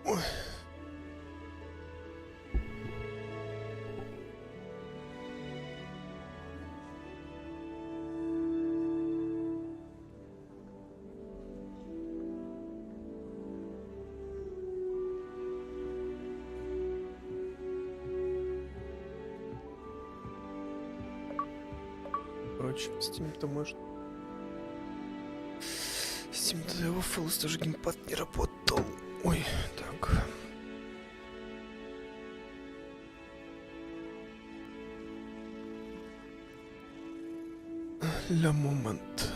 Ой. Короче, Steam-то можно. Steam-то его фэлс даже геймпад не работал. Ой, так. Ля момент.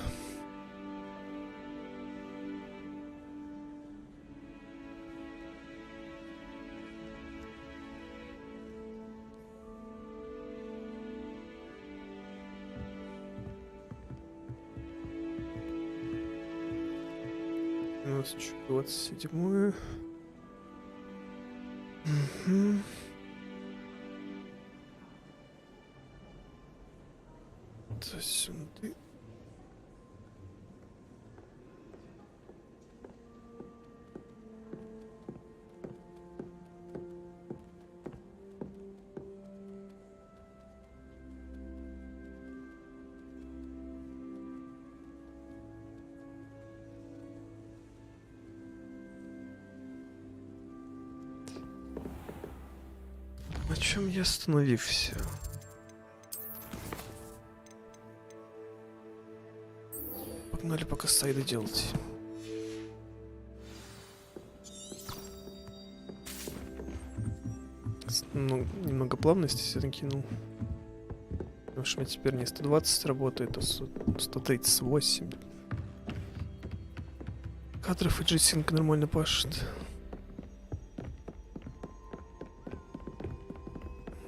У нас еще 27-е. Угу. Сюда. На чем я остановился? Погнали пока сайды делать. Ну, немного плавности себе накинул. Потому что у меня теперь не 120 работает, а 138. Кадров и джессинг нормально пашет.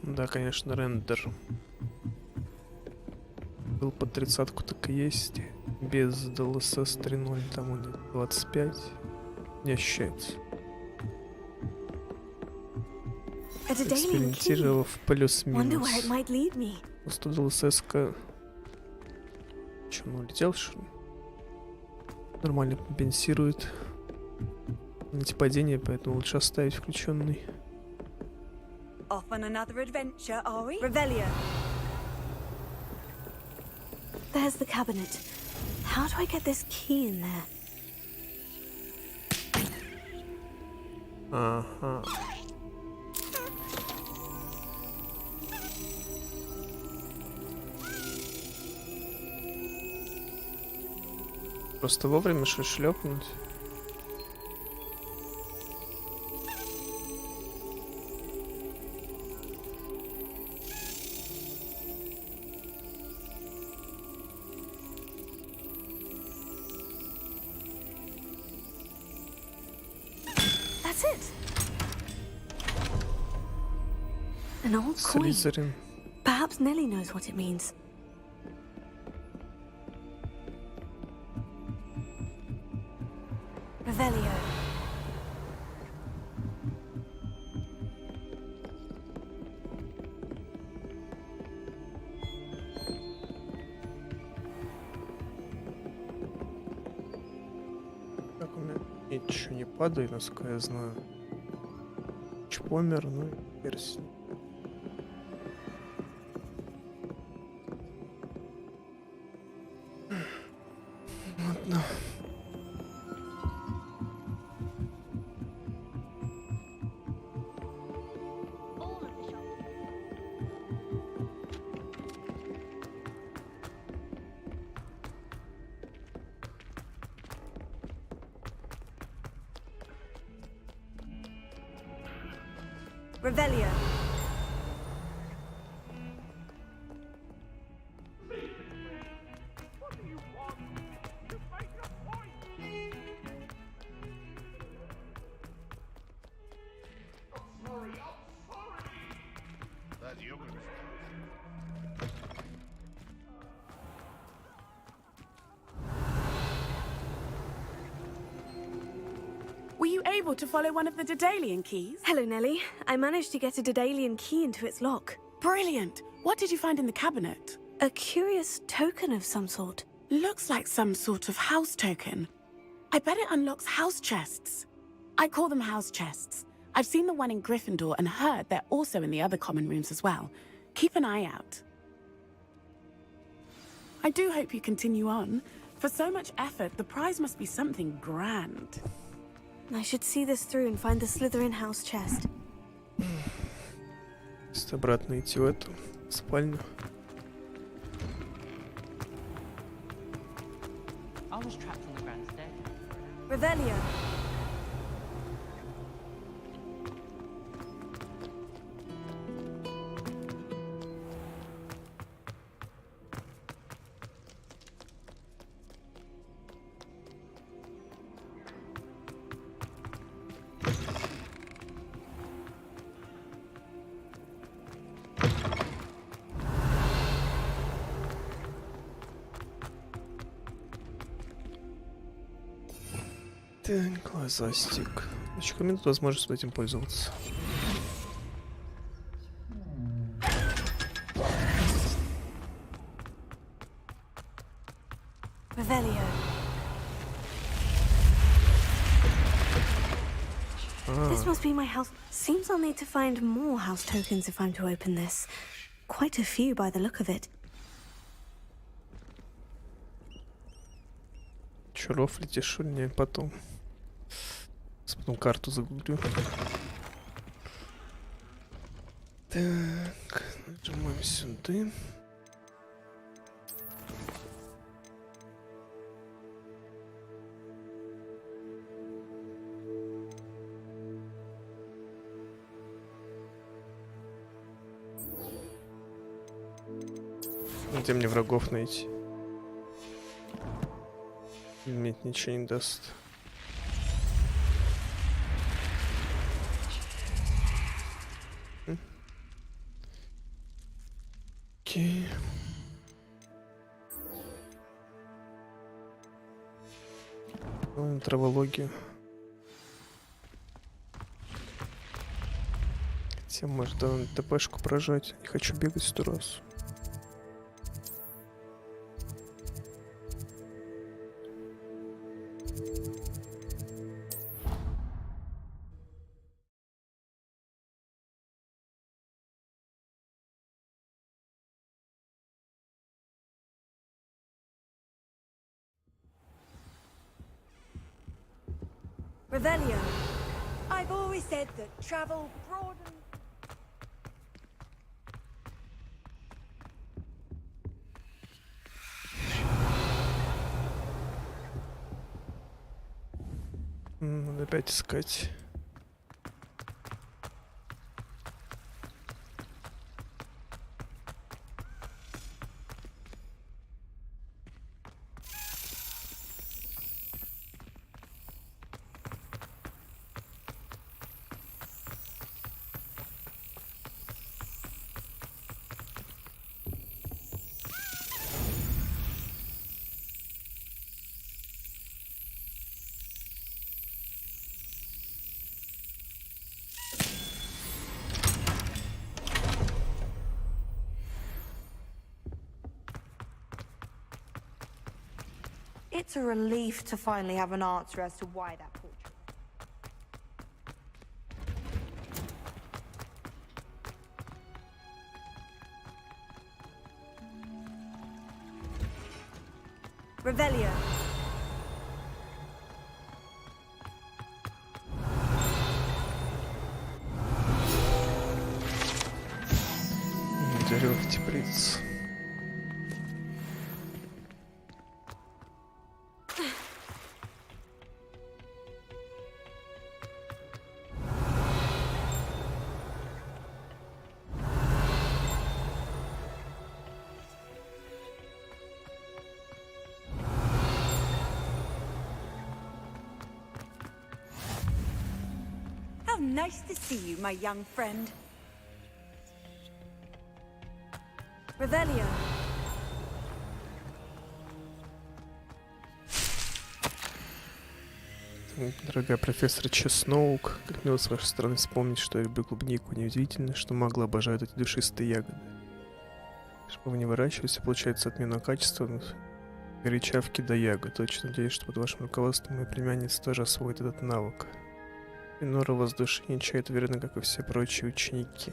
Да, конечно, рендер был под 30-ку, так и есть. Без DLSS 3.0, там он 25. Не ощущается. Экспериментировав плюс-минус. Просто DLSS-ка... Че, он улетел, что ли? Нормально компенсирует антипадение, поэтому лучше оставить включенный. Off on another adventure, are we? Revelio. There's the cabinet. How do I get this key in there? Ага. Просто вовремя шлепнуть. That's it. An old coin. Слизерин. Perhaps Nellie knows what it means. Revelio. Так, у меня ничего не падает, насколько я знаю. Чпомер, ну и перси. Ладно. Revelio. Were you able to follow one of the Daedalian keys? Hello, Nellie. I managed to get a Daedalian key into its lock. Brilliant! What did you find in the cabinet? A curious token of some sort. Looks like some sort of house token. I bet it unlocks house chests. I call them house chests. I've seen the one in Gryffindor and heard they're also in the other common rooms as well. Keep an eye out. I do hope you continue on. For so much effort, the prize must be something grand. I should see this through and find the Slytherin house chest. Если обратно идти в эту спальню. I was trapped on the grand staircase. Revelio. Так, глазастик. Еще минут возможность этим пользоваться. Revelio. This must be my house. Seems I'll need to find more house tokens if I'm to open this. Quite a few by the look of it. Че, рофлите, что ли? Не, потом. Потом карту загуглю. Так, нажимаем сюда. Где мне врагов найти? Иметь ничего не даст. Окей. Травология. Хотя, может, да, ТПшку прожать. Не хочу бегать 100 раз. Revelio. I've always said that travel broadens. Надо опять искать. It's a relief to finally have an answer as to why that portrait. Revelio. Дерево в теплице. How nice to see you, my young friend. Revelio. Дорогая профессор Чесноук, как мило с вашей стороны вспомнить, что я люблю клубнику. Неудивительно, что маглы обожают эти душистые ягоды. Чтобы вы не выращивались, получается отмена качества горячавки до ягод. Точно надеюсь, что под вашим руководством моя племянница тоже освоит этот навык. И Нора воздушничает, верно, как и все прочие ученики.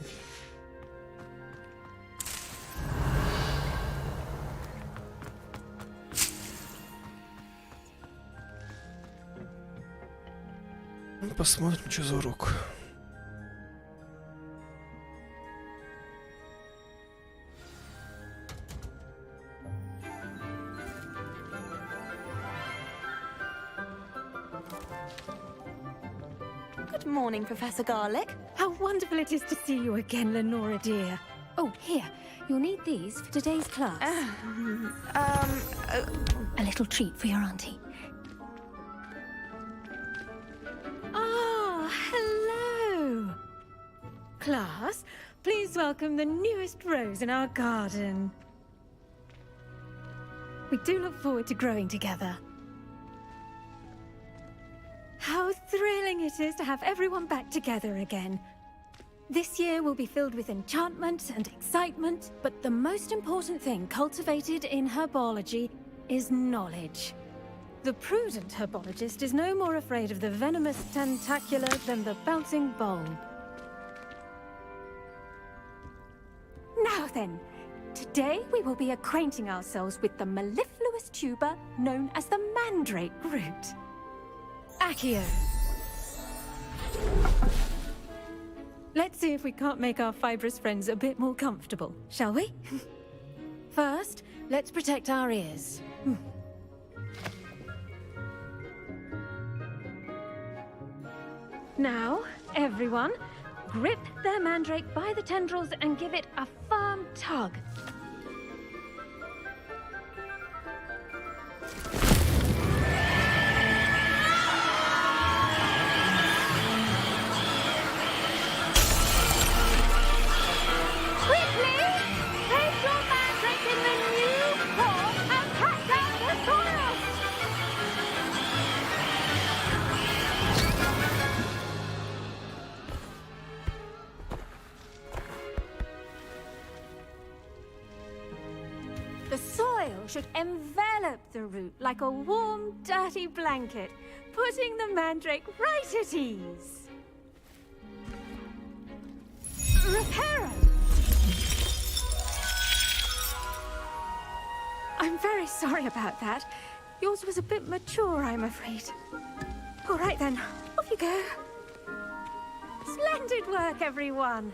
Ну, посмотрим, что за урок. Good morning, Professor Garlic. How wonderful it is to see you again, Lenora dear. Oh, here, you'll need these for today's class. A little treat for your auntie. Ah, hello. Class, please welcome the newest rose in our garden. We do look forward to growing together. How thrilling it is to have everyone back together again. This year will be filled with enchantment and excitement, but the most important thing cultivated in herbology is knowledge. The prudent herbologist is no more afraid of the venomous tentacula than the bouncing bulb. Now then, today we will be acquainting ourselves with the mellifluous tuber known as the mandrake root. Accio. Let's see if we can't make our fibrous friends a bit more comfortable, shall we? First, let's protect our ears. Now, everyone, grip their mandrake by the tendrils and give it a firm tug. The soil should envelop the root like a warm, dirty blanket, putting the mandrake right at ease. Reparo! I'm very sorry about that. Yours was a bit mature, I'm afraid. All right then, off you go. Splendid work, everyone.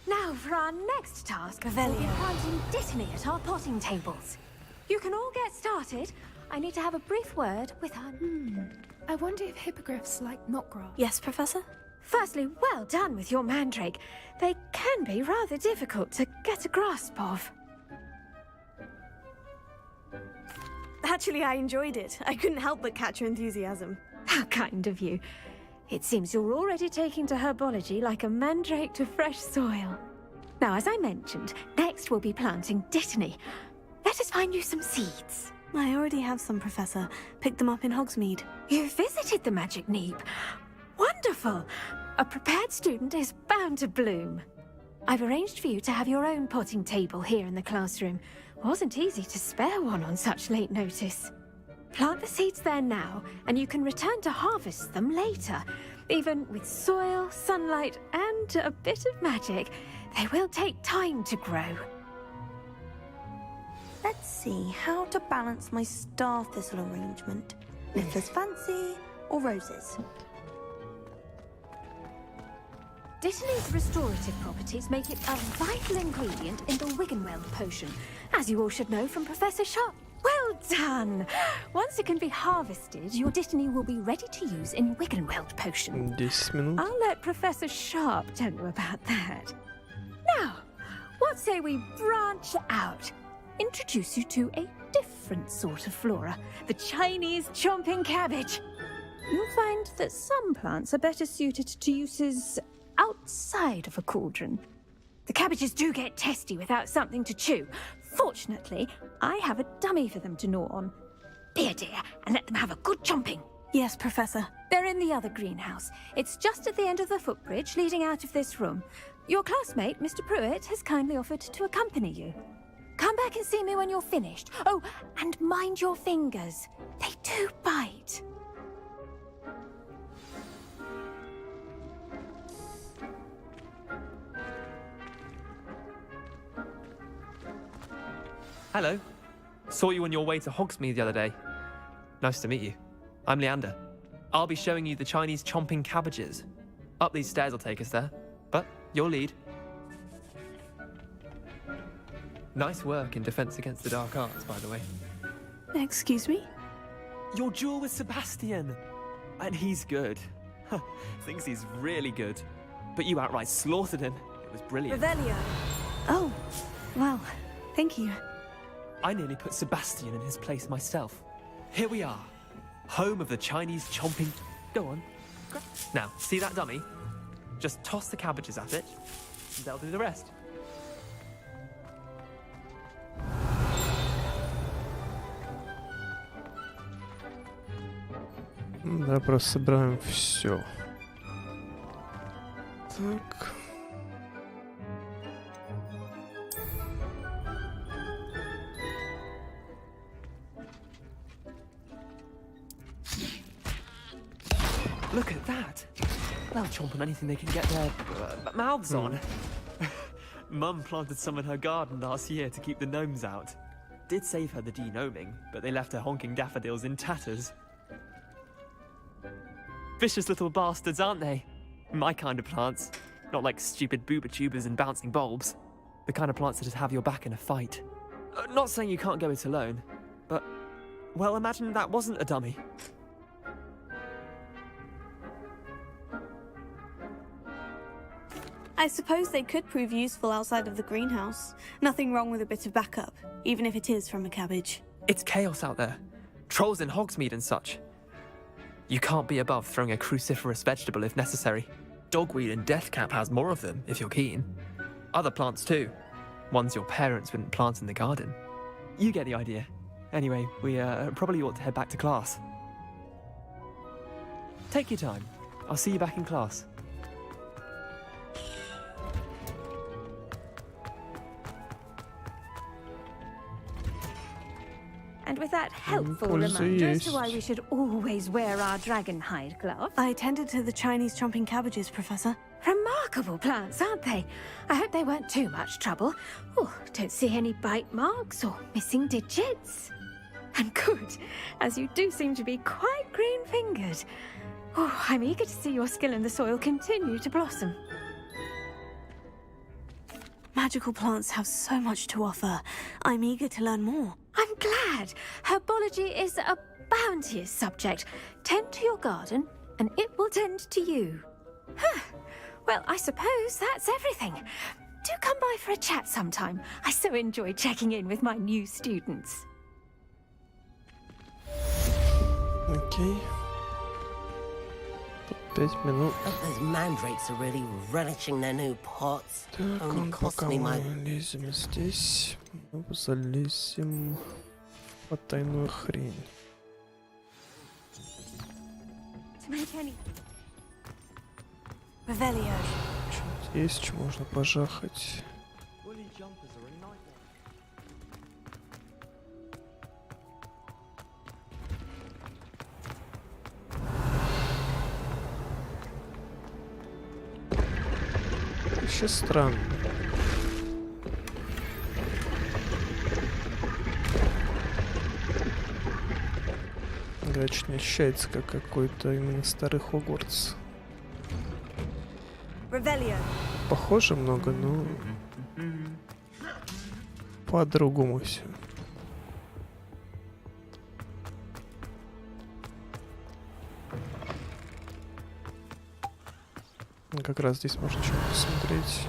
Now for our next task, we'll be planting Dittany at our potting tables. You can all get started. I need to have a brief word with our... I wonder if hippogriffs like knotgrass. Yes, Professor? Firstly, well done with your mandrake. They can be rather difficult to get a grasp of. Actually, I enjoyed it. I couldn't help but catch your enthusiasm. How kind of you. It seems you're already taking to herbology like a mandrake to fresh soil. Now, as I mentioned, next we'll be planting Dittany. Let us find you some seeds. I already have some, Professor. Picked them up in Hogsmeade. You visited the Magic Neep. Wonderful! A prepared student is bound to bloom. I've arranged for you to have your own potting table here in the classroom. Wasn't easy to spare one on such late notice. Plant the seeds there now, and you can return to harvest them later. Even with soil, sunlight, and a bit of magic, they will take time to grow. Let's see how to balance my star thistle arrangement. Niffler's fancy or roses? Dittany's restorative properties make it a vital ingredient in the Wiggenweld potion, as you all should know from Professor Sharp. Well done! Once it can be harvested, your Dittany will be ready to use in Wiggenweld potion. 10 minut. I'll let Professor Sharp tell you about that. Now, what say we branch out? Introduce you to a different sort of flora, the Chinese chomping cabbage. You'll find that some plants are better suited to uses outside of a cauldron. The cabbages do get testy without something to chew. Fortunately, I have a dummy for them to gnaw on. Here, dear, and let them have a good chomping. Yes, Professor. They're in the other greenhouse. It's just at the end of the footbridge leading out of this room. Your classmate, Mr. Pruitt, has kindly offered to accompany you. Come back and see me when you're finished. Oh, and mind your fingers. They do bite. Hello. Saw you on your way to Hogsmeade the other day. Nice to meet you. I'm Leander. I'll be showing you the Chinese chomping cabbages. Up these stairs will take us there, but you'll lead. Nice work in Defense Against the Dark Arts, by the way. Excuse me? Your duel with Sebastian! And he's good. Thinks he's really good. But you outright slaughtered him. It was brilliant. Revelio. Oh, well, thank you. I nearly put Sebastian in his place myself. Here we are. Home of the Chinese chomping... Go on. Now, see that dummy? Just toss the cabbages at it, and they'll do the rest. Да, просто собираем все. Так. Look at that. They'll chomp on anything they can get their mouths on. Mum planted some in her garden last year to keep the gnomes out. Did save her the de-gnoming, but they left her honking daffodils in tatters. Vicious little bastards, aren't they? My kind of plants. Not like stupid booba tubers and bouncing bulbs. The kind of plants that just have your back in a fight. Not saying you can't go it alone, but... Well, imagine that wasn't a dummy. I suppose they could prove useful outside of the greenhouse. Nothing wrong with a bit of backup, even if it is from a cabbage. It's chaos out there. Trolls in Hogsmeade and such. You can't be above throwing a cruciferous vegetable if necessary. Dogweed and deathcap has more of them, if you're keen. Other plants too. Ones your parents wouldn't plant in the garden. You get the idea. Anyway, we probably ought to head back to class. Take your time. I'll see you back in class. And with that helpful reminder as to why we should always wear our dragon hide gloves. I tended to the Chinese chomping cabbages, Professor. Remarkable plants, aren't they? I hope they weren't too much trouble. Oh, don't see any bite marks or missing digits. And good, as you do seem to be quite green-fingered. Oh, I'm eager to see your skill in the soil continue to blossom. Magical plants have so much to offer. I'm eager to learn more. I'm glad. Herbology is a bounteous subject. Tend to your garden, and it will tend to you. Huh. Well, I suppose that's everything. Do come by for a chat sometime. I so enjoy checking in with my new students. Окей. 5 минут. Those mandrakes are really relishing their new pots. Так, пока мы лезем здесь, мы залезем в потайную хрень. Revelio. Что-то есть, что можно пожахать. Вообще странно. Игра чуть не ощущается как какой-то именно старый Хогвартс. Revelio. Похоже много, но по-другому все. Как раз здесь можно что-то посмотреть.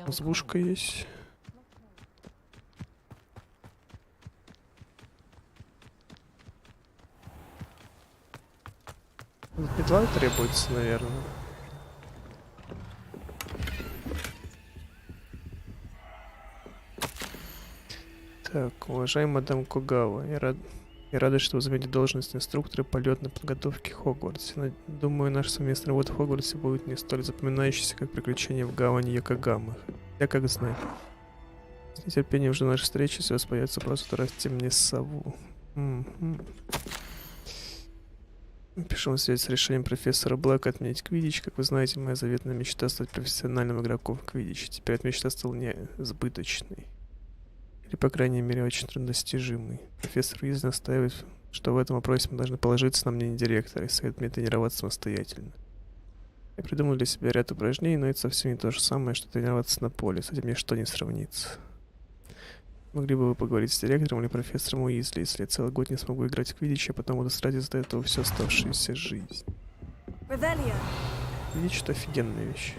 Озвучка есть. Петла требуется, наверное. Так, уважаемый мадам Когава, я рада, что вы заметили должность инструктора полетной подготовки в Хогвартсе. Думаю, наш совместный работа в Хогвартсе будет не столь запоминающийся, как приключения в гавани Якогамы. Я как знаю. С нетерпением жду нашей встречи, если у вас появится просто расти мне сову. Пишем в связи с решением профессора Блэка отменить квиддич. Как вы знаете, моя заветная мечта стать профессиональным игроком в квиддич. Теперь эта мечта стала несбыточной. Или, по крайней мере, очень труднодостижимой. Профессор Уизли настаивает, что в этом вопросе мы должны положиться на мнение директора и советует мне тренироваться самостоятельно. Я придумал для себя ряд упражнений, но это совсем не то же самое, что тренироваться на поле. С этим ничто не сравнится. Могли бы вы поговорить с директором или профессором Уизли, если я целый год не смогу играть в квиддич, а потом буду страдать из-за этого всю оставшуюся жизнь. Квиддич — это офигенная вещь.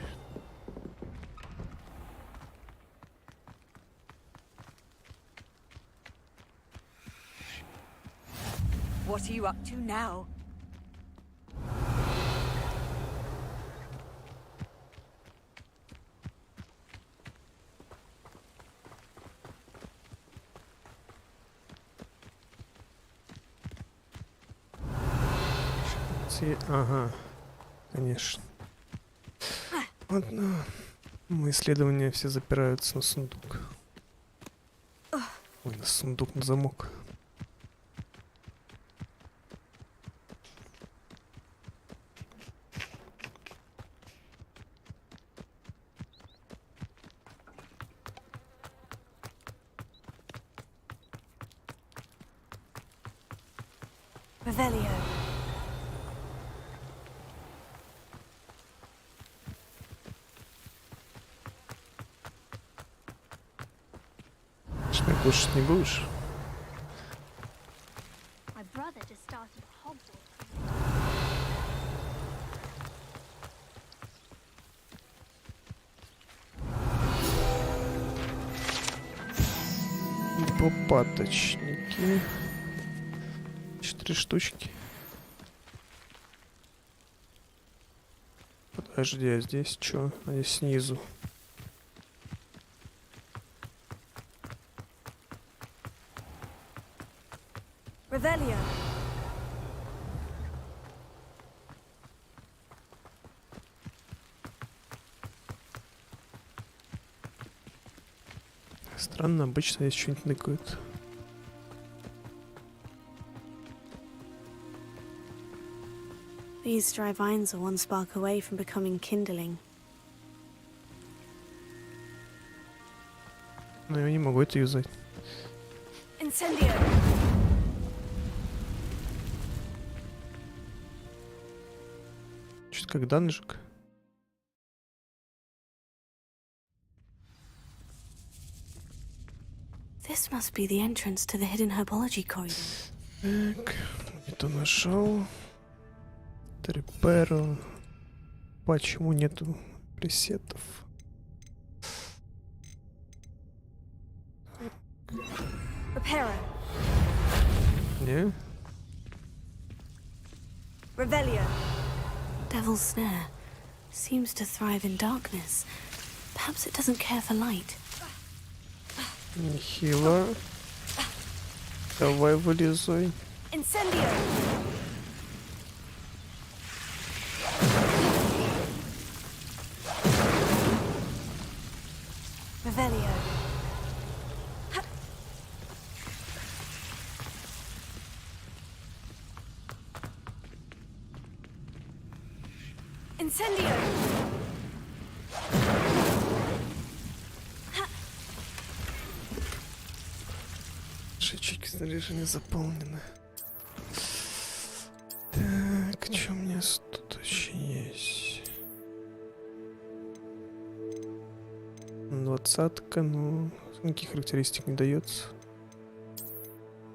What are you up to now? Ага, конечно. Вот, ну, мои исследования все запираются на сундук. Ой, на сундук, на замок. Revelio. Что, кушать не будешь? My brother just started Hogwarts. Попаточники. 4 штучки. Подожди, а здесь что? Они снизу. Revelio. Странно, обычно здесь что-нибудь ныкают. These dry vines are one spark away from becoming kindling. Но я не могу это юзать. Incendio. Чуть как данжик. This must be the entrance to the hidden herbology corridor. Так, это нашел. Треперо. Почему нету пресетов? Reparo. Не? Revelio. Devil's snare seems to thrive in darkness. Perhaps it doesn't care for light. Нехило. Давай вылезай. Incendio. Revelio. Incendio. Шички снаряжения заполнены. Так, что у меня тут еще есть? 20-ка, ну, никаких характеристик не дается.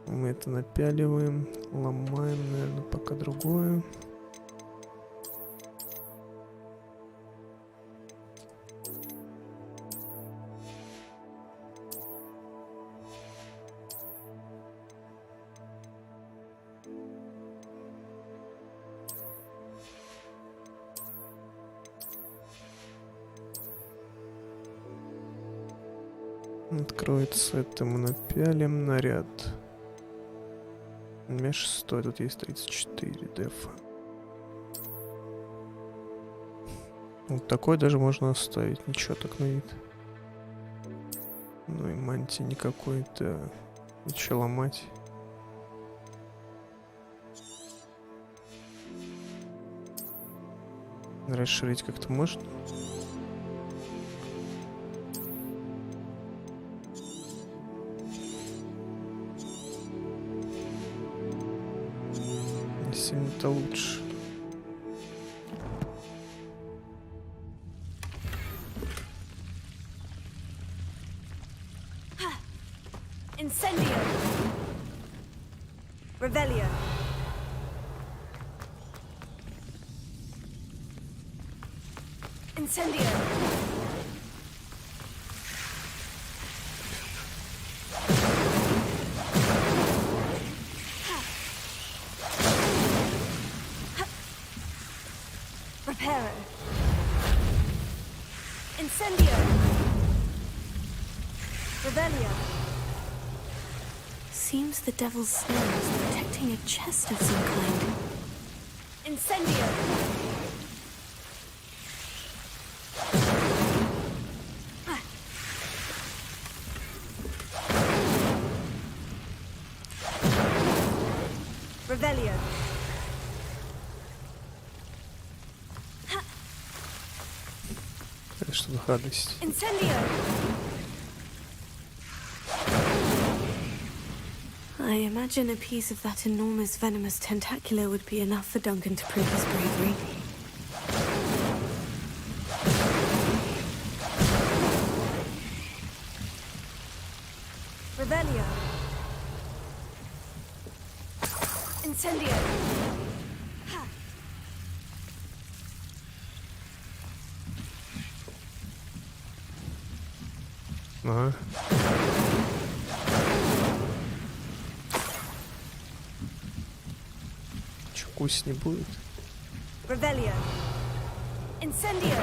Мы это напяливаем, ломаем, наверное, пока другое. Откроется это, мы напялим наряд. У меня 6, тут есть 34 дефа. Вот такой даже можно оставить, ничего так на вид. Ну и мантии никакой-то, ничего ломать. Расширить как-то можно? Не сильно-то лучше. Incendio. Revelio. Incendio. Reparo. Incendio. Revelio. Seems the devil's snare is protecting a chest of some kind. Incendio. Revelio. Так что гадость. Incendio. I imagine a piece of that enormous venomous tentacular would be enough for Duncan to prove his bravery. Revelio. Incendio. Ага. Пусть не будет. Revelio. Incendio.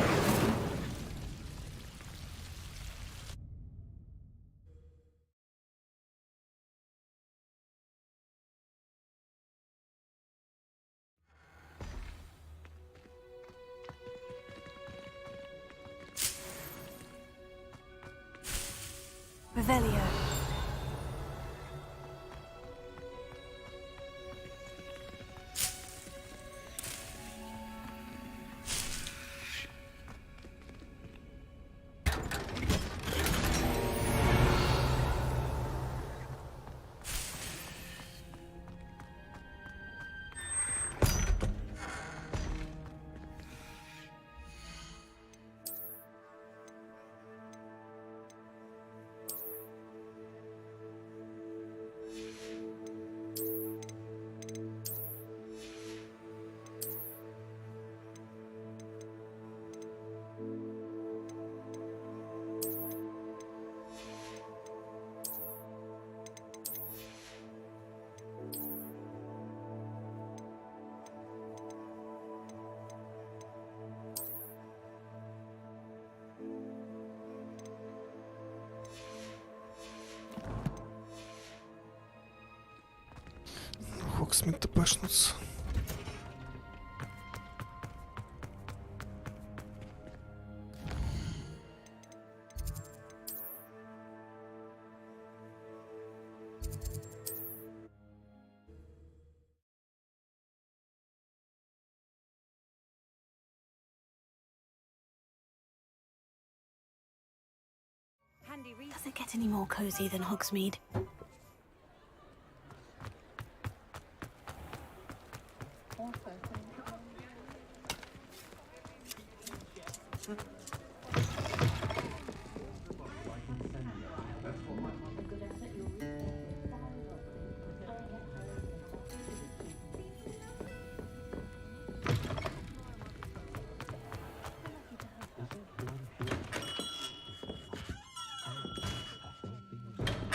Revelio. Хогсмит-то пошнутся. Does it get any more cozy than Hogsmeade?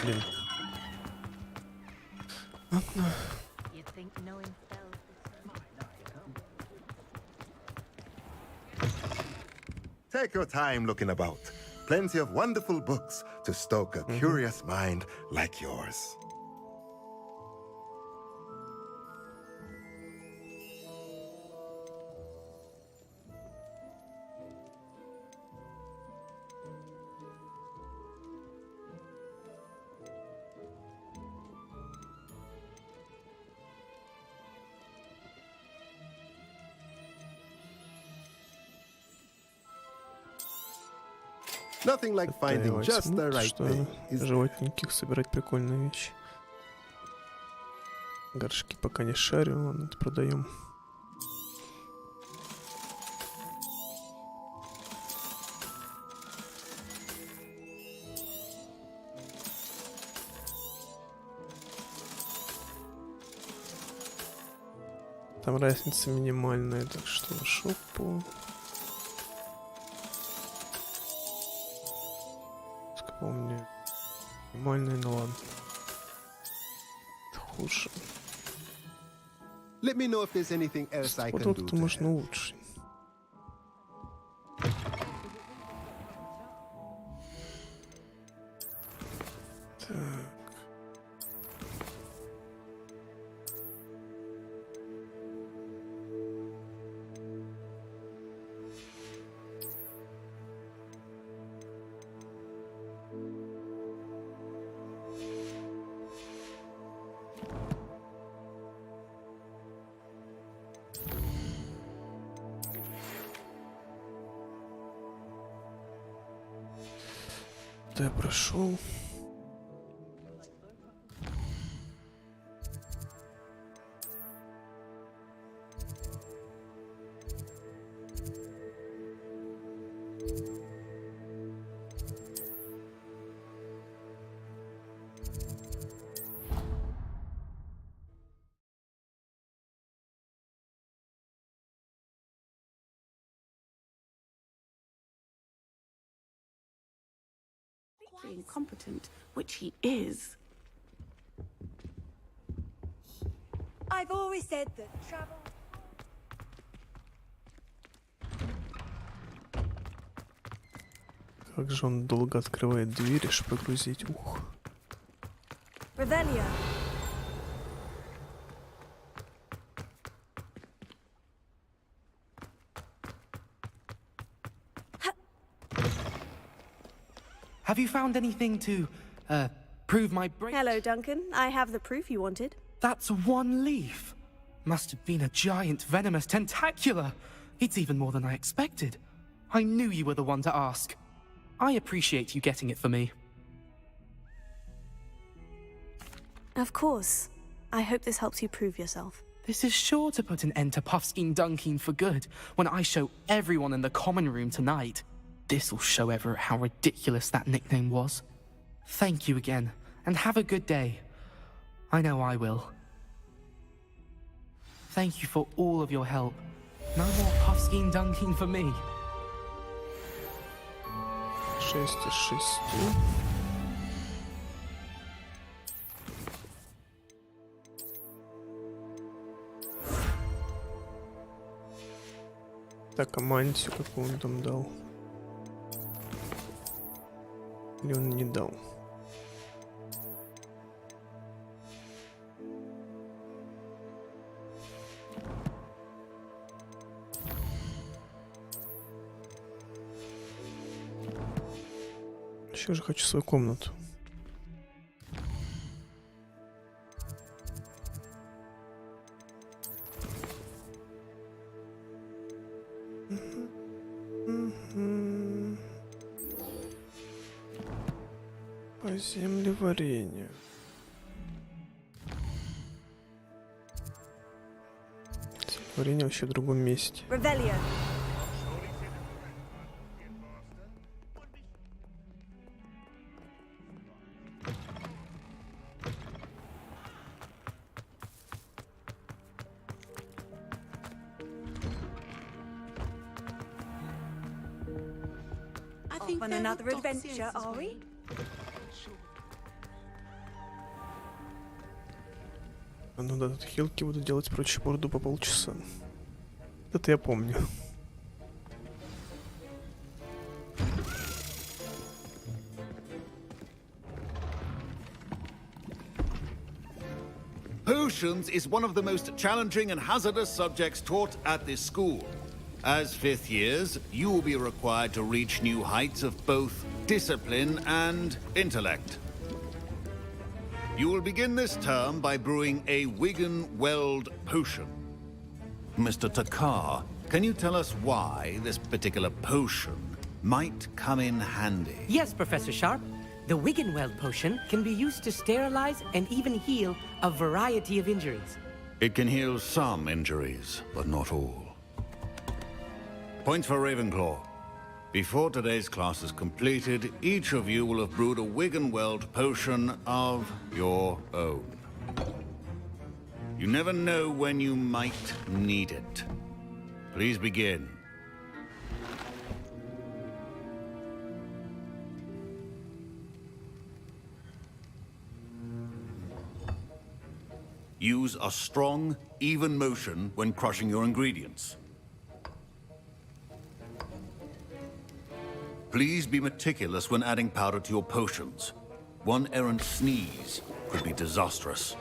Блин. Ладно. Take your time looking about. Plenty of wonderful books to stoke a curious mind like yours. Nothing like finding Отстаивать just the смут, right что thing, is there? животненьких собирать прикольные вещи. Горшки пока не шарю, ладно, это продаем. Там разница минимальная, так что на шопу. Сколько у меня минимальная, ну ладно. Это хуже. Let me know if there's anything else I Вот can do тут to можно help. лучше. Так. Да, я прошел. Incompetent, which he is. I've always said that travel. Как же он долго открывает двери, чтобы прогрузить. Ух. Revelio. Have you found anything to, prove my break? Hello, Duncan. I have the proof you wanted. That's one leaf. Must have been a giant venomous tentacula. It's even more than I expected. I knew you were the one to ask. I appreciate you getting it for me. Of course. I hope this helps you prove yourself. This is sure to put an end to Puffskein Dunkin for good when I show everyone in the common room tonight. This'll show Everett how ridiculous that nickname was. Thank you again, and have a good day. I know I will. Thank you for all of your help. No more Puffskein Dunkin for me. 6 из 6. Так, а мантию какую он там дал? Или он не дал? Еще же хочу свою комнату. По землеварению. Землеварение вообще в другом месте. Revelio. On another adventure, are we? Ну да, тут хилки буду делать прочь борду по полчаса. Это я помню. Potions is one of the most challenging and hazardous subjects taught at this school. As fifth years, you will be required to reach new heights of both discipline and intellect. You will begin this term by brewing a Wigan Weld potion. Mr. Takar, can you tell us why this particular potion might come in handy. Yes, Professor Sharp. The Wiggenweld potion can be used to sterilize and even heal a variety of injuries. It can heal some injuries, but not all. Points for Ravenclaw. Before today's class is completed, each of you will have brewed a Wiggenweld potion of your own. You never know when you might need it. Please begin. Use a strong, even motion when crushing your ingredients. Please be meticulous when adding powder to your potions. One errant sneeze could be disastrous.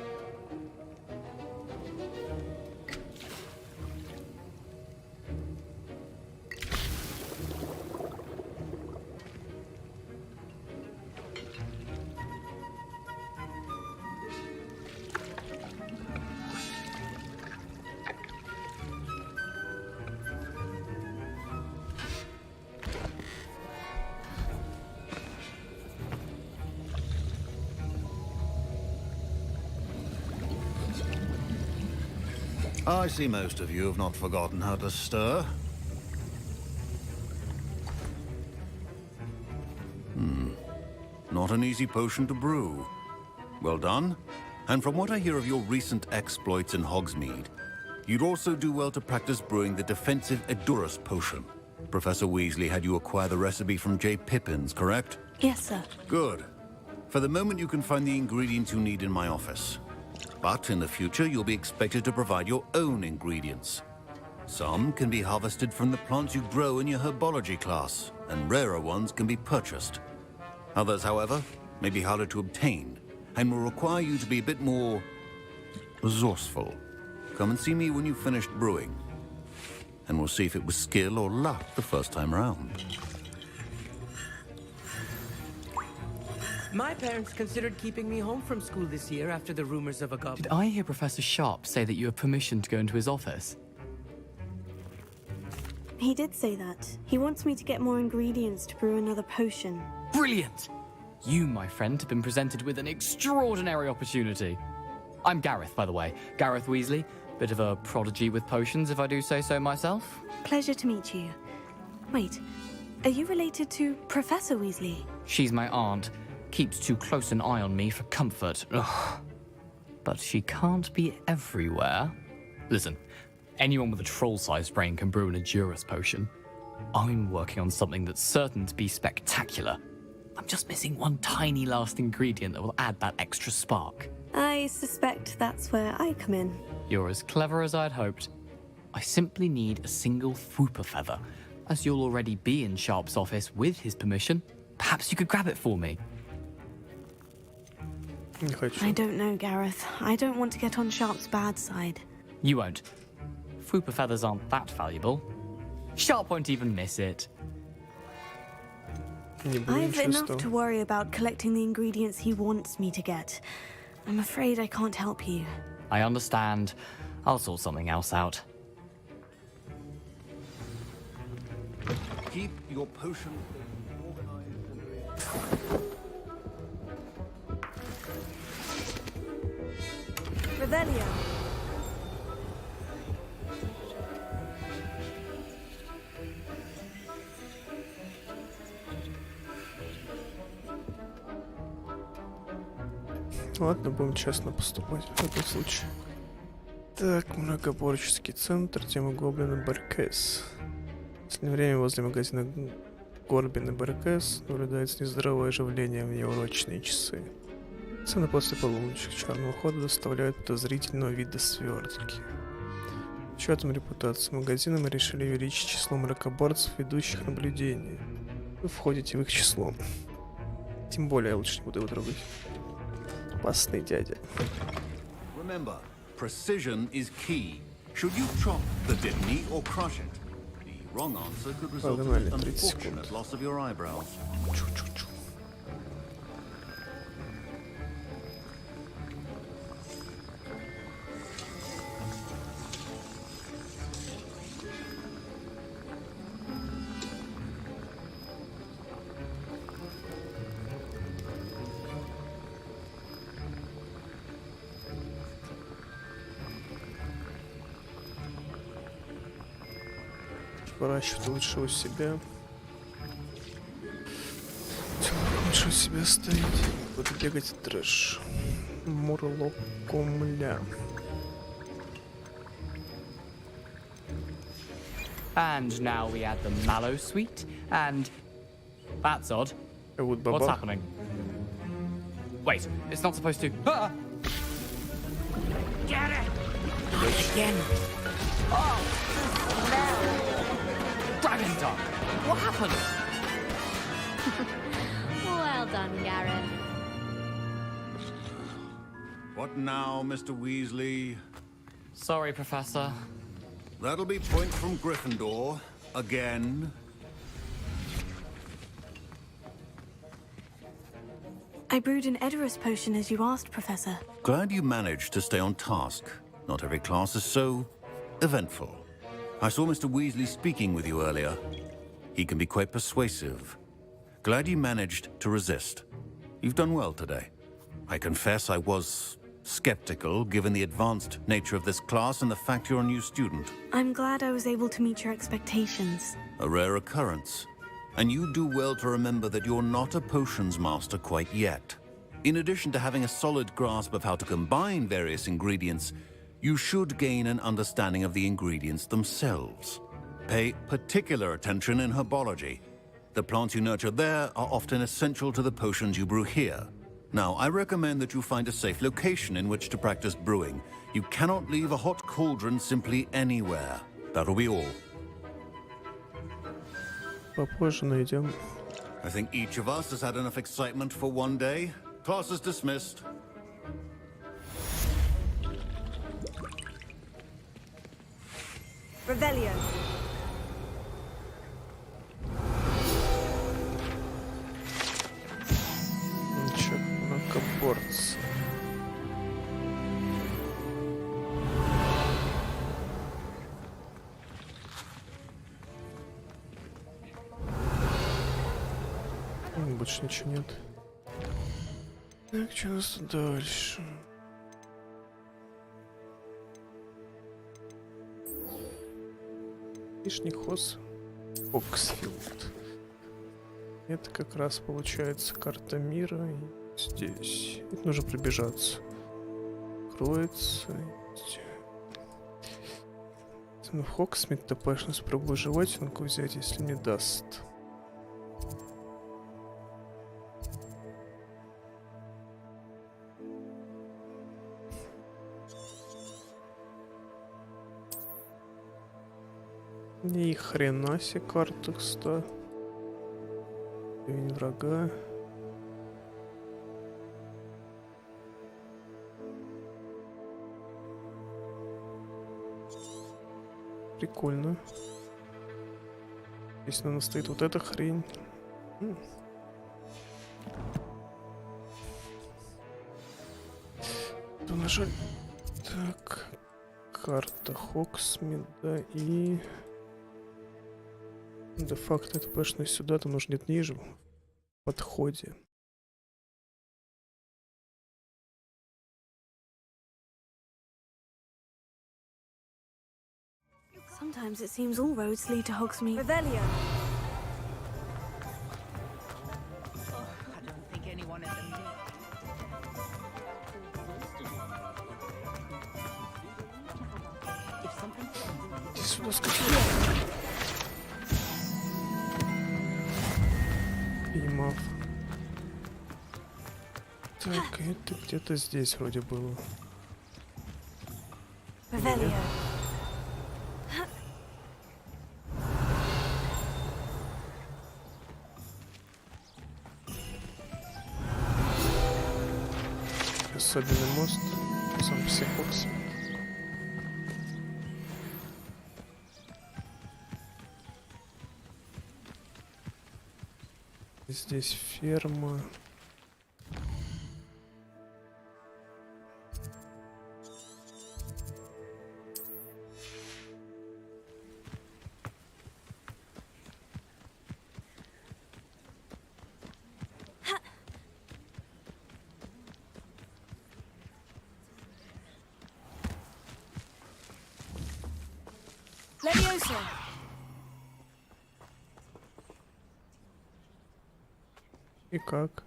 I see most of you have not forgotten how to stir. Not an easy potion to brew. Well done. And from what I hear of your recent exploits in Hogsmeade, you'd also do well to practice brewing the defensive Edurus potion. Professor Weasley had you acquire the recipe from J. Pippins, correct? Yes, sir. Good. For the moment, you can find the ingredients you need in my office. But in the future, you'll be expected to provide your own ingredients. Some can be harvested from the plants you grow in your herbology class, and rarer ones can be purchased. Others, however, may be harder to obtain, and will require you to be a bit more resourceful. Come and see me when you've finished brewing, and we'll see if it was skill or luck the first time around. My parents considered keeping me home from school this year after the rumors of a goblin. Did I hear Professor Sharp say that you have permission to go into his office? He did say that. He wants me to get more ingredients to brew another potion. Brilliant! You, my friend, have been presented with an extraordinary opportunity. I'm Gareth, by the way. Gareth Weasley. Bit of a prodigy with potions, if I do say so myself. Pleasure to meet you. Wait, are you related to Professor Weasley? She's my aunt. Keeps too close an eye on me for comfort. Ugh. But she can't be everywhere. Listen, anyone with a troll-sized brain can brew an Edurus potion. I'm working on something that's certain to be spectacular. I'm just missing one tiny last ingredient that will add that extra spark. I suspect that's where I come in. You're as clever as I'd hoped. I simply need a single Fwooper feather. As you'll already be in Sharp's office with his permission, perhaps you could grab it for me. I don't know, Gareth. I don't want to get on Sharp's bad side. You won't. Fwooper feathers aren't that valuable. Sharp won't even miss it. I've enough to worry about collecting the ingredients he wants me to get. I'm afraid I can't help you. I understand. I'll sort something else out. Keep your potion organized. Revelio. Ладно, будем честно поступать в этом случае. Так, многоборческий центр, тема Гоблина Баркес. В последнее время возле магазина Горбина Баркес наблюдается нездоровое оживление в неурочные часы. Цены после полуночи черного хода доставляют подозрительного вида свертки. С учетом репутации магазина мы решили увеличить число мракоборцев, ведущих наблюдения. Вы входите в их число. Тем более я лучше не буду его трогать. Опасный дядя. Remember, precision is key. Should you chop the didney or crush it? The wrong answer could result in an unfortunate loss of your eyebrows. Выращивать лучше у себя. Лучше у себя стоять. Буду бегать трэш. Мурлокомля. And now we add the mallow sweet, and that's odd. What's happening? Wait, it's not supposed to. Ah! Get it! Not again. Oh! Dragon Dog! What happened? Well done, Garrett. What now, Mr. Weasley? Sorry, Professor. That'll be point from Gryffindor. Again. I brewed an Edorus potion as you asked, Professor. Glad you managed to stay on task. Not every class is so eventful. I saw Mr. Weasley speaking with you earlier. He can be quite persuasive. Glad you managed to resist. You've done well today. I confess I was skeptical, given the advanced nature of this class and the fact you're a new student. I'm glad I was able to meet your expectations. A rare occurrence. And you do well to remember that you're not a potions master quite yet. In addition to having a solid grasp of how to combine various ingredients, you should gain an understanding of the ingredients themselves. Pay particular attention in herbology. The plants you nurture there are often essential to the potions you brew here. Now, I recommend that you find a safe location in which to practice brewing. You cannot leave a hot cauldron simply anywhere. That'll be all. Попозже найдем. I think each of us has had enough excitement for one day. Class is dismissed. Revelio. Хогвартс. Больше ничего нет. Так, что у нас тут дальше? Лишний хоз. Оксфилд. Это как раз получается карта мира. И здесь. Это нужно пробежаться. Кроется. В Хоксмит ТПшно спробую жевательнку взять, если не даст. Ни хрена себе карта 100. Уровень врага. Прикольно. Здесь, наверное, стоит вот эта хрень. То нажали. Так. Карта Хоксмида и... Де-факто это пошли сюда, там нужно где-то ниже, в подходе. Sometimes it seems all roads lead to Hogsmeade. Revelio. I don't think anyone ever knew. Иди сюда, скачай. Поймав. Так, это где-то здесь вроде было. Revelio. Особенный мост. Сам психокс. Здесь ферма. Leviosa. И как?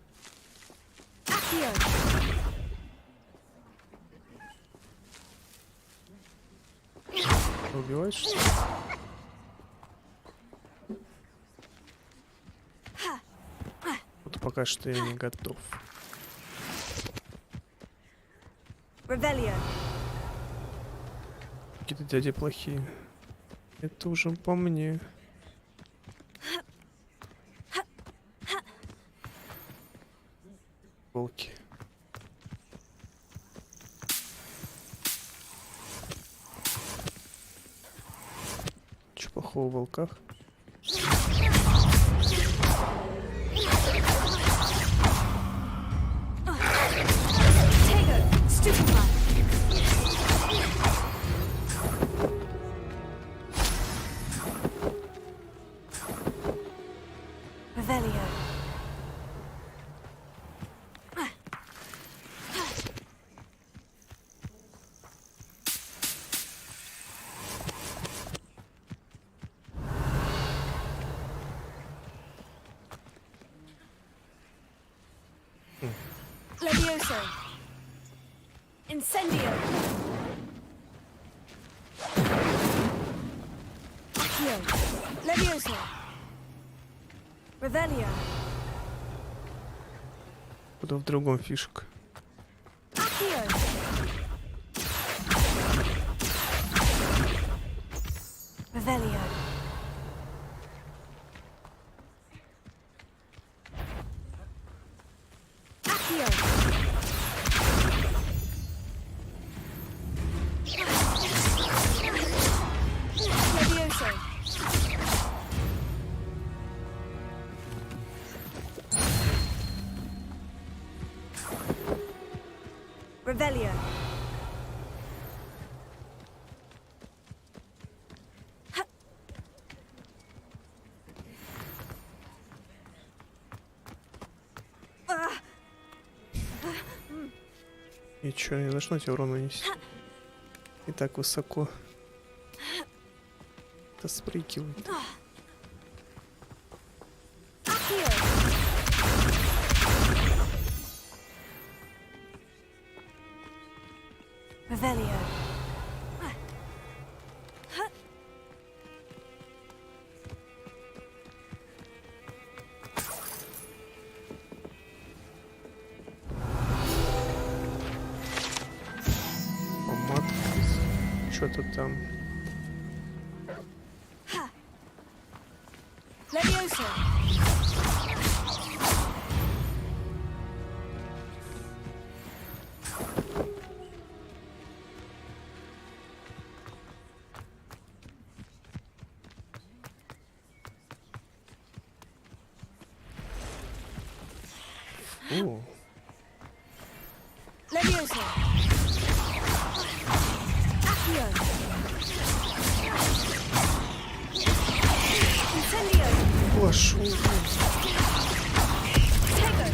Убиваешь, что ли? Вот пока что я не готов. Какие-то дяди плохие. Это уже по мне. Волки. Че плохого в волках? Levioso. Incendio. Accio. Levioso. Revelio. Куда в другом фишка. Accio. Revelio. Revelio. И чё, не должно тебе урон нанести? И так высоко. Это спрыгивает. Revelio. Что-то там. Levioso. Levioso. Accio. Incendio. Пошел. Tego.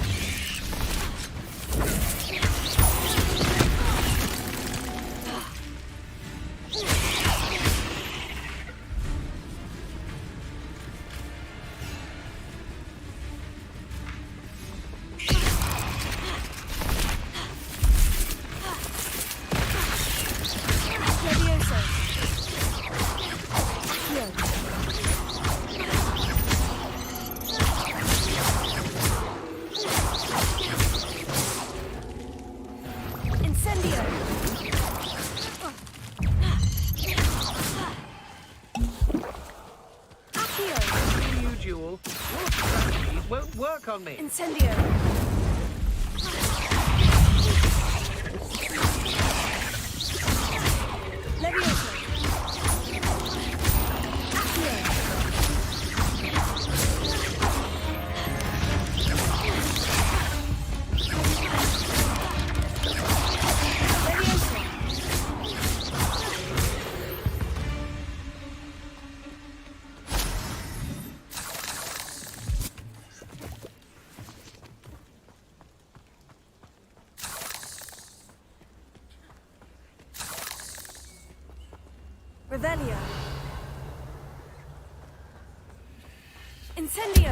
Levioso. Incendio. Accio. You duel. Your strategies won't work on me. Incendio. Levioso. Revelio. Incendio.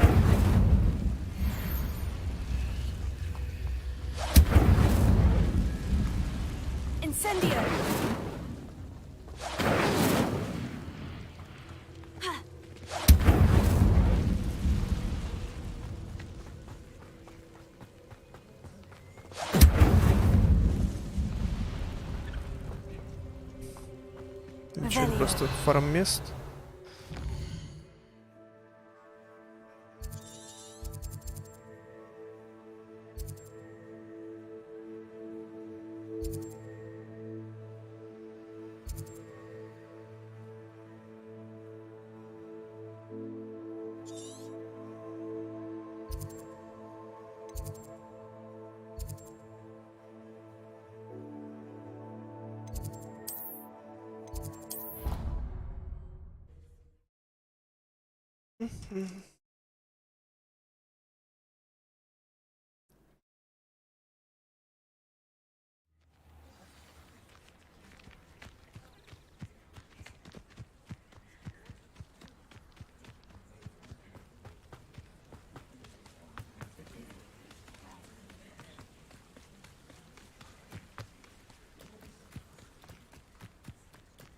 Incendio. Ничего, просто фарм-мест.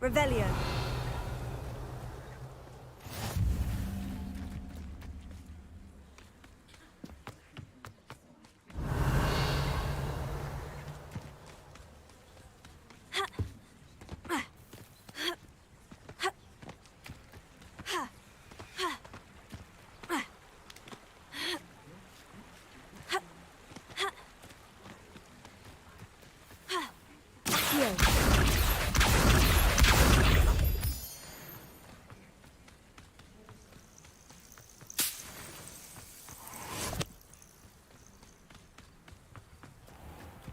Revelio.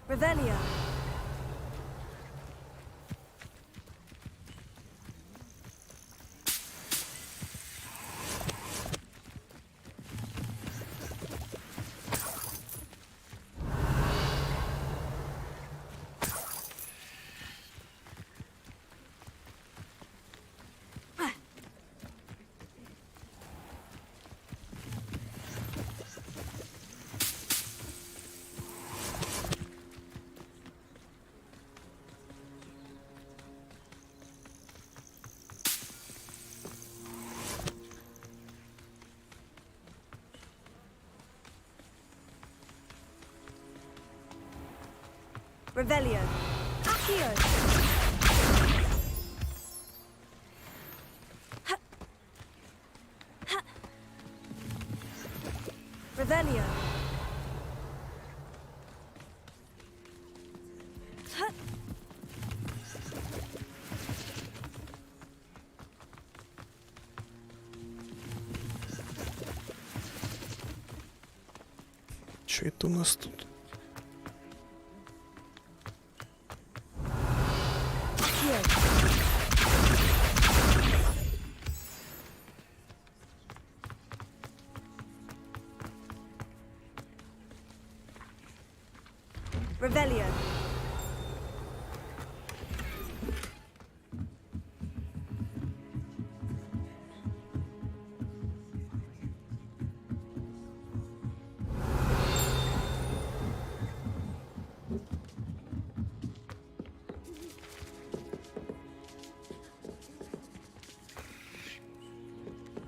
Revelio. Revelio. Accio. Revelio. Что это у нас тут? Revelio.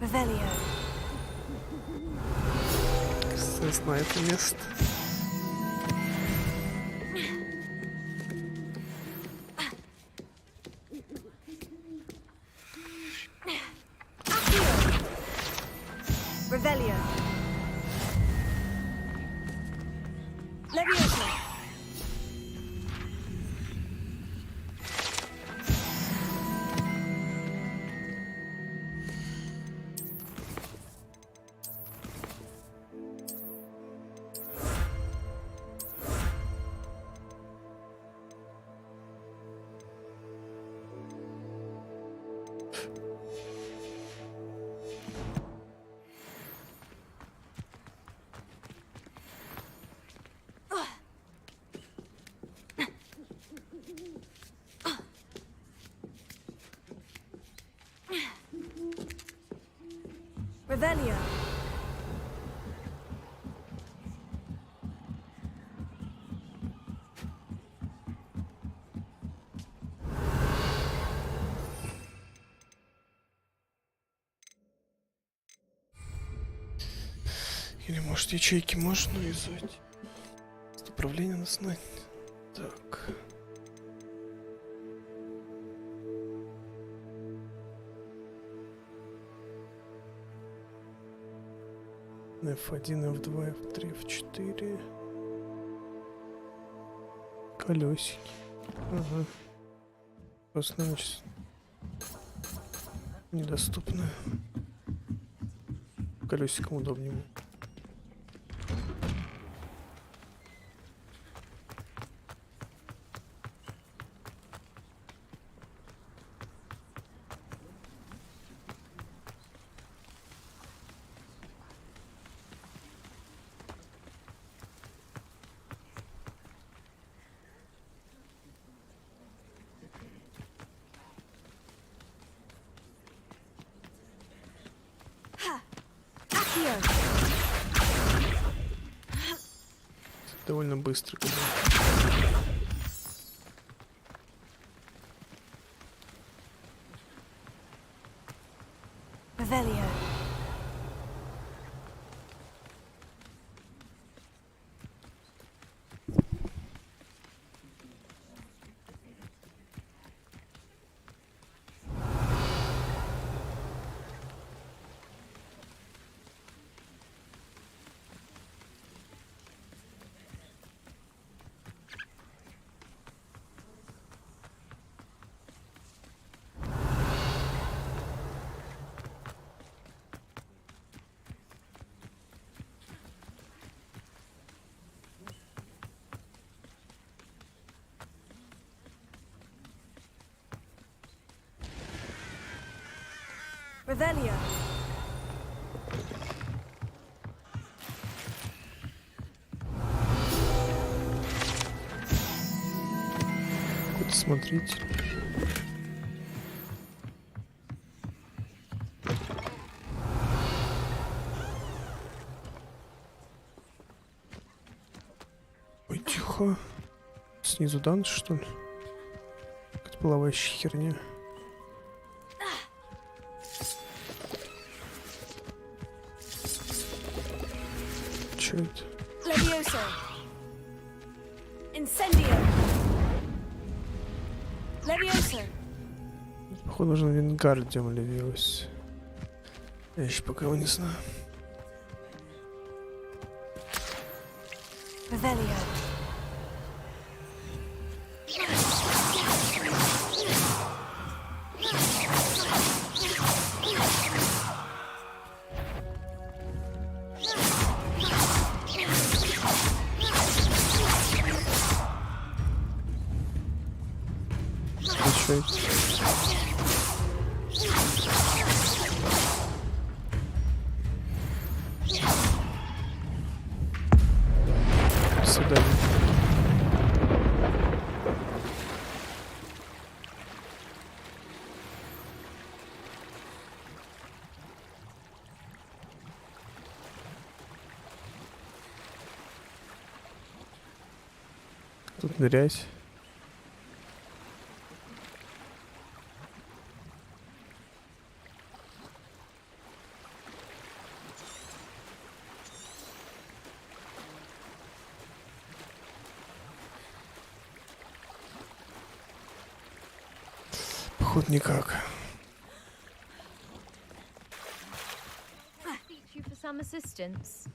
Revelio. Не знаю это место. Revelio. Leviosa. Revelio. Или может ячейки можно вязать? Управление на знать. Так. F1, F2, F3, F4. Колесики. Ага. Просто ночь недоступно. Колесиком удобнее. Довольно быстро. Revelio. Revelio. Вот смотрите. Ой, тихо. Снизу данж, что ли? Какая-то плавающая херня. Что это? Levioso. Incendio. Levioso. Походу нужно Вингардиум Левиосе. Я еще пока его не знаю. Revelio. Сюда. Тут нырять. Походу никак. Teach you for some assistance.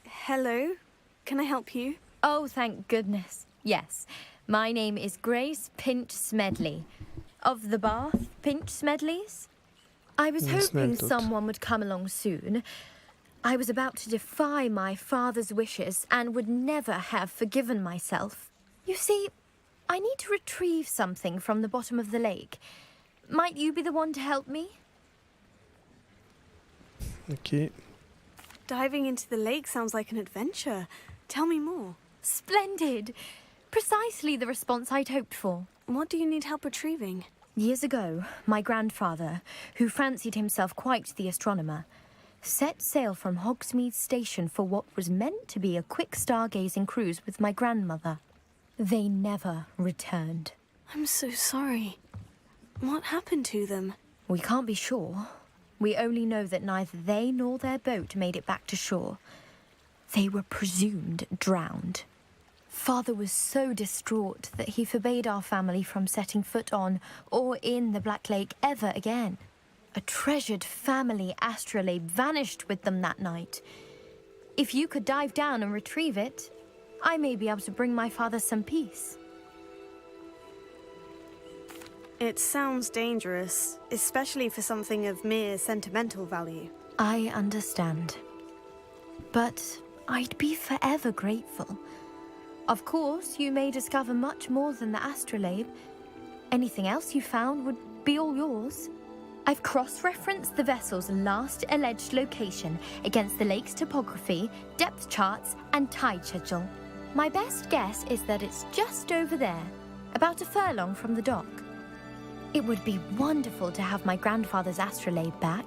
Hello. Can I help you? Oh, thank goodness. Yes. My name is Grace Pinch Smedley. Of the Bath Pinch Smedleys. I was hoping someone would come along soon. I was about to defy my father's wishes and would never have forgiven myself. You see, I need to retrieve something from the bottom of the lake. Might you be the one to help me? Okay. Diving into the lake sounds like an adventure. Tell me more. Splendid. Precisely the response I'd hoped for. What do you need help retrieving? Years ago, my grandfather, who fancied himself quite the astronomer, set sail from Hogsmeade Station for what was meant to be a quick stargazing cruise with my grandmother. They never returned. I'm so sorry. What happened to them? We can't be sure. We only know that neither they nor their boat made it back to shore. They were presumed drowned. Father was so distraught that he forbade our family from setting foot on or in the Black Lake ever again. A treasured family astrolabe vanished with them that night. If you could dive down and retrieve it, I may be able to bring my father some peace. It sounds dangerous, especially for something of mere sentimental value. I understand. But I'd be forever grateful. Of course, you may discover much more than the astrolabe. Anything else you found would be all yours. I've cross-referenced the vessel's last alleged location against the lake's topography, depth charts, and tide schedule. My best guess is that it's just over there, about a furlong from the dock. It would be wonderful to have my grandfather's astrolabe back.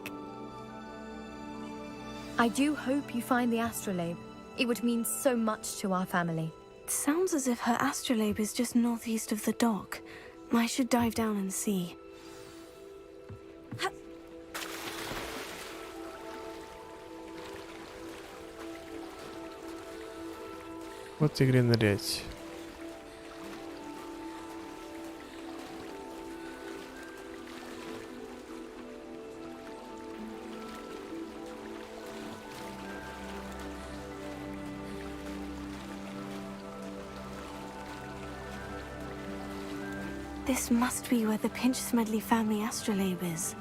I do hope you find the astrolabe. It would mean so much to our family. It sounds as if her astrolabe is just northeast of the dock. I should dive down and see. Вот игре нырять. This must be where the Pinch-Smedley family astrolabe is.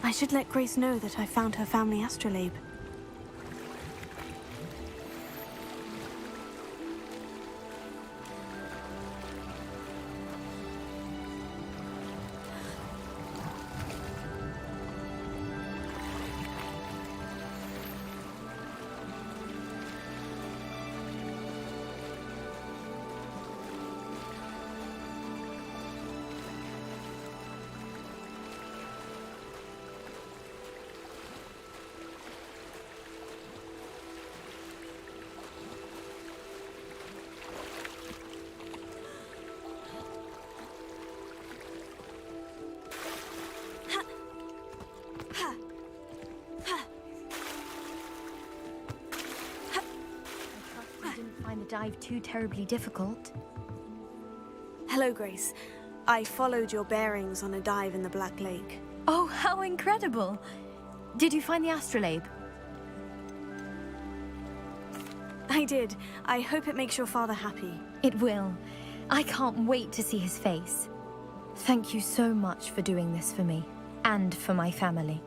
I should let Grace know that I found her family astrolabe. Dive too terribly difficult. Hello, Grace. I followed your bearings on a dive in the Black Lake. Oh, how incredible! Did you find the astrolabe? I did. I hope it makes your father happy. It will. I can't wait to see his face. Thank you so much for doing this for me, and for my family.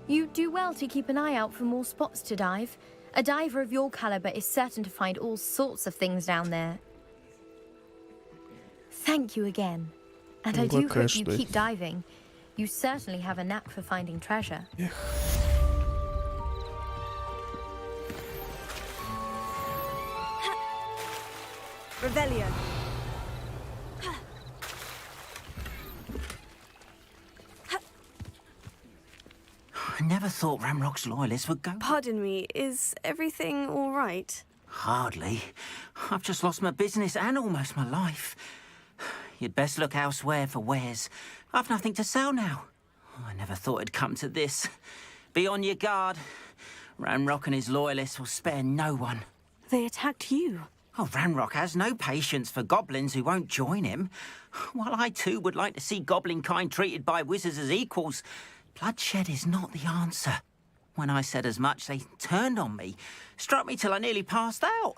You do well to keep an eye out for more spots to dive. A diver of your caliber is certain to find all sorts of things down there. Thank you again. And I do hope you keep diving. You certainly have a knack for finding treasure. Yeah. Revelio. I never thought Ramrock's loyalists would go. Pardon me, is everything all right? Hardly. I've just lost my business and almost my life. You'd best look elsewhere for wares. I've nothing to sell now. I never thought it'd come to this. Be on your guard. Ramrock and his loyalists will spare no one. They attacked you. Oh, Ramrock has no patience for goblins who won't join him. While I too would like to see goblin kind treated by wizards as equals, bloodshed is not the answer. When I said as much, they turned on me, struck me till I nearly passed out.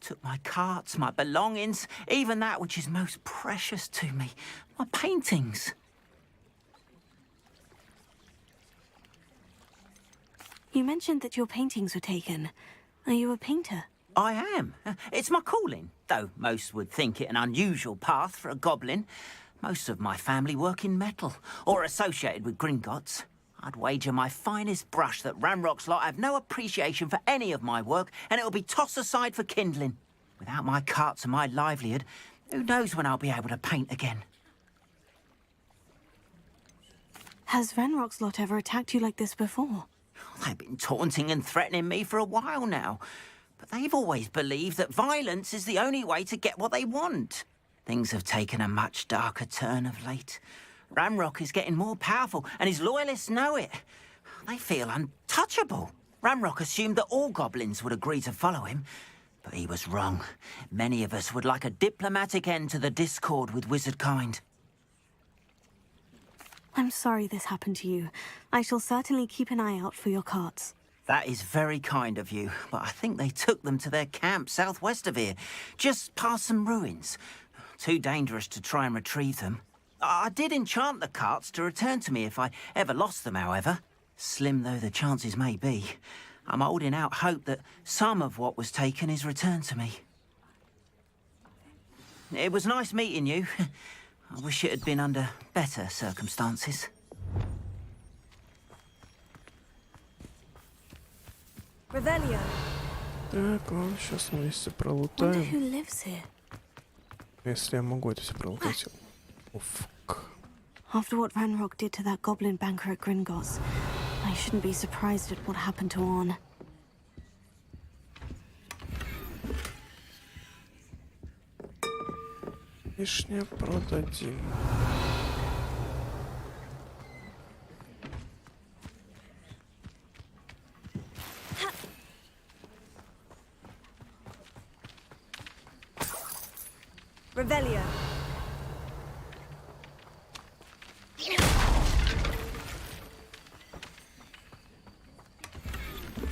Took my carts, my belongings, even that which is most precious to me, my paintings. You mentioned that your paintings were taken. Are you a painter? I am. It's my calling, though most would think it an unusual path for a goblin. Most of my family work in metal, or associated with Gringotts. I'd wager my finest brush that Ranrock's lot have no appreciation for any of my work, and it'll be tossed aside for kindling. Without my carts and my livelihood, who knows when I'll be able to paint again. Has Ranrock's lot ever attacked you like this before? They've been taunting and threatening me for a while now. But they've always believed that violence is the only way to get what they want. Things have taken a much darker turn of late. Ranrock is getting more powerful, and his loyalists know it. They feel untouchable. Ranrock assumed that all goblins would agree to follow him, but he was wrong. Many of us would like a diplomatic end to the discord with wizard kind. I'm sorry this happened to you. I shall certainly keep an eye out for your carts. That is very kind of you, but I think they took them to their camp southwest of here, just past some ruins. Too dangerous to try and retrieve them. I did enchant the carts to return to me if I ever lost them, however. Slim though the chances may be, I'm holding out hope that some of what was taken is returned to me. It was nice meeting you. I wish it had been under better circumstances. Revelio. Так, ладно, сейчас мы все Wonder пролутаем. who lives here. Если я могу это все пролутать. Уф. After what Ranrock did to that goblin banker at Gringotts, I shouldn't be surprised at what happened to Orn. Лишнее продадим. Revelio.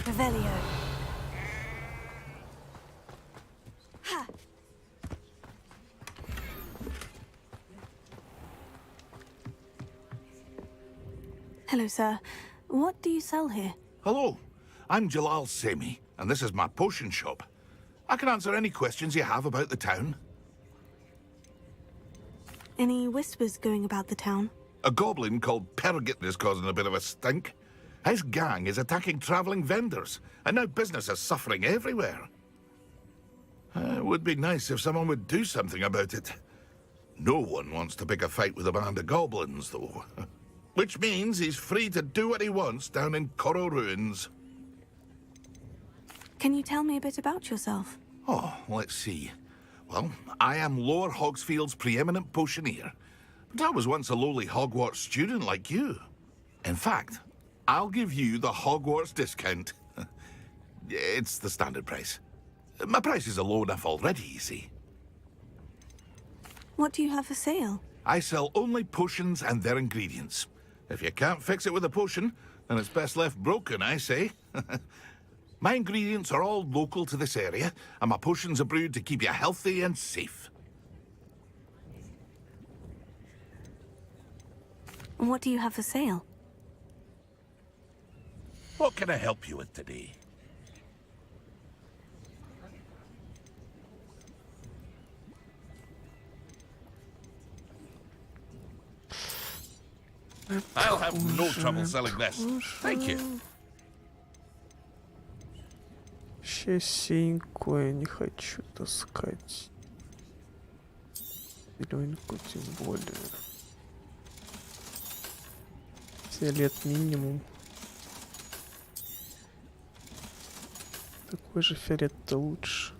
Revelio. Ha. Hello, sir. What do you sell here? Hello, I'm Jalal Semi, and this is my potion shop. I can answer any questions you have about the town. Any whispers going about the town? A goblin called Pergit is causing a bit of a stink. His gang is attacking travelling vendors, and now business is suffering everywhere. It would be nice if someone would do something about it. No one wants to pick a fight with a band of goblins, though. Which means he's free to do what he wants down in Coral Ruins. Can you tell me a bit about yourself? Oh, let's see. Well, I am Lower Hogsfield's preeminent potioneer. But I was once a lowly Hogwarts student like you. In fact, I'll give you the Hogwarts discount. It's the standard price. My prices are low enough already, you see. What do you have for sale? I sell only potions and their ingredients. If you can't fix it with a potion, then it's best left broken, I say. My ingredients are all local to this area, and my potions are brewed to keep you healthy and safe. What do you have for sale? What can I help you with today? I'll have no trouble selling this. Thank you. Синенькую не хочу таскать. Зелененькую тем более. Фиолет минимум. Такой же фиолет-то лучше.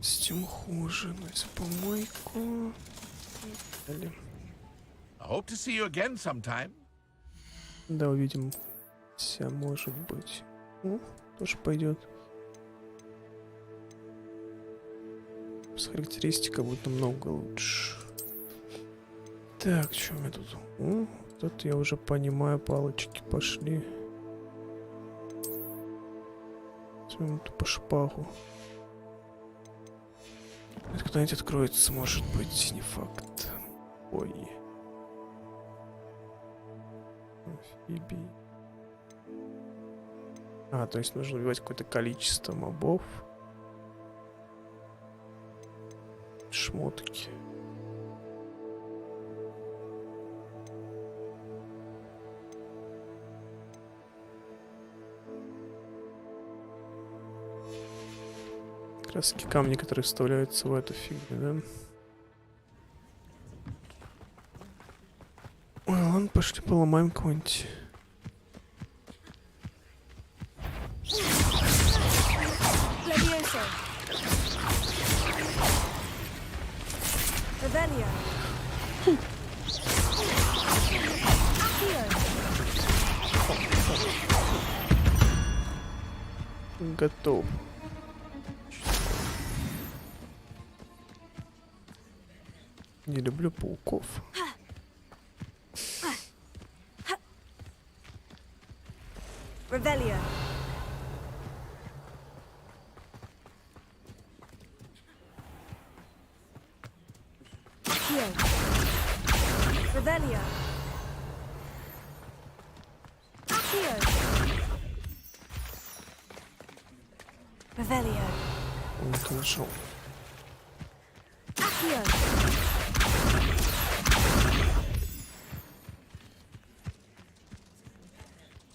С тем хуже. Ну, если помойку. Далее. I hope to see you again sometime. Да, увидим. Вся может быть. Ну, тоже пойдет. С характеристикой будет намного лучше. Так, что у меня тут? О, тут я уже понимаю, палочки пошли. Возьмем эту по шпагу. Это когда-нибудь откроется, может быть, не факт. Ой. Амфибии. А, то есть нужно убивать какое-то количество мобов. Шмотки. Как раз таки камни, которые вставляются в эту фигню, да? Ой, ладно, пошли поломаем кого-нибудь. Готов. Не люблю пауков. Revelio. Accio. Revelio. Accio. Revelio. Вот нашел. Accio.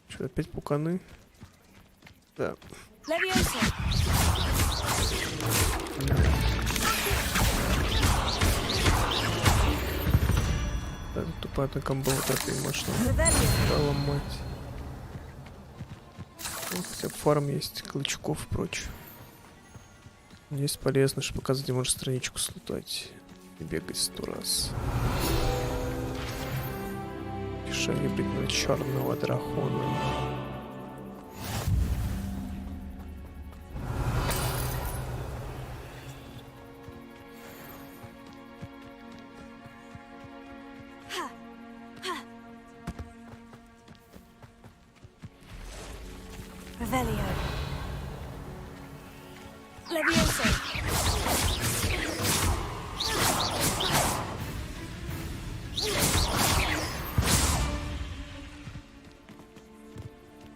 Что, опять пуканы? Да. Leviosa. Так, тупая на комбо трофей можно Revelio. поломать. Ну, хотя бы фарм есть, клычков и прочее. Есть полезно, чтобы показать, где можно страничку слутать. И бегать 100 раз. Решение быть на черного дракона. Revelio. Leviosa.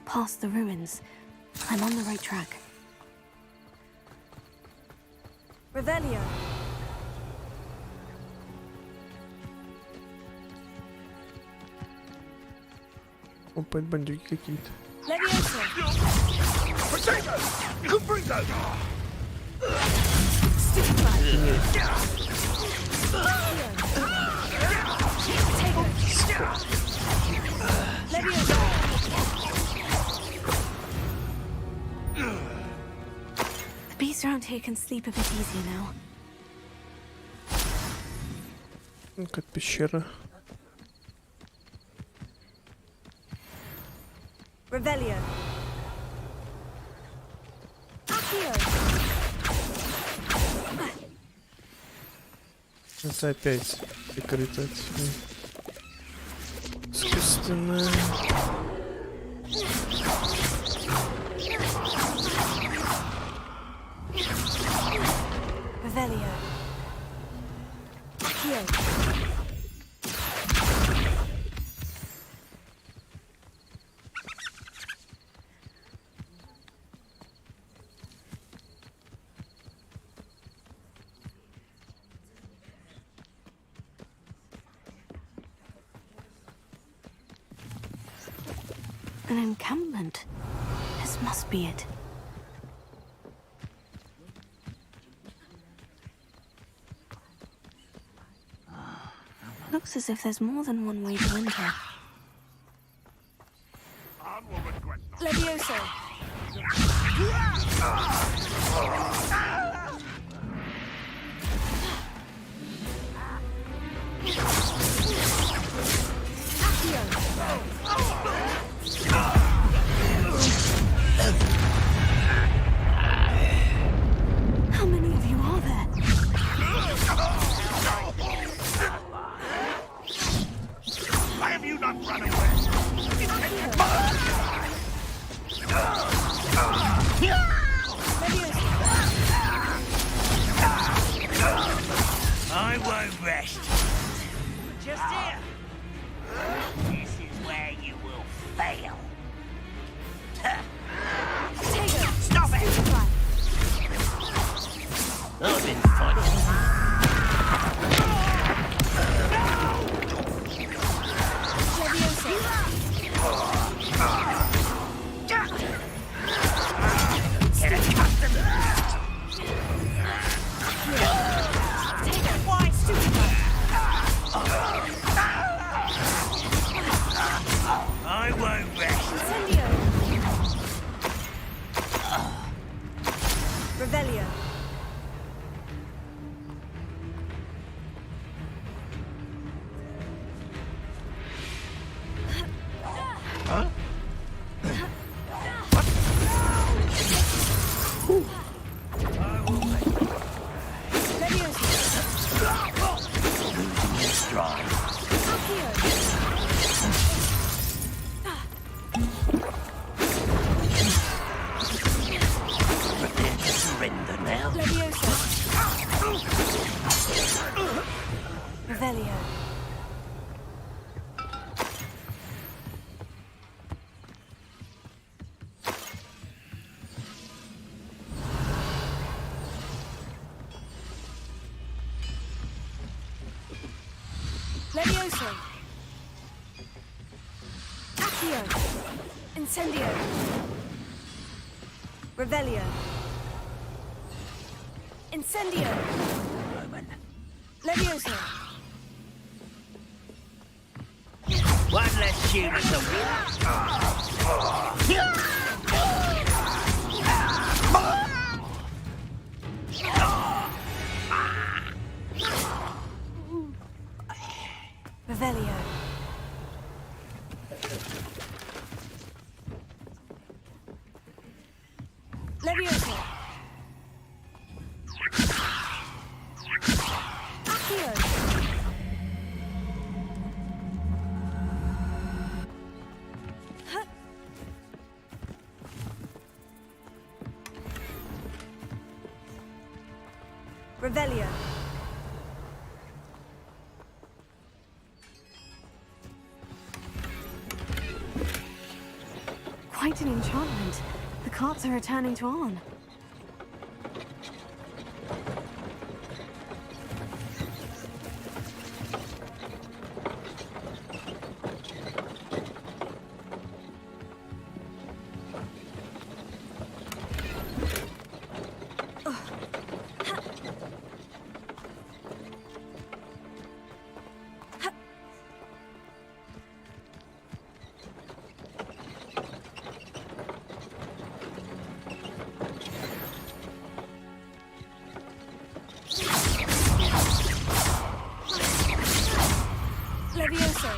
Past the ruins. I'm on the right track. Revelio. Опять бандюки какие-то. Leviosa. The beasts around here can sleep a bit easier now. Как пещера. Revelio. Accio. Это опять прикрыто отсюда. Искусственное. Revelio. Accio. An encampment. This must be it. Looks as if there's more than one way to enter. Leviosa. How many of you are there? Why have you not run away? I won't rest. Just here. This is where you will fail. Take it. Stop it! I've been fighting. Leviosa. Get accustomed. Levioso. Accio. Incendio. Revelio. Incendio. Levioso. One less tune at the Revelio. Levioso. Accio. Revelio. Quite an enchantment. The carts are returning to Arn. Levioso.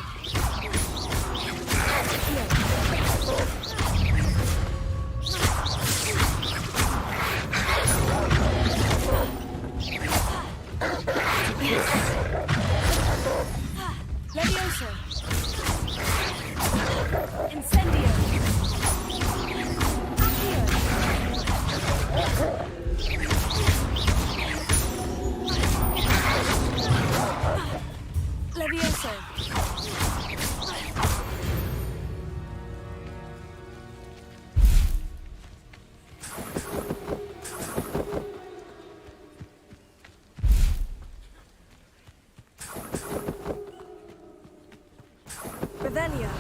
Levioso. Incendio. Levioso. Revelio.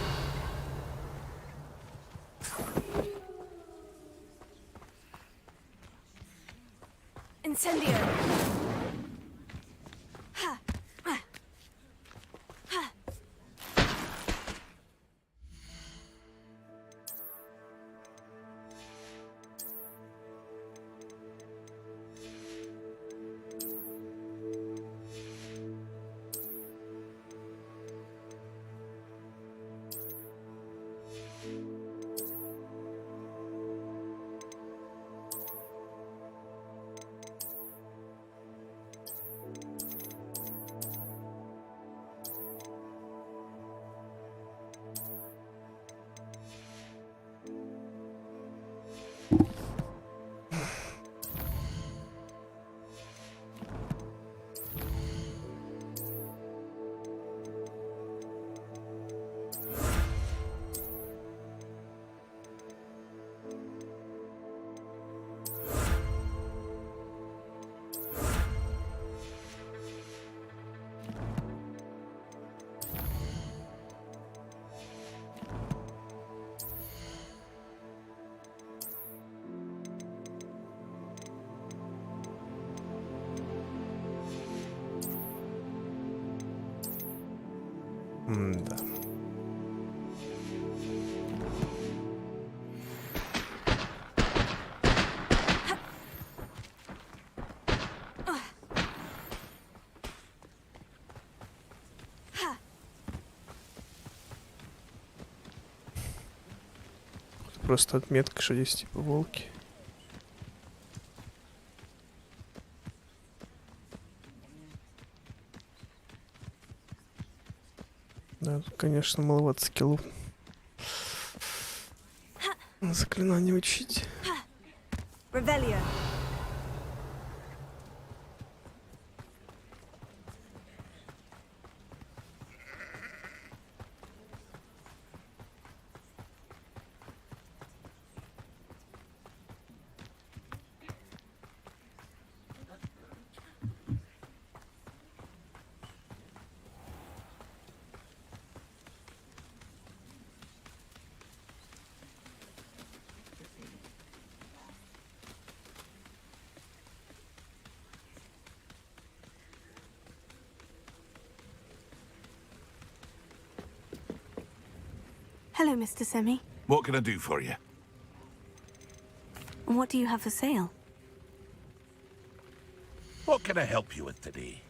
Incendio. Да. Просто отметка, что здесь типа волки. Да, тут, конечно, маловато скиллов. Заклинания учить. Revelio. Hello, Mr. Semi. What can I do for you? What do you have for sale? What can I help you with today?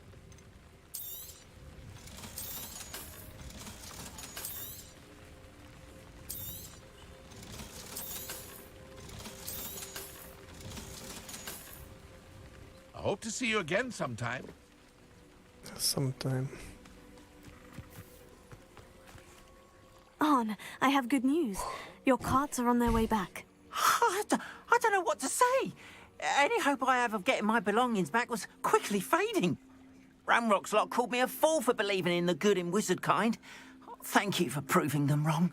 I hope to see you again sometime. Sometime. Arn, I have good news. Your carts are on their way back. I don't know what to say. Any hope I have of getting my belongings back was quickly fading. Ramrock's lot called me a fool for believing in the good in wizard kind. Thank you for proving them wrong.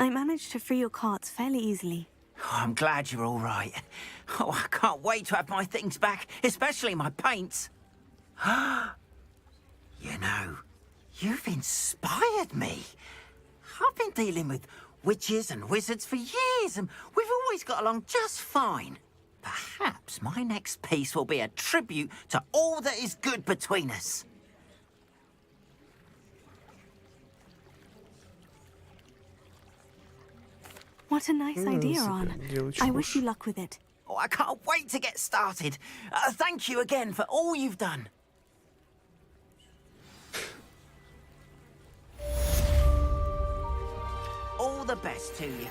I managed to free your carts fairly easily. Oh, I'm glad you're all right. Oh, I can't wait to have my things back, especially my paints. You know, you've inspired me. I've been dealing with witches and wizards for years, and we've always got along just fine. Perhaps my next piece will be a tribute to all that is good between us. What a nice idea, Arn. I wish you luck with it. Oh, I can't wait to get started. Thank you again for all you've done. All the best to you.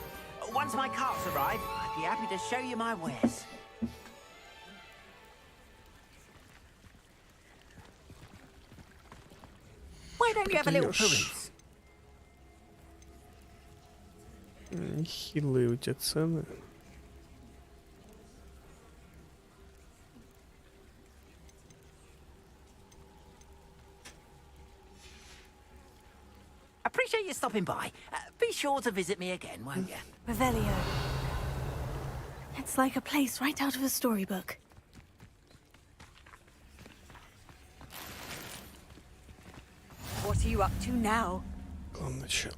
Once my carts arrive, I'd be happy to show you my wares. Why don't you have a little peruse? Нехилые у тебя цены. Appreciate you stopping by. Be sure to visit me again, won't you? Revelio. It's like a place right out of a storybook. What are you up to now? Главное, чё.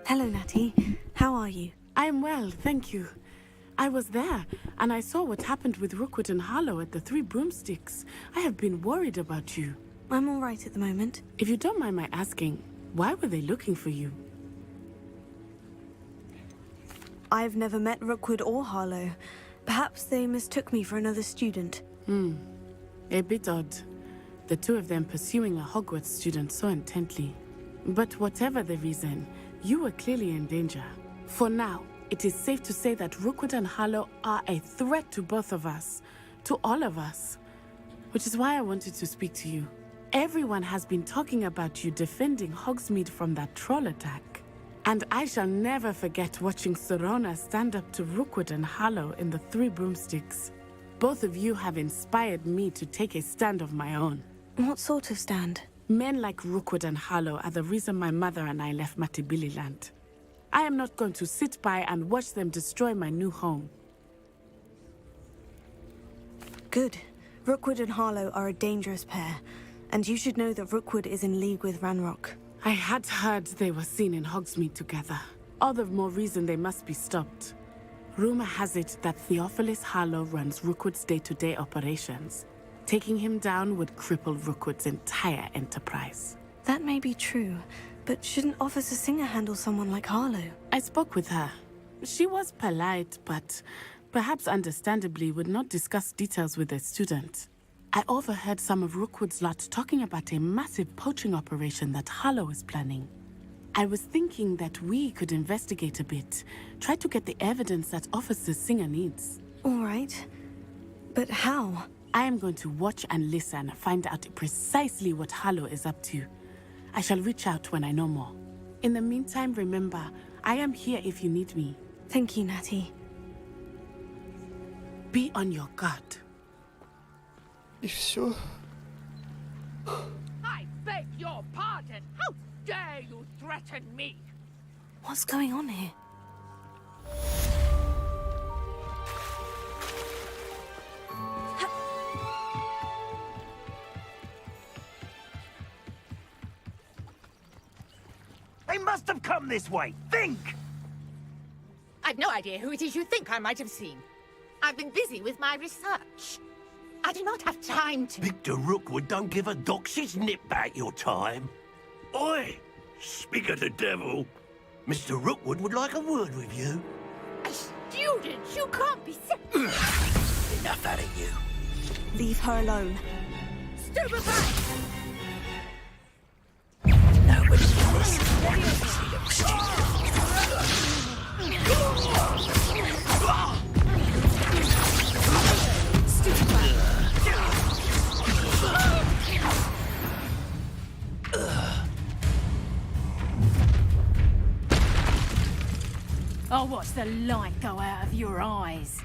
Hello, Natty. How are you? I am well, thank you. I was there, and I saw what happened with Rookwood and Harlow at the Three Broomsticks. I have been worried about you. I'm all right at the moment. If you don't mind my asking, why were they looking for you? I've never met Rookwood or Harlow. Perhaps they mistook me for another student. A bit odd. The two of them pursuing a Hogwarts student so intently. But whatever the reason, you were clearly in danger. For now, it is safe to say that Rookwood and Harlow are a threat to both of us. To all of us. Which is why I wanted to speak to you. Everyone has been talking about you defending Hogsmeade from that troll attack. And I shall never forget watching Sorona stand up to Rookwood and Harlow in the Three Broomsticks. Both of you have inspired me to take a stand of my own. What sort of stand? Men like Rookwood and Harlow are the reason my mother and I left Matabeleland. I am not going to sit by and watch them destroy my new home. Good. Rookwood and Harlow are a dangerous pair, and you should know that Rookwood is in league with Ranrock. I had heard they were seen in Hogsmeade together. All the more reason they must be stopped. Rumor has it that Theophilus Harlow runs Rookwood's day-to-day operations. Taking him down would cripple Rookwood's entire enterprise. That may be true, but shouldn't Officer Singer handle someone like Harlow? I spoke with her. She was polite, but perhaps understandably would not discuss details with a student. I overheard some of Rookwood's lot talking about a massive poaching operation that Harlow is planning. I was thinking that we could investigate a bit, try to get the evidence that Officer Singer needs. All right. But how? I am going to watch and listen, find out precisely what Harlow is up to. I shall reach out when I know more. In the meantime, remember, I am here if you need me. Thank you, Natty. Be on your guard. И все. I beg your pardon. How dare you threaten me? What's going on here? They must have come this way. Think! I've no idea who it is you think I might have seen. I've been busy with my research. I do not have time to... Victor Rookwood don't give a doxy's nip back your time. Oi! Speak of the devil. Mr. Rookwood would like a word with you. A student? You can't be... Enough out of you. Leave her alone. Stupefy! Nobody knows. Lazy little student. I'll watch the light go out of your eyes.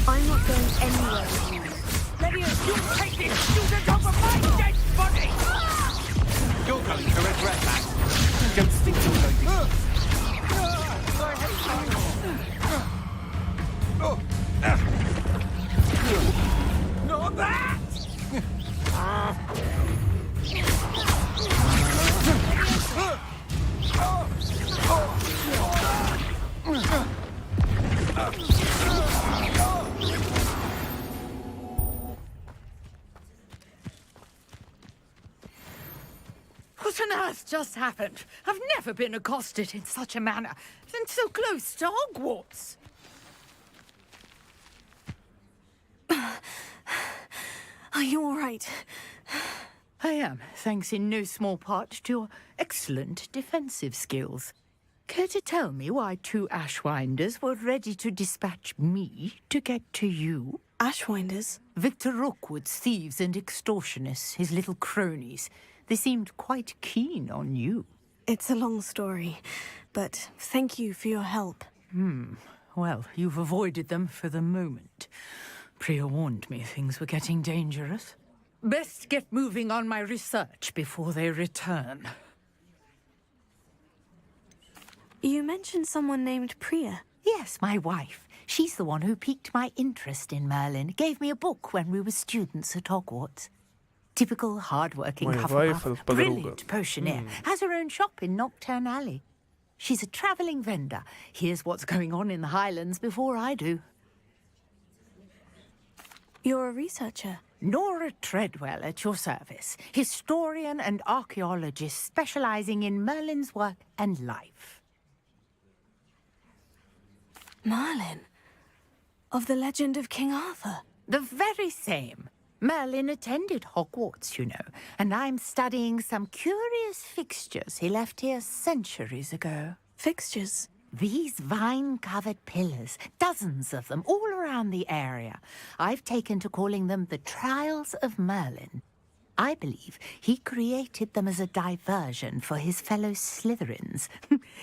I'm not going anywhere with you. Leviosa, you take this student off of my dead body! You're going to regret that. Don't think you're going to... Not that! What on earth just happened? I've never been accosted in such a manner, and so close to Hogwarts. Are you all right? I am, thanks in no small part to your excellent defensive skills. Care to tell me why two Ashwinders were ready to dispatch me to get to you? Ashwinders? Victor Rookwood's thieves and extortionists, his little cronies. They seemed quite keen on you. It's a long story, but thank you for your help. Well, you've avoided them for the moment. Priya warned me things were getting dangerous. Best get moving on my research before they return. You mentioned someone named Priya. Yes, my wife. She's the one who piqued my interest in Merlin. Gave me a book when we were students at Hogwarts. Typical hard-working Hufflepuff, brilliant potioneer, has her own shop in Nocturne Alley. She's a travelling vendor. Hears what's going on in the Highlands before I do. You're a researcher? Nora Treadwell at your service. Historian and archaeologist specialising in Merlin's work and life. Merlin? Of the legend of King Arthur? The very same. Merlin attended Hogwarts, you know, and I'm studying some curious fixtures he left here centuries ago. Fixtures? These vine-covered pillars, dozens of them, all around the area. I've taken to calling them the Trials of Merlin. I believe he created them as a diversion for his fellow Slytherins.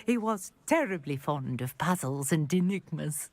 He was terribly fond of puzzles and enigmas.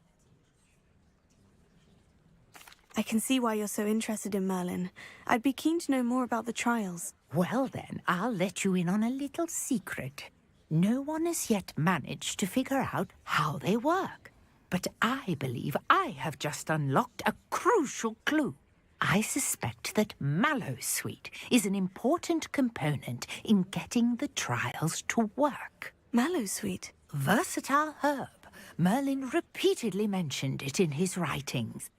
I can see why you're so interested in Merlin. I'd be keen to know more about the trials. Well then, I'll let you in on a little secret. No one has yet managed to figure out how they work. But I believe I have just unlocked a crucial clue. I suspect that Mallowsweet is an important component in getting the trials to work. Mallowsweet? Versatile herb. Merlin repeatedly mentioned it in his writings.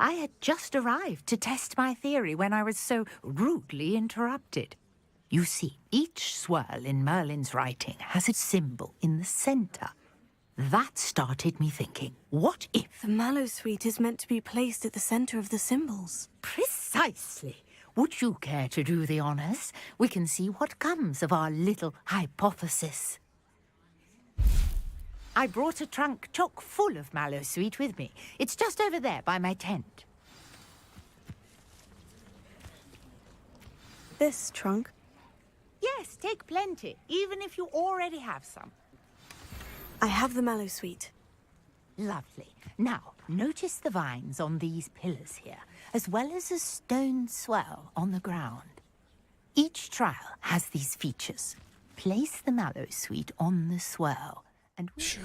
I had just arrived to test my theory when I was so rudely interrupted. You see, each swirl in Merlin's writing has a symbol in the centre. That started me thinking, what if... The Mallowsweet is meant to be placed at the centre of the symbols. Precisely. Would you care to do the honours? We can see what comes of our little hypothesis. I brought a trunk chock full of Mallowsweet with me. It's just over there by my tent. This trunk? Yes, take plenty, even if you already have some. I have the Mallowsweet. Lovely. Now, notice the vines on these pillars here, as well as a stone swell on the ground. Each trial has these features. Place the Mallowsweet on the swirl, and... Sure.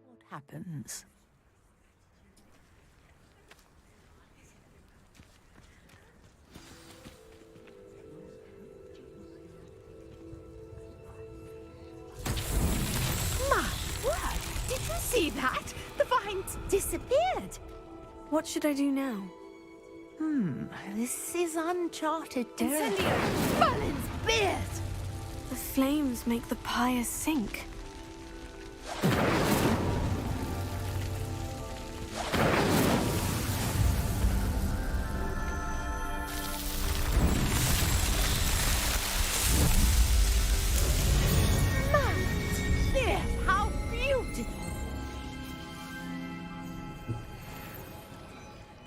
What happens? My word! Did you see It's disappeared. What should I do now? This is uncharted territory. Merlin's beard! The flames make the pyre sink. Merlin's beard! How beautiful!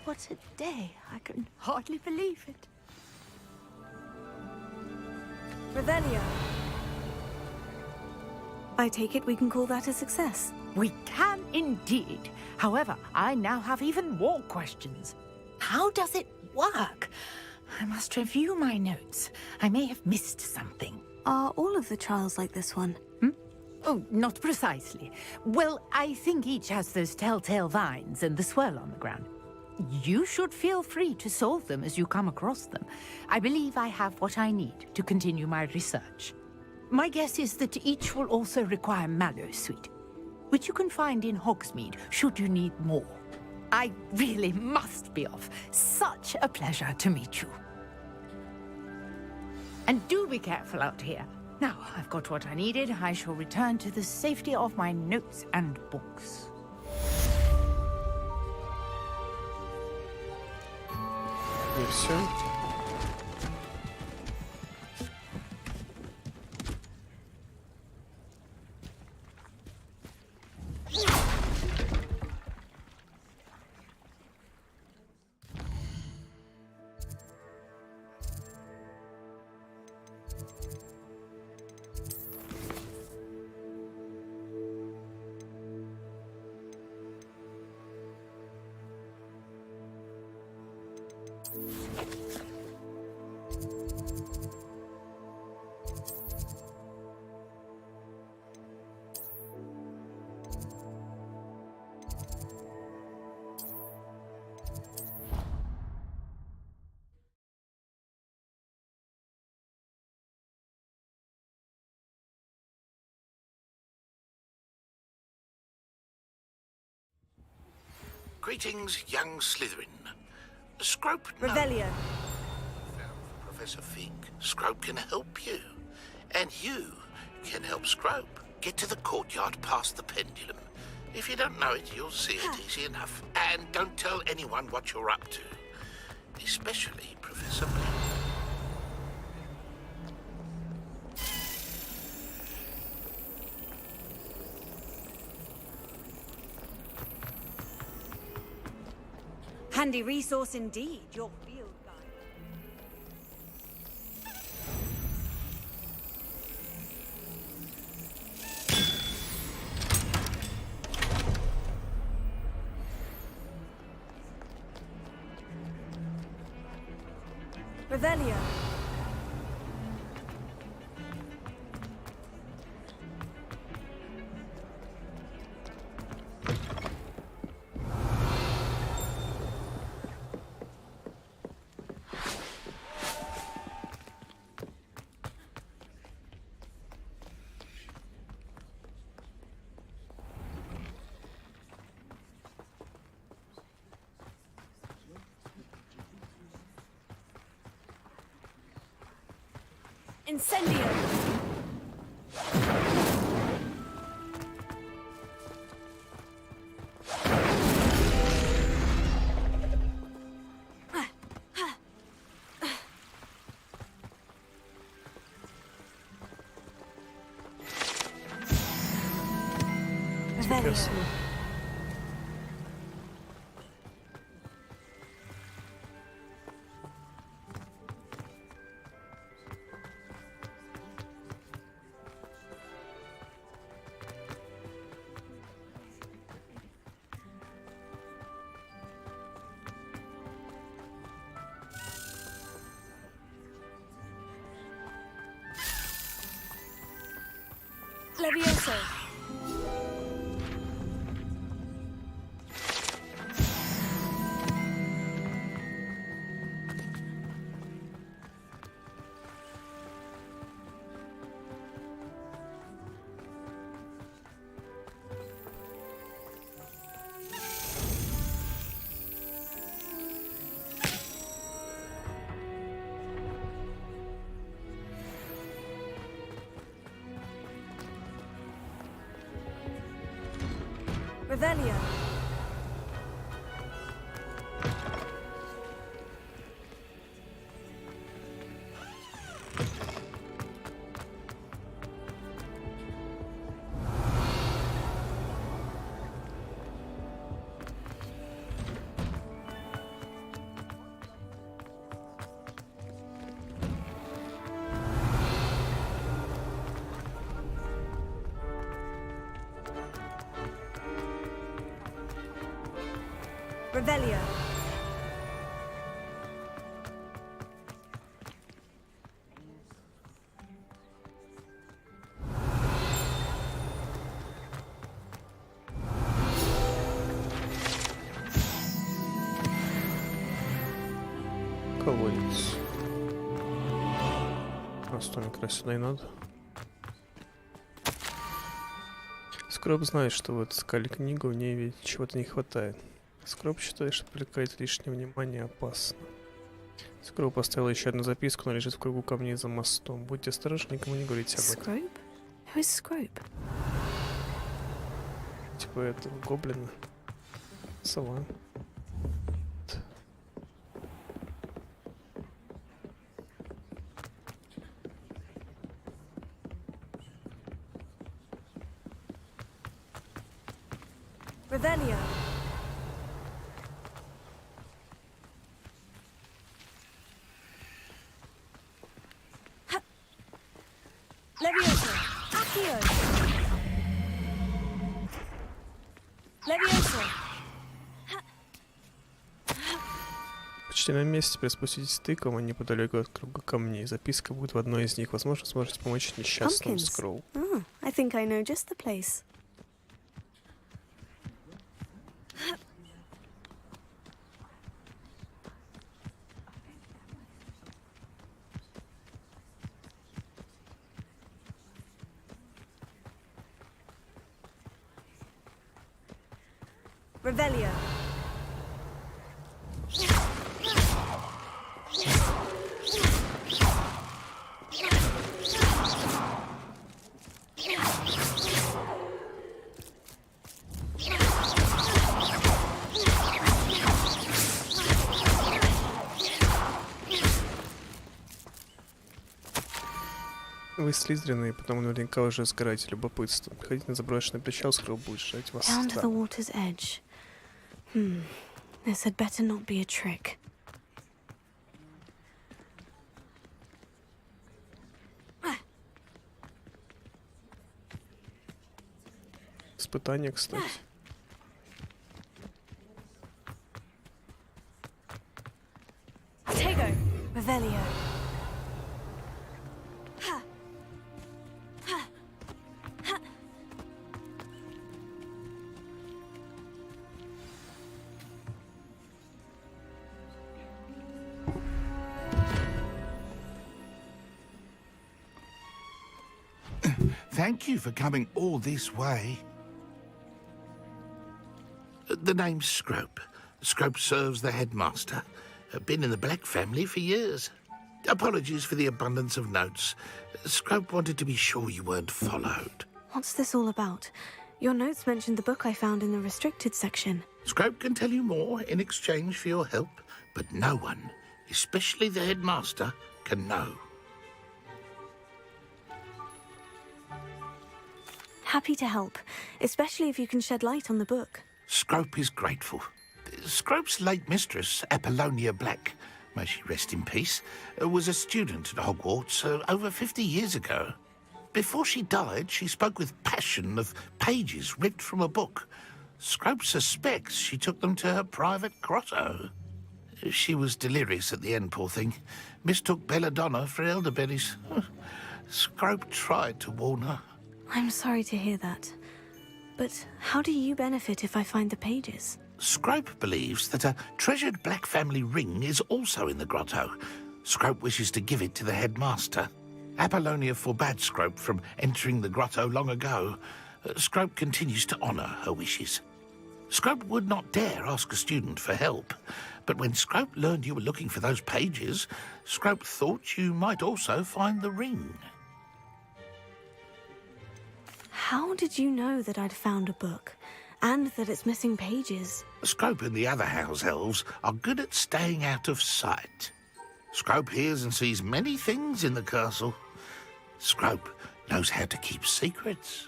What a day. I can hardly believe it. Revelio. I take it we can call that a success. We can indeed. However, I now have even more questions. How does it work? I must review my notes. I may have missed something. Are all of the trials like this one? Oh, not precisely. Well, I think each has those telltale vines and the swirl on the ground. You should feel free to solve them as you come across them. I believe I have what I need to continue my research. My guess is that each will also require Mallow Suite, which you can find in Hogsmeade should you need more. I really must be off. Such a pleasure to meet you. And do be careful out here. Now I've got what I needed, I shall return to the safety of my notes and books. И все. Greetings, young Slytherin. Scrope Revelio. Professor Fig. Scrope can help you. And you can help Scrope. Get to the courtyard past the pendulum. If you don't know it, you'll see it easy enough. And don't tell anyone what you're up to. Especially Professor Blue. Handy resource indeed, your field guide. Revelio. Incendio! Интересно. Levioso. Revelio. Revelio. Колодец. Столик раз сюда и надо. Скроб знает, что вот искали книгу, в ней ведь чего-то не хватает. Скроб считает, что привлекает лишнее внимание опасно. Скроб поставил еще одну записку, она лежит в кругу камней за мостом. Будьте осторожны, никому не говорите об этом. Scrope? Who is Scrope? Типа этого гоблина. Сова. Revelio. Levioso. Accio. Levioso. Почти на месте, теперь спуститесь тыком, а неподалеку от круга камней. Записка будет в одной из них. Возможно, сможете помочь несчастному Скроу. Oh, I think I know just the place. Revelio. Вы слизерины, и потому наверняка уже сгораете любопытством. Ходить на заброшенный причал, Скроу будет ждать вас Down to the там. water's edge. This had better not be a trick. Испытание, кстати. Tego. Revelio. Thank you for coming all this way. The name's Scrope. Scrope serves the headmaster. Been in the Black family for years. Apologies for the abundance of notes. Scrope wanted to be sure you weren't followed. What's this all about? Your notes mentioned the book I found in the restricted section. Scrope can tell you more in exchange for your help, but no one, especially the headmaster, can know. Happy to help, especially if you can shed light on the book. Scrope is grateful. Scrope's late mistress, Apollonia Black, may she rest in peace, was a student at Hogwarts over 50 years ago. Before she died, she spoke with passion of pages ripped from a book. Scrope suspects she took them to her private grotto. She was delirious at the end, poor thing. Mistook belladonna for elderberries. Scrope tried to warn her. I'm sorry to hear that. But how do you benefit if I find the pages? Scrope believes that a treasured Black family ring is also in the grotto. Scrope wishes to give it to the headmaster. Apollonia forbade Scrope from entering the grotto long ago. Scrope continues to honour her wishes. Scrope would not dare ask a student for help, but when Scrope learned you were looking for those pages, Scrope thought you might also find the ring. How did you know that I'd found a book? And that it's missing pages. Scrope and the other house elves are good at staying out of sight. Scrope hears and sees many things in the castle. Scrope knows how to keep secrets.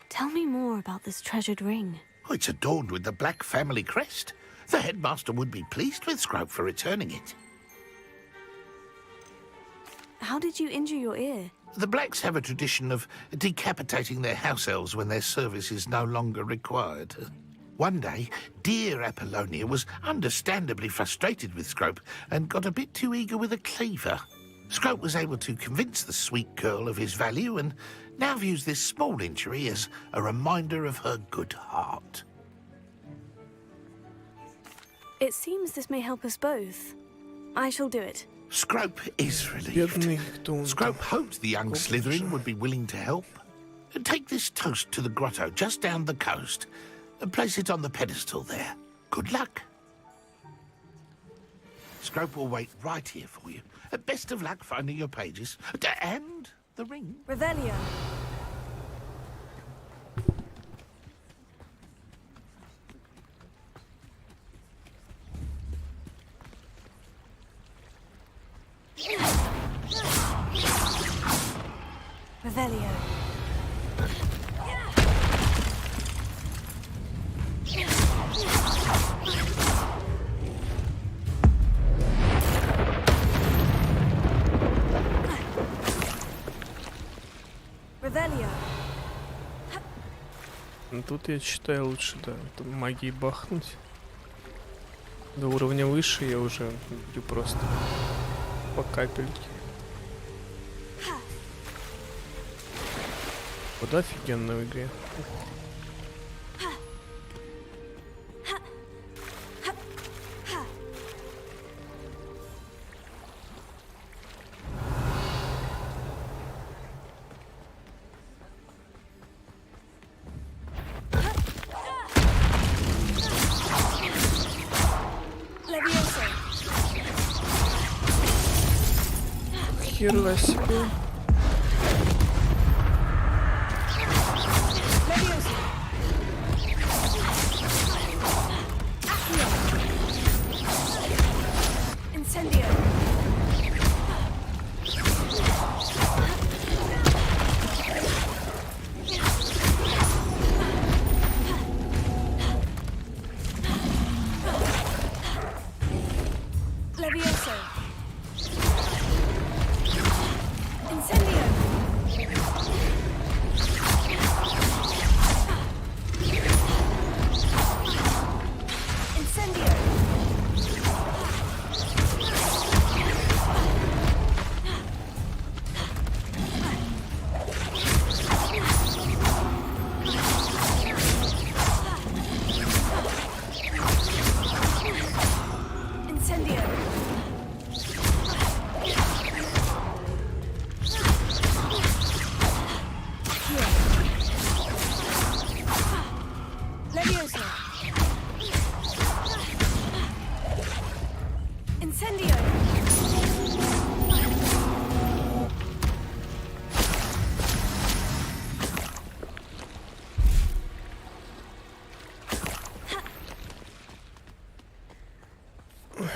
Tell me more about this treasured ring. Oh, it's adorned with the Black family crest. The headmaster would be pleased with Scrope for returning it. How did you injure your ear? The Blacks have a tradition of decapitating their house elves when their service is no longer required. One day, dear Apollonia was understandably frustrated with Scrope and got a bit too eager with a cleaver. Scrope was able to convince the sweet girl of his value and now views this small injury as a reminder of her good heart. It seems this may help us both. I shall do it. Scrope is relieved. Scrope hoped the young Slytherin would be willing to help. Take this toast to the grotto just down the coast and place it on the pedestal there. Good luck. Scrope will wait right here for you. Best of luck finding your pages. And the ring. Revelio. Revelio. Revelio. Ну, тут я считаю лучше, да, магией бахнуть. До уровня выше я уже бью просто по капельке. Вот офигенно в игре. Хера себе.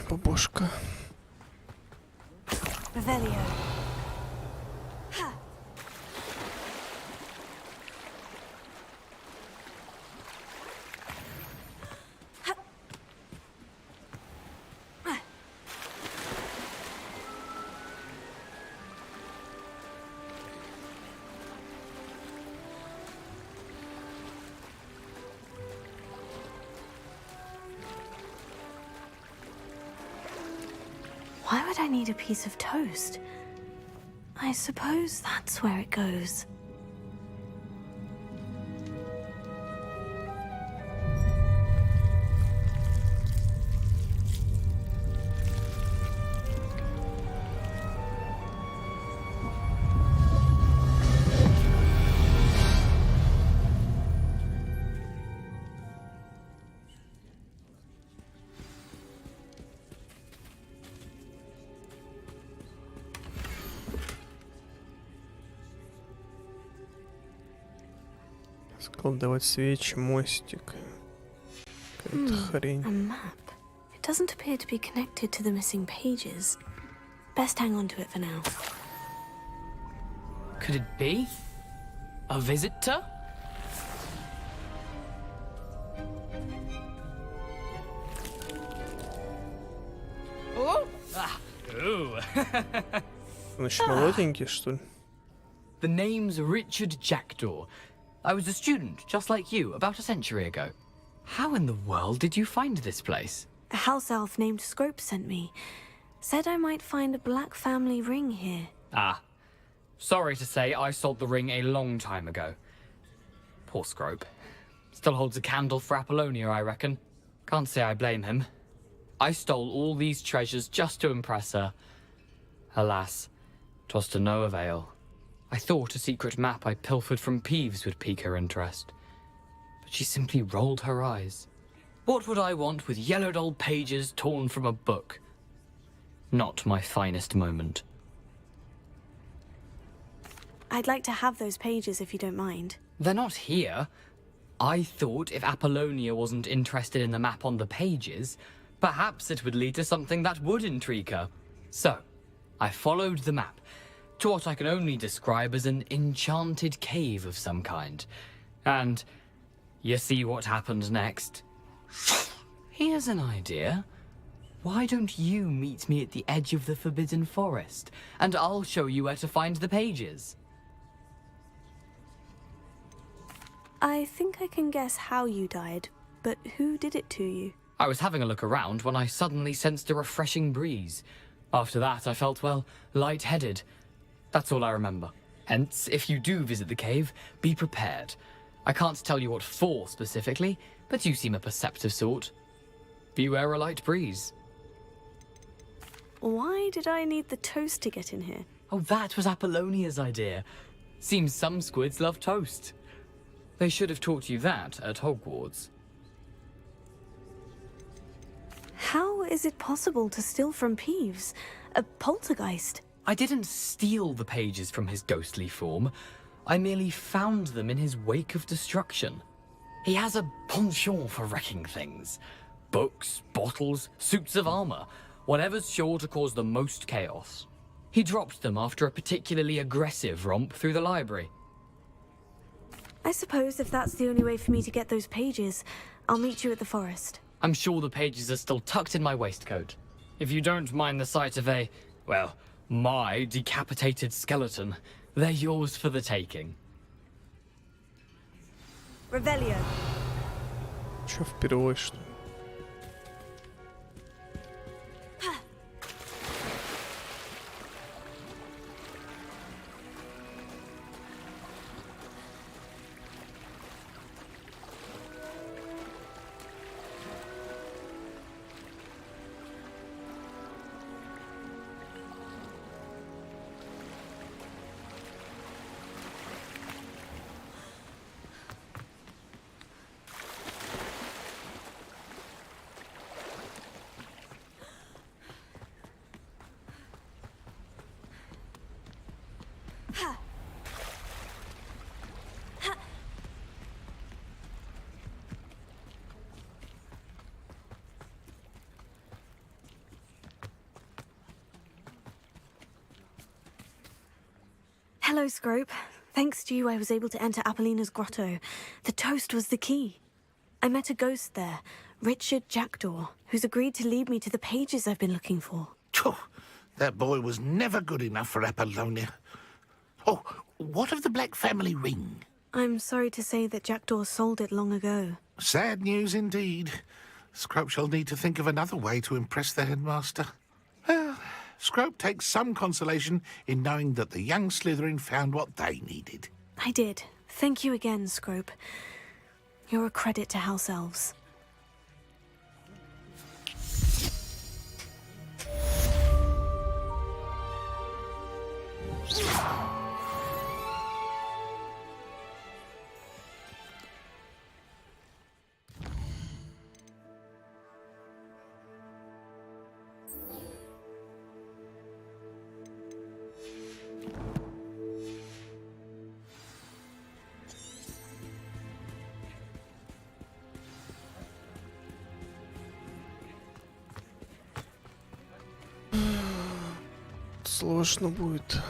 Бабушка. Revelio. Why would I need a piece of toast? I suppose that's where it goes. Сколдовать свечи, мостик. Какая-то хрень. A map. It doesn't appear to be connected to the missing pages. Best hang on to it for now. Could it be? A visitor? Oh! Ah. Ooh. Он еще молоденький, что ли? The name's Richard Jackdaw. I was a student, just like you, about a century ago. How in the world did you find this place? A house elf named Scrope sent me. Said I might find a black family ring here. Ah. Sorry to say, I sold the ring a long time ago. Poor Scrope. Still holds a candle for Apollonia, I reckon. Can't say I blame him. I stole all these treasures just to impress her. Alas, 'twas to no avail. I thought a secret map I pilfered from Peeves would pique her interest. But she simply rolled her eyes. What would I want with yellowed old pages torn from a book? Not my finest moment. I'd like to have those pages if you don't mind. They're not here. I thought if Apollonia wasn't interested in the map on the pages, perhaps it would lead to something that would intrigue her. So, I followed the map to what I can only describe as an enchanted cave of some kind. And you see what happened next? Here's an idea. Why don't you meet me at the edge of the Forbidden Forest, and I'll show you where to find the pages. I think I can guess how you died, but who did it to you? I was having a look around when I suddenly sensed a refreshing breeze. After that, I felt, well, lightheaded. That's all I remember. Hence, if you do visit the cave, be prepared. I can't tell you what for specifically, but you seem a perceptive sort. Beware a light breeze. Why did I need the toast to get in here? Oh, that was Apollonia's idea. Seems some squids love toast. They should have taught you that at Hogwarts. How is it possible to steal from Peeves? A poltergeist? I didn't steal the pages from his ghostly form. I merely found them in his wake of destruction. He has a penchant for wrecking things. Books, bottles, suits of armor, whatever's sure to cause the most chaos. He dropped them after a particularly aggressive romp through the library. I suppose if that's the only way for me to get those pages, I'll meet you at the forest. I'm sure the pages are still tucked in my waistcoat. If you don't mind the sight of a, well, my decapitated skeleton, they're yours for the taking. Revelio. Чё впервые, что ли? Hello, Scrope. Thanks to you, I was able to enter Apollina's grotto. The toast was the key. I met a ghost there, Richard Jackdaw, who's agreed to lead me to the pages I've been looking for. Phew, that boy was never good enough for Apollonia. Oh, what of the Black family ring? I'm sorry to say that Jackdaw sold it long ago. Sad news indeed. Scrope shall need to think of another way to impress the headmaster. Well, Scrope takes some consolation in knowing that the young Slytherin found what they needed. I did. Thank you again, Scrope. You're a credit to House Elves. сложно будет.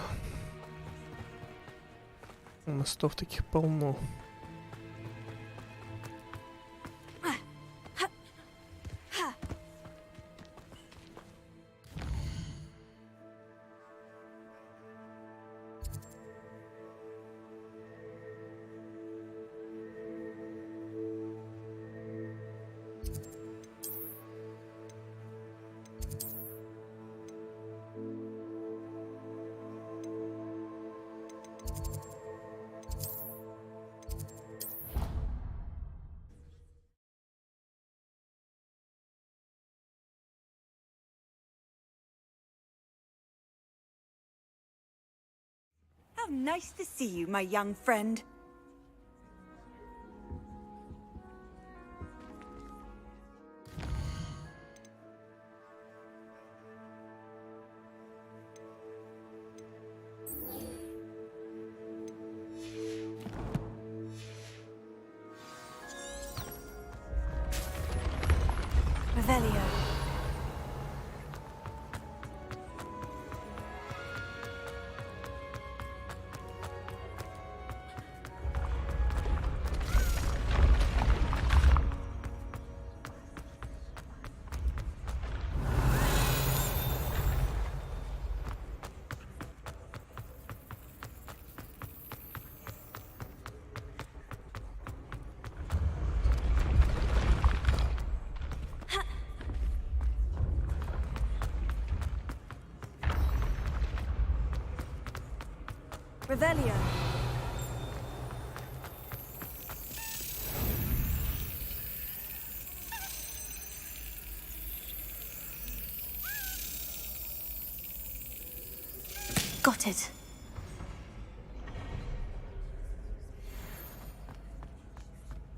Мостов таких полно. How nice to see you, my young friend. Revelio. Revelio. Got it.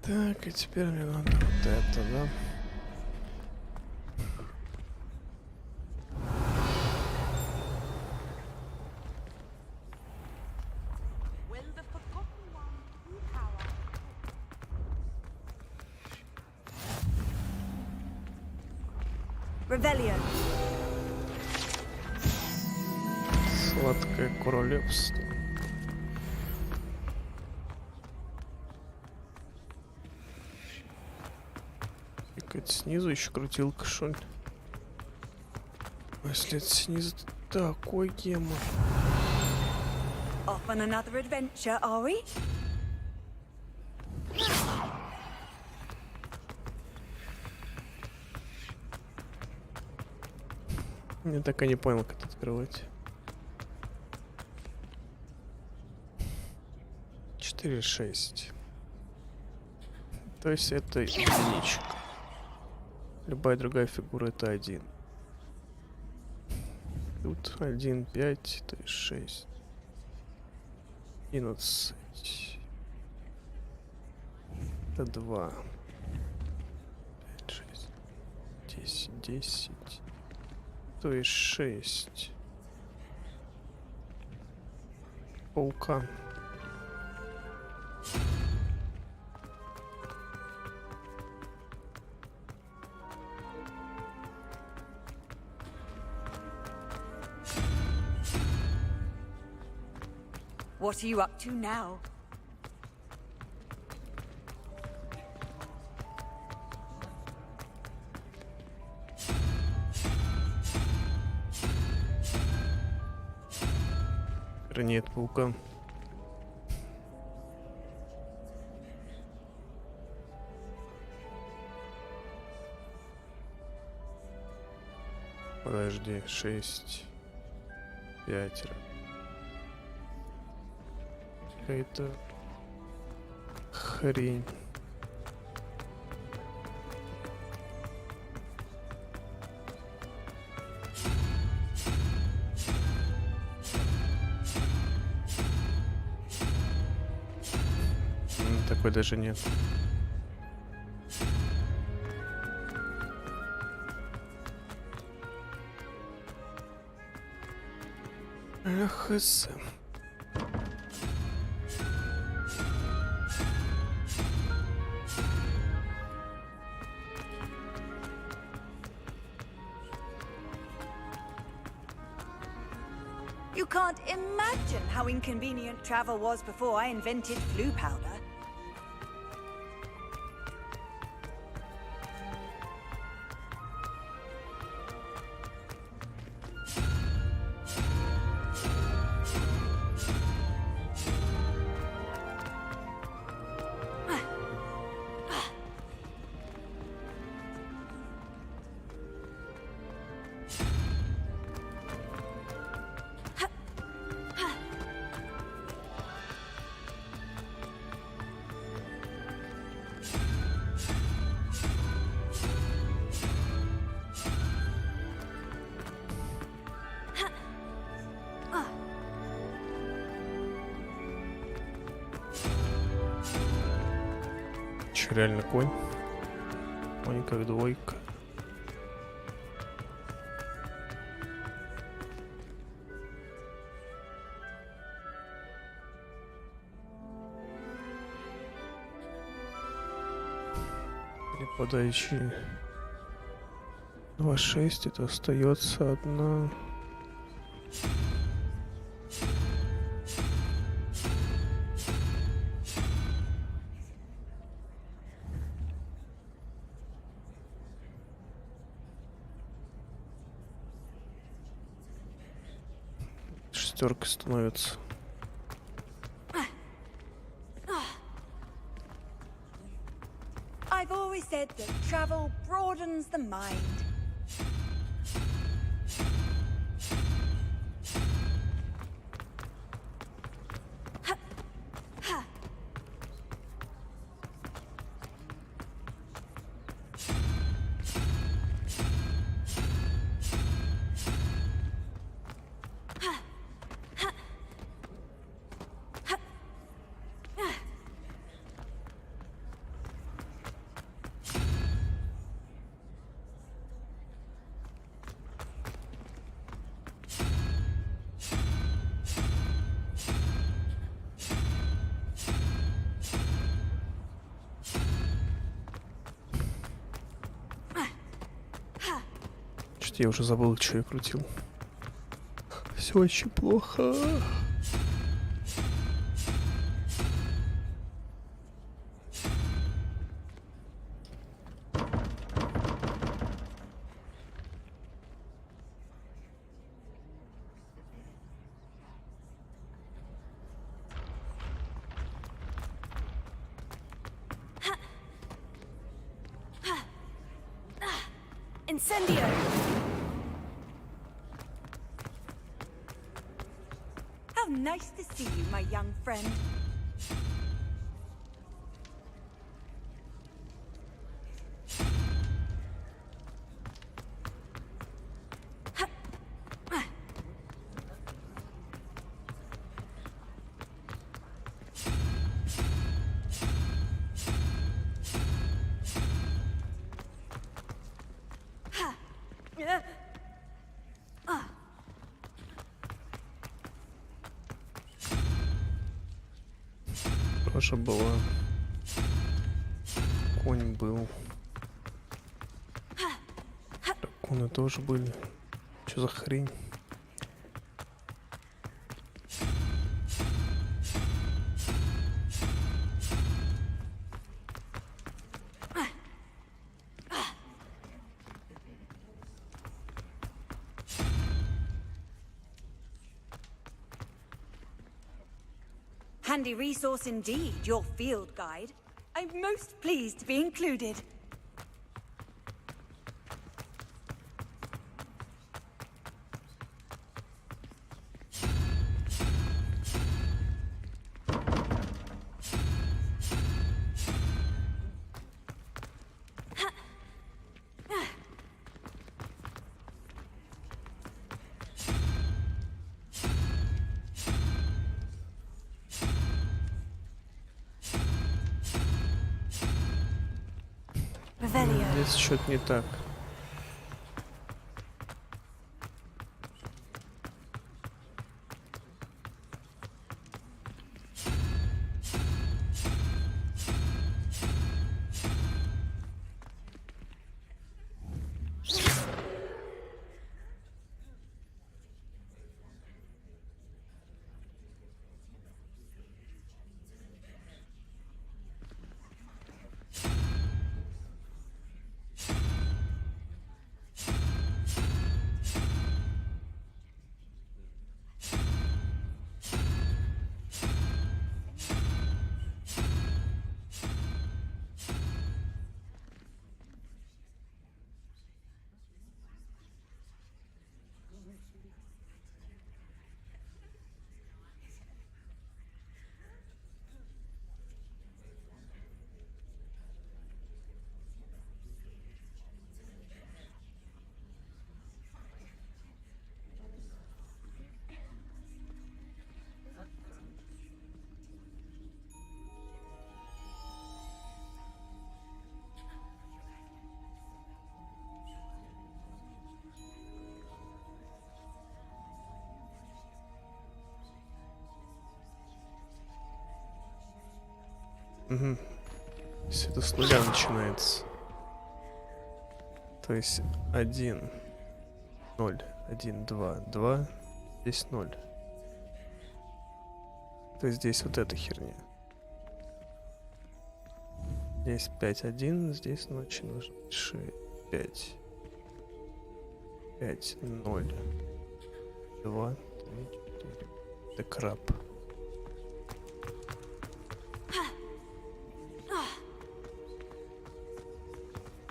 Так, и теперь мне надо вот это, да? Revelio. Сладкое королевство. Какая-то снизу еще крутилка, что ли? А если это снизу, то такой гемор. Off on another adventure, are we? Я так и не понял, как это открывать. 4-6. То есть это единичка. Любая другая фигура это 1. Тут 1, 5, то есть 6. 11. Это 2. 5, 6. 10, 10. То есть 6. Паука. What are you up to now? Нет паука. Подожди, 6. 5. Какая-то хрень. Такой даже нет. Эх, You can't imagine how inconvenient travel was before I invented flu powder. Че, реально конь? Конь как двойка. Перепадающий 2-6, это остается одна. Шестерка становится. I've always said that travel broadens the mind. Что-то я уже забыл, что я крутил. Все очень плохо. Incendio! How nice to see you, my young friend. Тоже была. Конь был. Драконы тоже были. Что за хрень? Handy resource indeed, your field guide. I'm most pleased to be included. Здесь что-то не так. Угу. То есть это с нуля начинается. То есть 1, 0, 1, 2, 2, здесь 0. То есть здесь вот эта херня. Здесь 5, 1, здесь ночи нужно 5. 5, 0, 2, 3, 4. Это краб.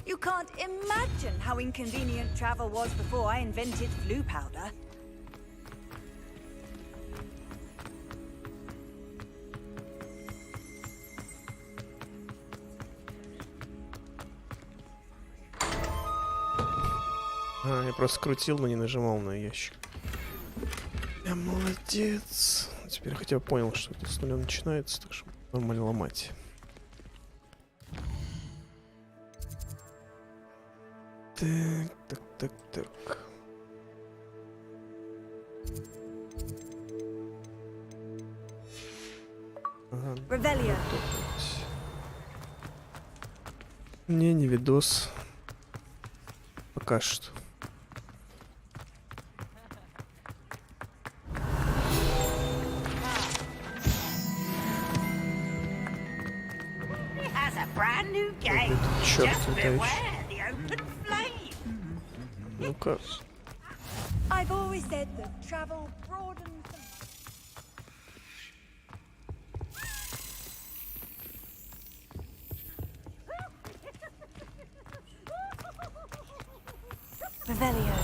You can't imagine how inconvenient travel was before I invented flu powder. Я просто крутил, но не нажимал на ящик. Я молодец. Теперь хотя бы понял, что это с нуля начинается, так что нормально ломать. Так. Ага. Не видос. Пока что. Черт, ну-ка. I've always said that travel broadens. Revelio.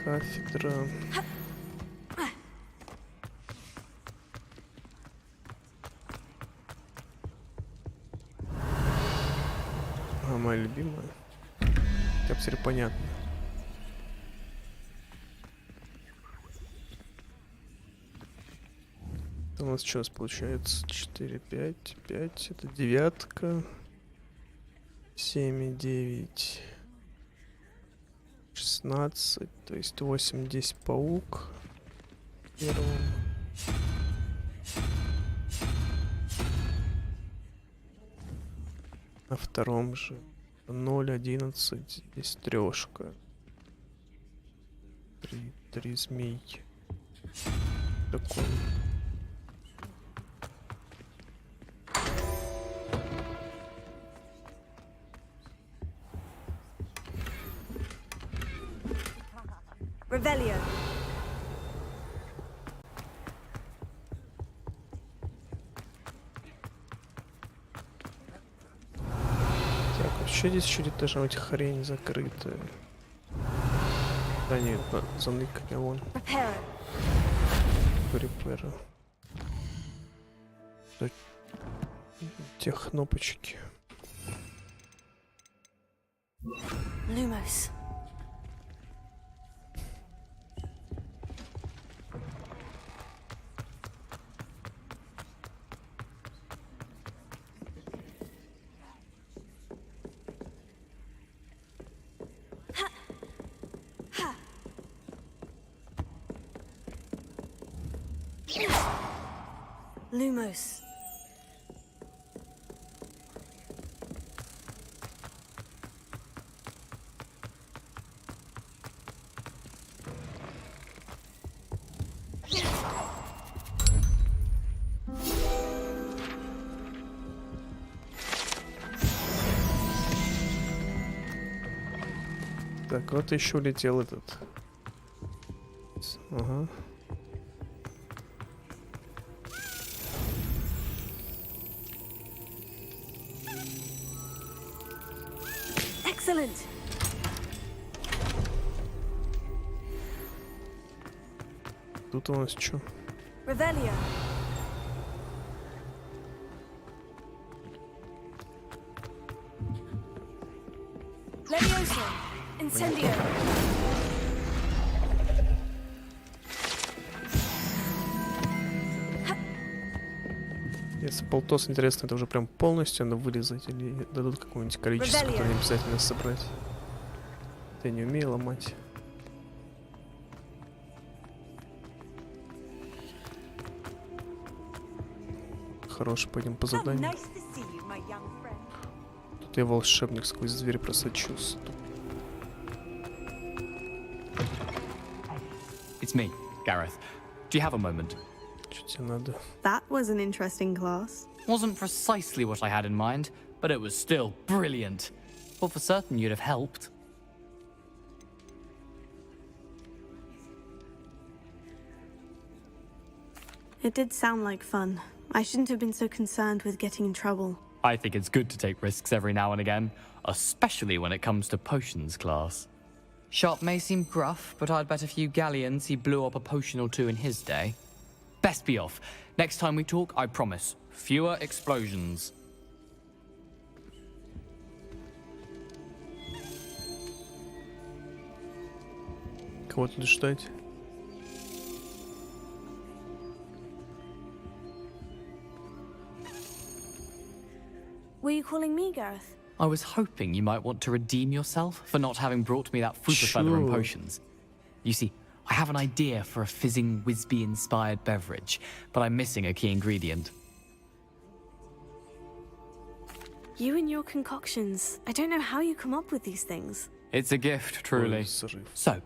Кафедра. Моя любимая. Как теперь понятно. Это у нас что получается? 4, 5, 5. Это девятка. 7, 9. 16. То есть 8, 10 паук. Первым. На втором же 0, 11, здесь трешка. 3 змей. Такой. Revelio. Так, вообще здесь еще должна быть хрень закрытая. Да нет, заныками вон. Припера. Те кнопочки. Lumos. Lumos. Так, вот еще улетел этот. Ага. Excellent. Тут у нас что? Revelio. Levioso. Incendio. Если полтос, интересно, это уже прям полностью надо вырезать или дадут какое-нибудь количество, которое не обязательно собрать. Я не умею ломать. Хорош, пойдем по заданию. Тут я волшебник, сквозь дверь просочусь. It's me, Gareth. Do you have a moment? Что тебе надо? That was an interesting class. Wasn't precisely what I had in mind, but it was still brilliant. Well, for certain you'd have helped. It did sound like fun. I shouldn't have been so concerned with getting in trouble. I think it's good to take risks every now and again, especially when it comes to potions class. Sharp may seem gruff, but I'd bet a few galleons he blew up a potion or two in his day. Best be off. Next time we talk, I promise, fewer explosions. Кого тут ждать? Were you calling me, Gareth? I was hoping you might want to redeem yourself for not having brought me that fruit of feather and potions. You see, I have an idea for a fizzing Whizbee-inspired beverage, but I'm missing a key ingredient. You and your concoctions. I don't know how you come up with these things. It's a gift, truly. So,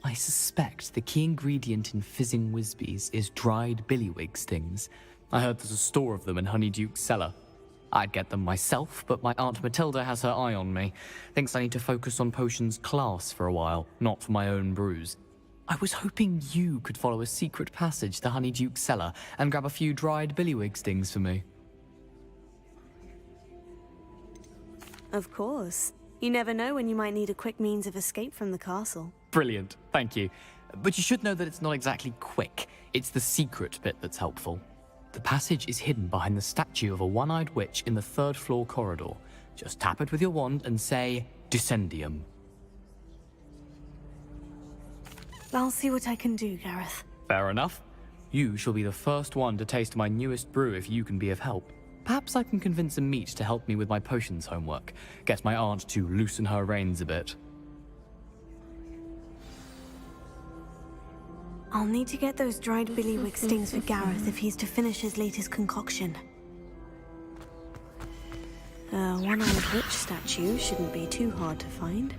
I suspect the key ingredient in fizzing Whizbees is dried billywig stings. I heard there's a store of them in Honeyduke's cellar. I'd get them myself, but my Aunt Matilda has her eye on me. Thinks I need to focus on potions class for a while, not for my own brews. I was hoping you could follow a secret passage to Honeyduke's cellar and grab a few dried billywig stings for me. Of course. You never know when you might need a quick means of escape from the castle. Brilliant, thank you. But you should know that it's not exactly quick. It's the secret bit that's helpful. The passage is hidden behind the statue of a one-eyed witch in the third-floor corridor. Just tap it with your wand and say, Descendium. I'll see what I can do, Gareth. Fair enough. You shall be the first one to taste my newest brew if you can be of help. Perhaps I can convince a meat to help me with my potions homework. Get my aunt to loosen her reins a bit. I'll need to get those dried billywig stings for Gareth if he's to finish his latest concoction. A one-eyed witch statue shouldn't be too hard to find.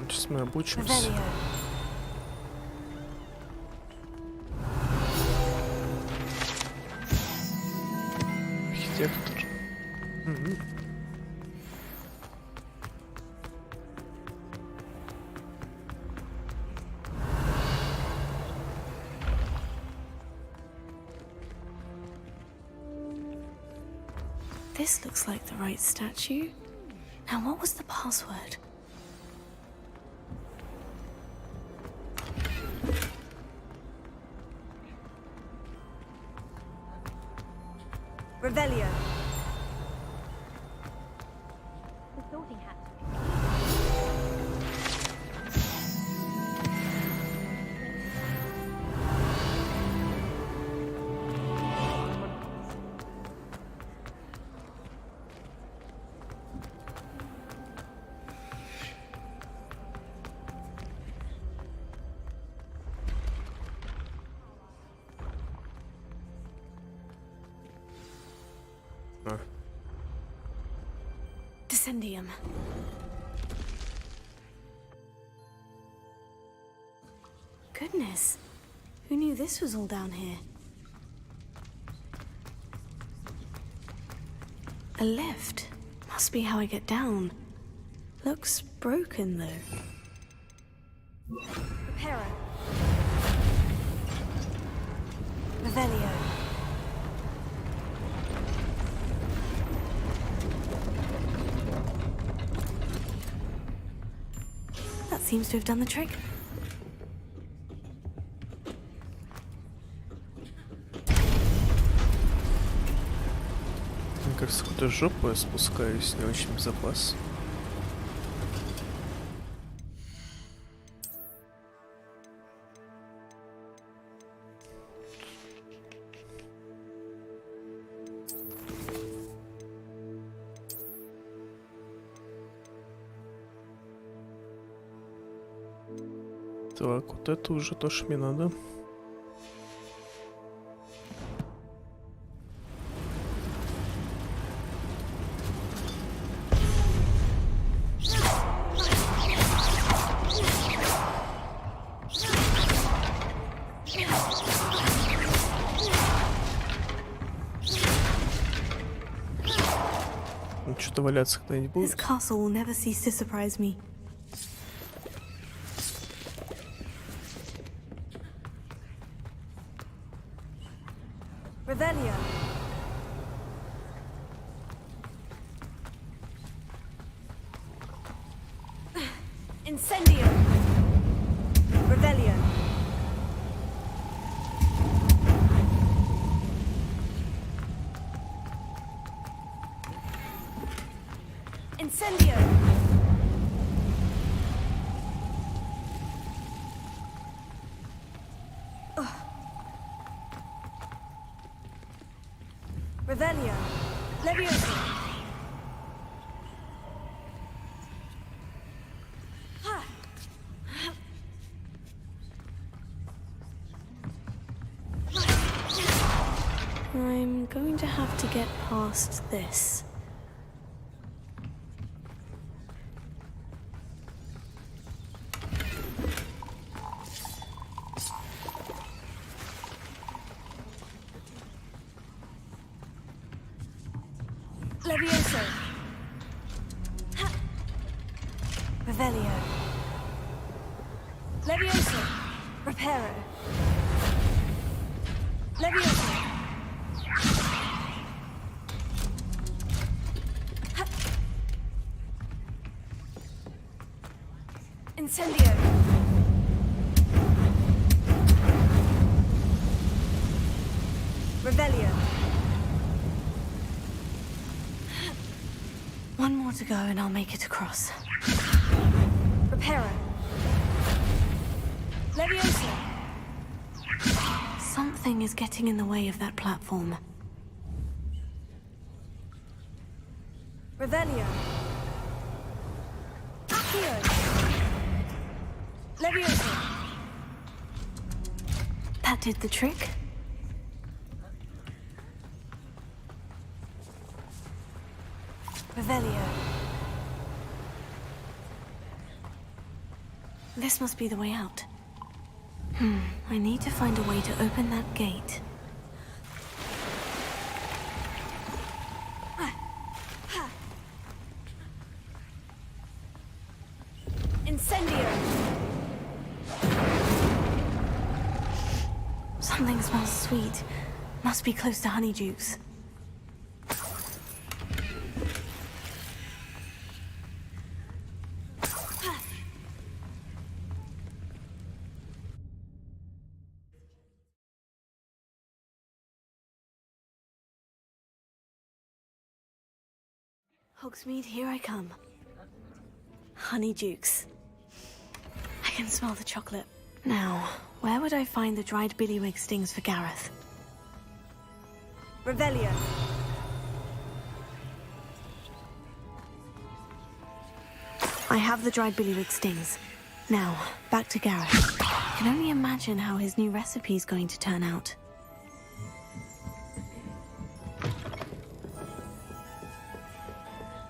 Сейчас мы обучимся. Архитектор. This looks like the right statue. Now, what was the password? Revelio. The sorting hat. Descendium. Goodness, who knew this was all down here? A lift. Must be how I get down. Looks broken though. Reparo. Revelio. That seems to have done the trick. Мне кажется, куда жопу я спускаюсь, не очень безопасно. Так, вот это уже то, что мне надо. Ну, что-то валяться когда-нибудь будет. This castle will never cease to surprise me. Revelio. Incendio. Revelio. Incendio. Revelio. Leviosa. I'm going to have to get past this. Levioso. Revelio. Levioso. Reparo. Levioso. Incendio. Revelio. One more to go and I'll make it across. Reparo. Levioso. Something is getting in the way of that platform. Revelio. Accio. Levioso. That did the trick. Revelio. This must be the way out. I need to find a way to open that gate. Incendio. Something smells sweet. Must be close to Honeydukes. Hogsmeade, here I come. Honeydukes. I can smell the chocolate. Now, where would I find the dried billywig stings for Gareth? Revelio. I have the dried billywig stings. Now, back to Gareth. I can only imagine how his new recipe is going to turn out.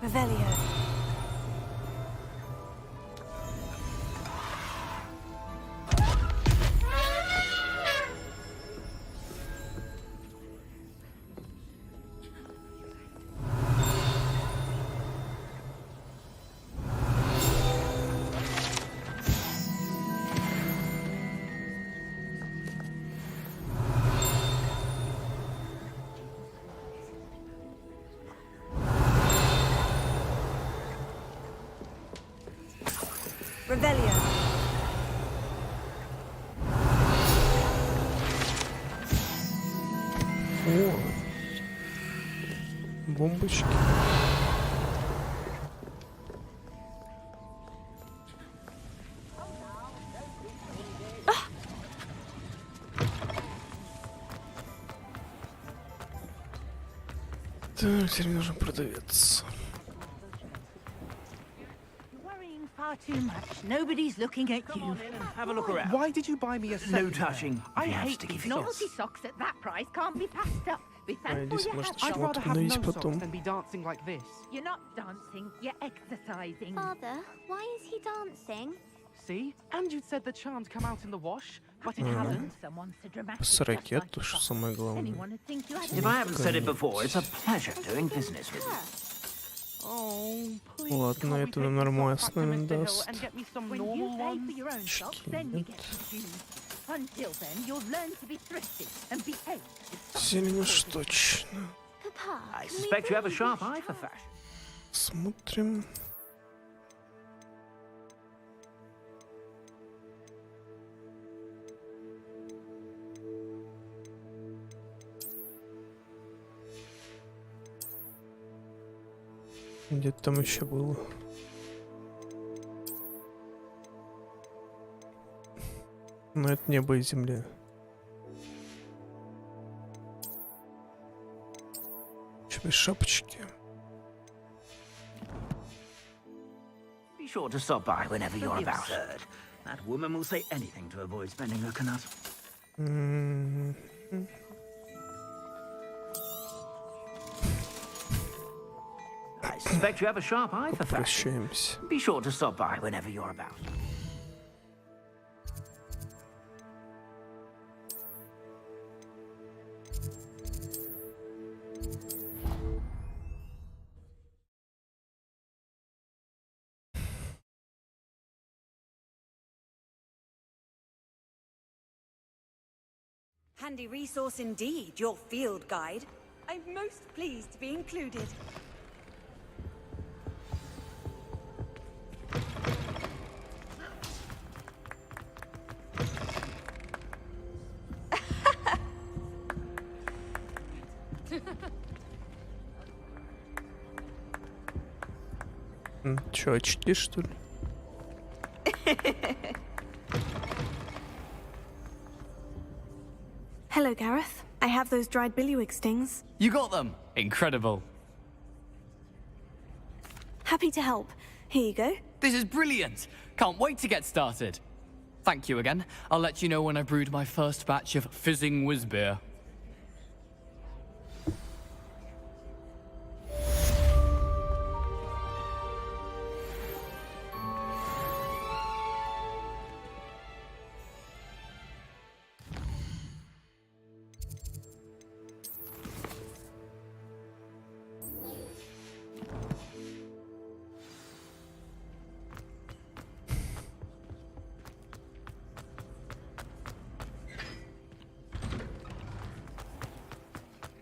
Revelio. Revelio. О, бомбочки. Так, теперь мне нужен продавец. Worrying far too much. Nobody's looking at you. Have a look around. Why did you buy me a set? No touching. I You have hate sticky these fingers. novelty socks at that price. Can't be passed up. Be thankful здесь you можно have. I'd что-то rather have no установить socks потом. than be dancing like this. You're not dancing. You're exercising. Father, why is he dancing? See? And you'd said the charm's come out in the wash, but it Ага. hasn't. Someone's so dramatic. С ракету, что самое главное. Anyone would think you had If I haven't said it before, it's a pleasure doing business with you. Oh, please. Ладно, это нам нормально даст. And get me some When you normal pay ones. for your own socks, then you get to choose. Until then, you'll learn to be thrifty and behave. Зеленошточно. Papa, I suspect you have a sharp eye for fashion. Смотрим. Где-то там еще было. Но это небо и земля. Еще без шапочки. Be sure to stop by whenever you're about. That woman will say anything to avoid spending her canut. I suspect you have a sharp eye for fashion. Прощаемся. Be sure to stop by whenever you're about. Handy resource indeed, your field guide. I'm most pleased to be included. Че, очки, что ли? Hello, Gareth. I have those dried billywig stings. You got them! Incredible. Happy to help. Here you go. This is brilliant! Can't wait to get started. Thank you again. I'll let you know when I brewed my first batch of fizzing whiz beer.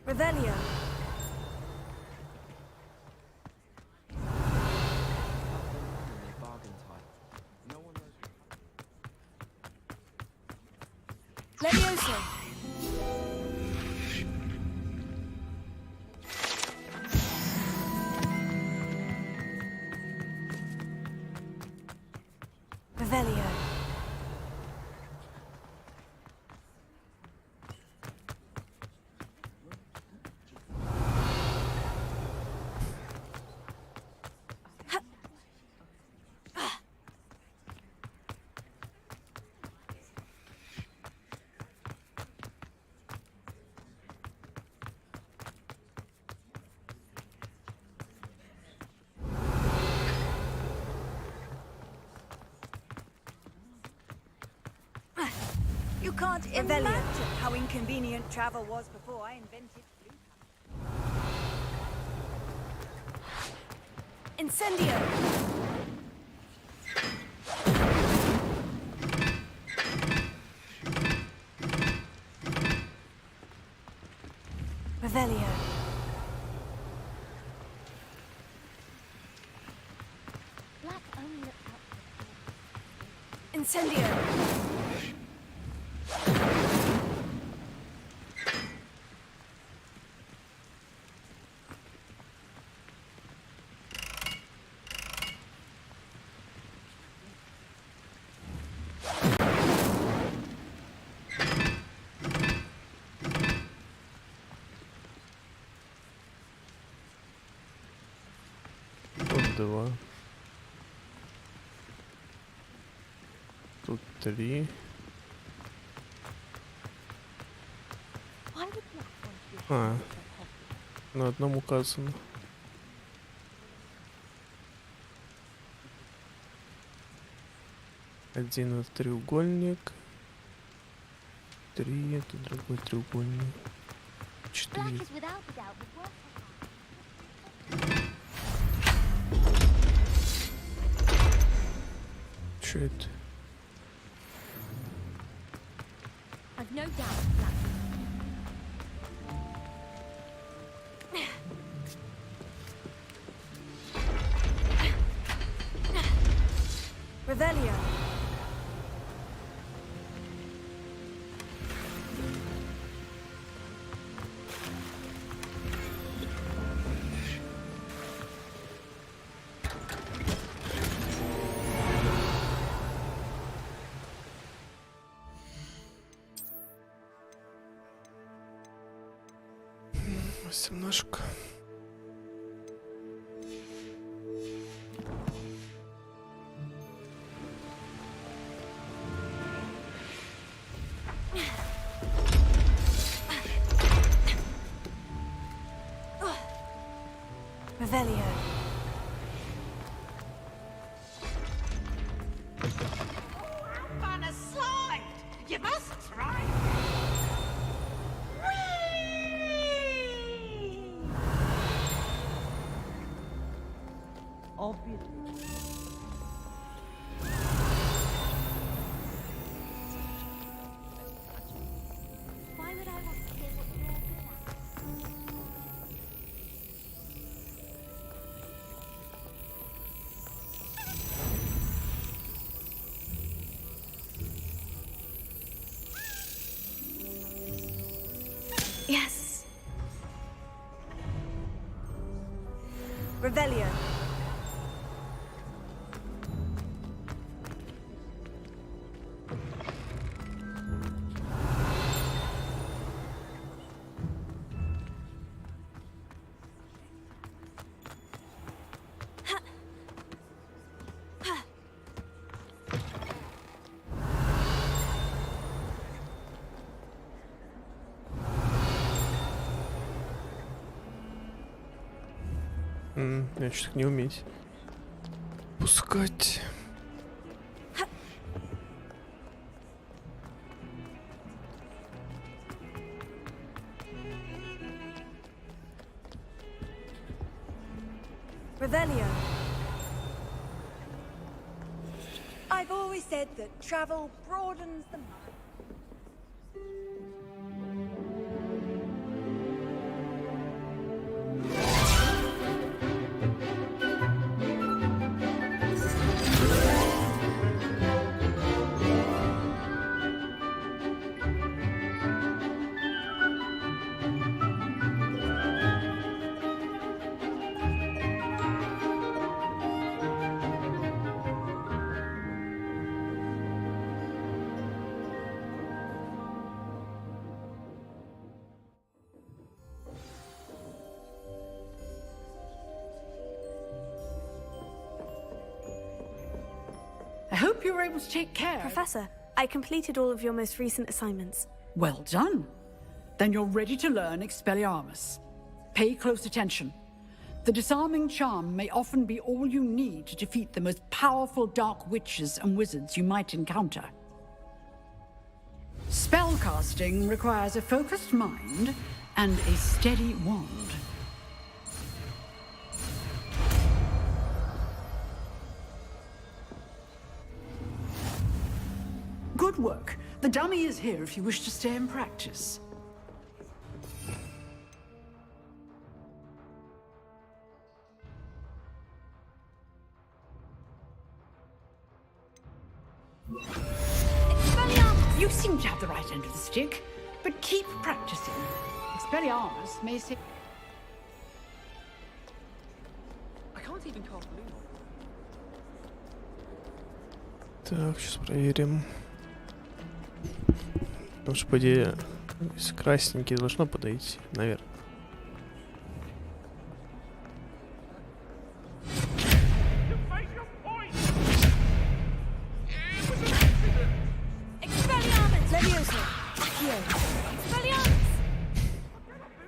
Revelio. Levioso. Revelio. You can't imagine how inconvenient travel was before I invented Incendio! Revelio. Black only looked out. Incendio. Тут 2. Тут 3. А, на одном указано. Один вот треугольник. 3, это другой треугольник. 4. Что это? I've no doubt that. Revelio. Немножко. Revelio. On a slide! You must try! Why would I want to hear what you're good at? Yes. Revelio. Я что-то не уметь. Пускать. Revelio. I've always said that travel broadens the mind. I hope you were able to take care. Professor, I completed all of your most recent assignments. Well done. Then you're ready to learn Expelliarmus. Pay close attention. The disarming charm may often be all you need to defeat the most powerful dark witches and wizards you might encounter. Spellcasting requires a focused mind and a steady wand. Good work. The dummy is here if you wish to stay and practice. You seem to have the right end of the stick, but keep practicing. Expelliarmus may say... I can't even cast Lunar. Так, сейчас проверим. Потому что, по идее, если красненький должно подойти, наверное.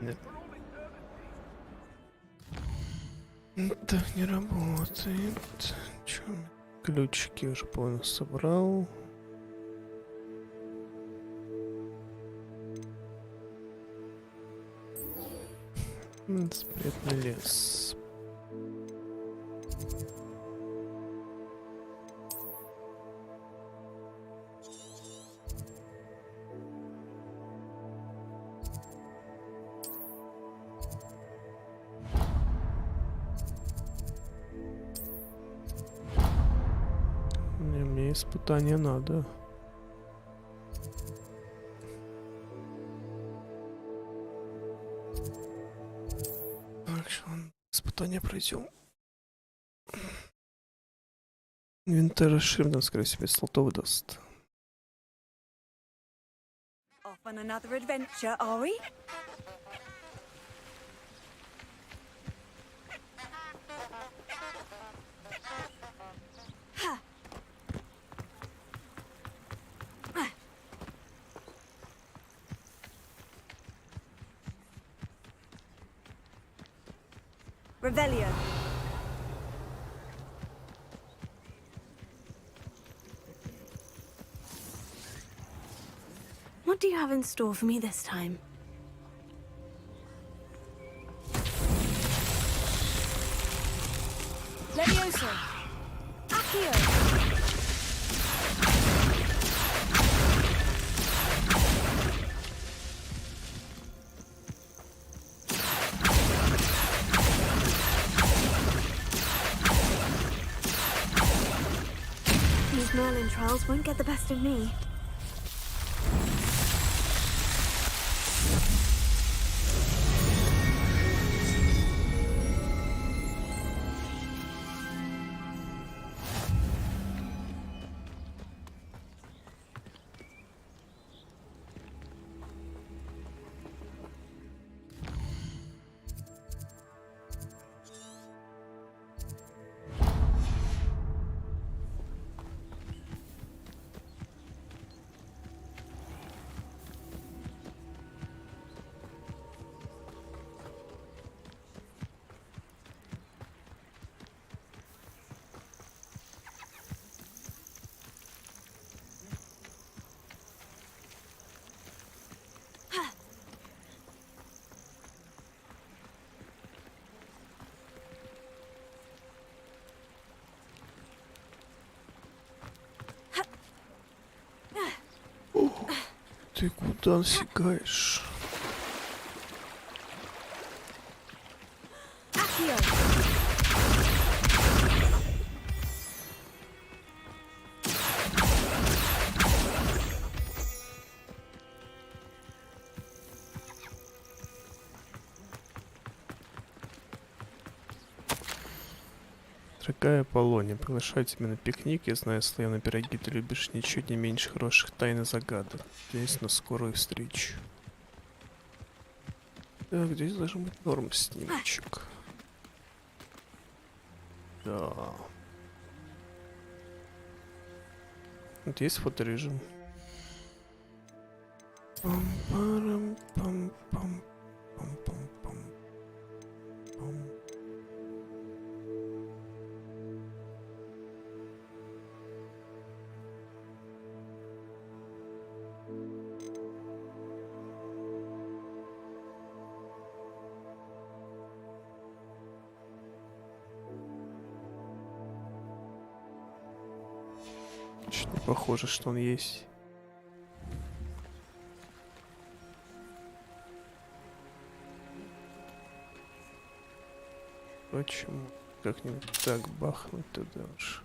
Нет. Так не работает. Чё? Ключики уже полностью собрал. Запретный лес. Мне испытания надо. Так, что испытание пройдем. Инвентарь расширен, скорее всего, слотов даст. Off on another adventure, are we? Revelio. What do you have in store for me this time? Levioso. Accio. These Merlin trials won't get the best of me. Ты куда сигаешь? Дорогая Аполлония, приглашаю тебя на пикник. Я знаю, слоеные пироги ты любишь ничуть не меньше хороших тайн и загадок. Надеюсь на скорую встречу. Так, здесь должен быть норм снимочек. Да. Вот есть фоторежим. Пам-парам-пам-пам. Пам-пам-пам. Пам. Чуть не похоже, что он есть. Почему? Как-нибудь так бахнуть туда уж.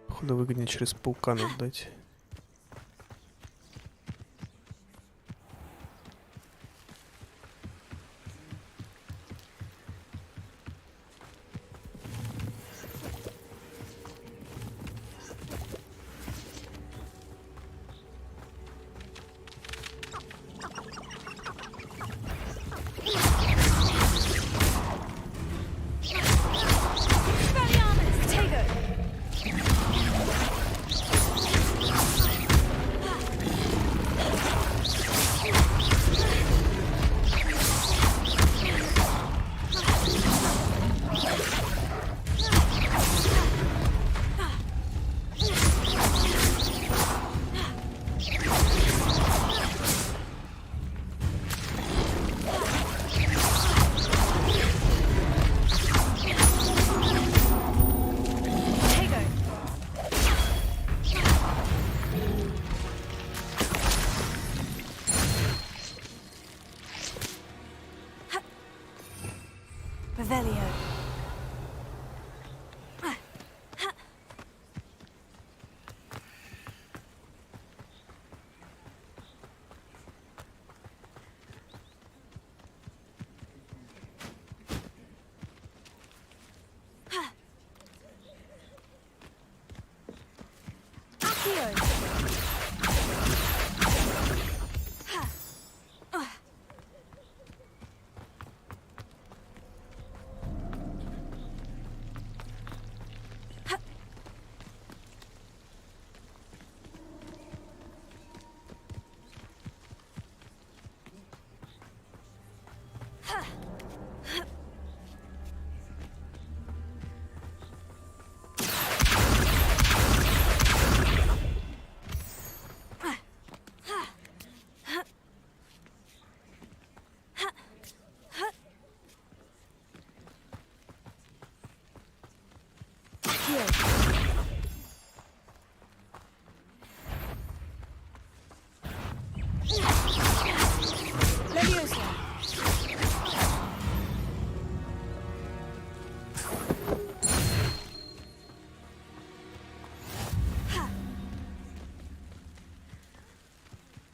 Походу выгоднее через пауканов дать.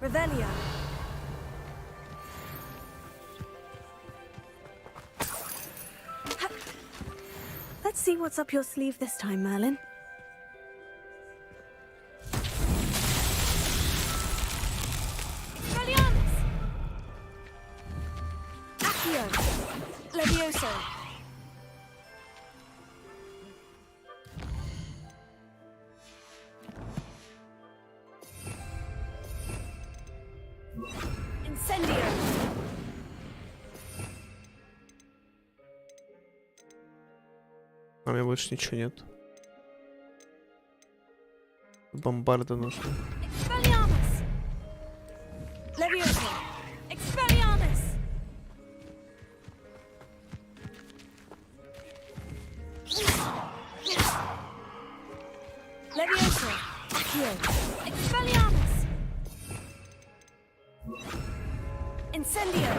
Revelio. Let's see what's up your sleeve this time, Merlin. Levioso. Incendio. А у меня больше ничего нет. Бомбарда нужна. Expelliarmus. Levioso. Expelliarmus. Levioso. Accio. Expelliarmus. Incendio.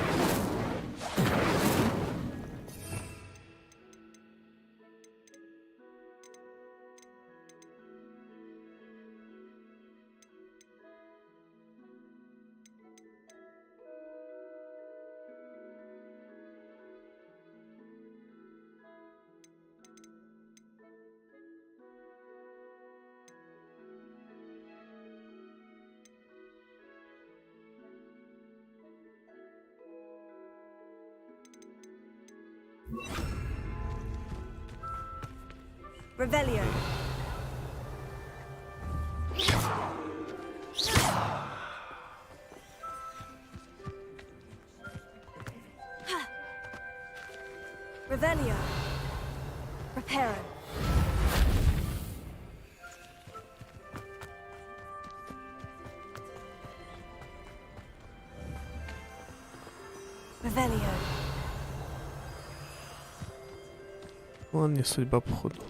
Revelio. Revelio. Reparo. Revelio. Ладно, не судьба, походу.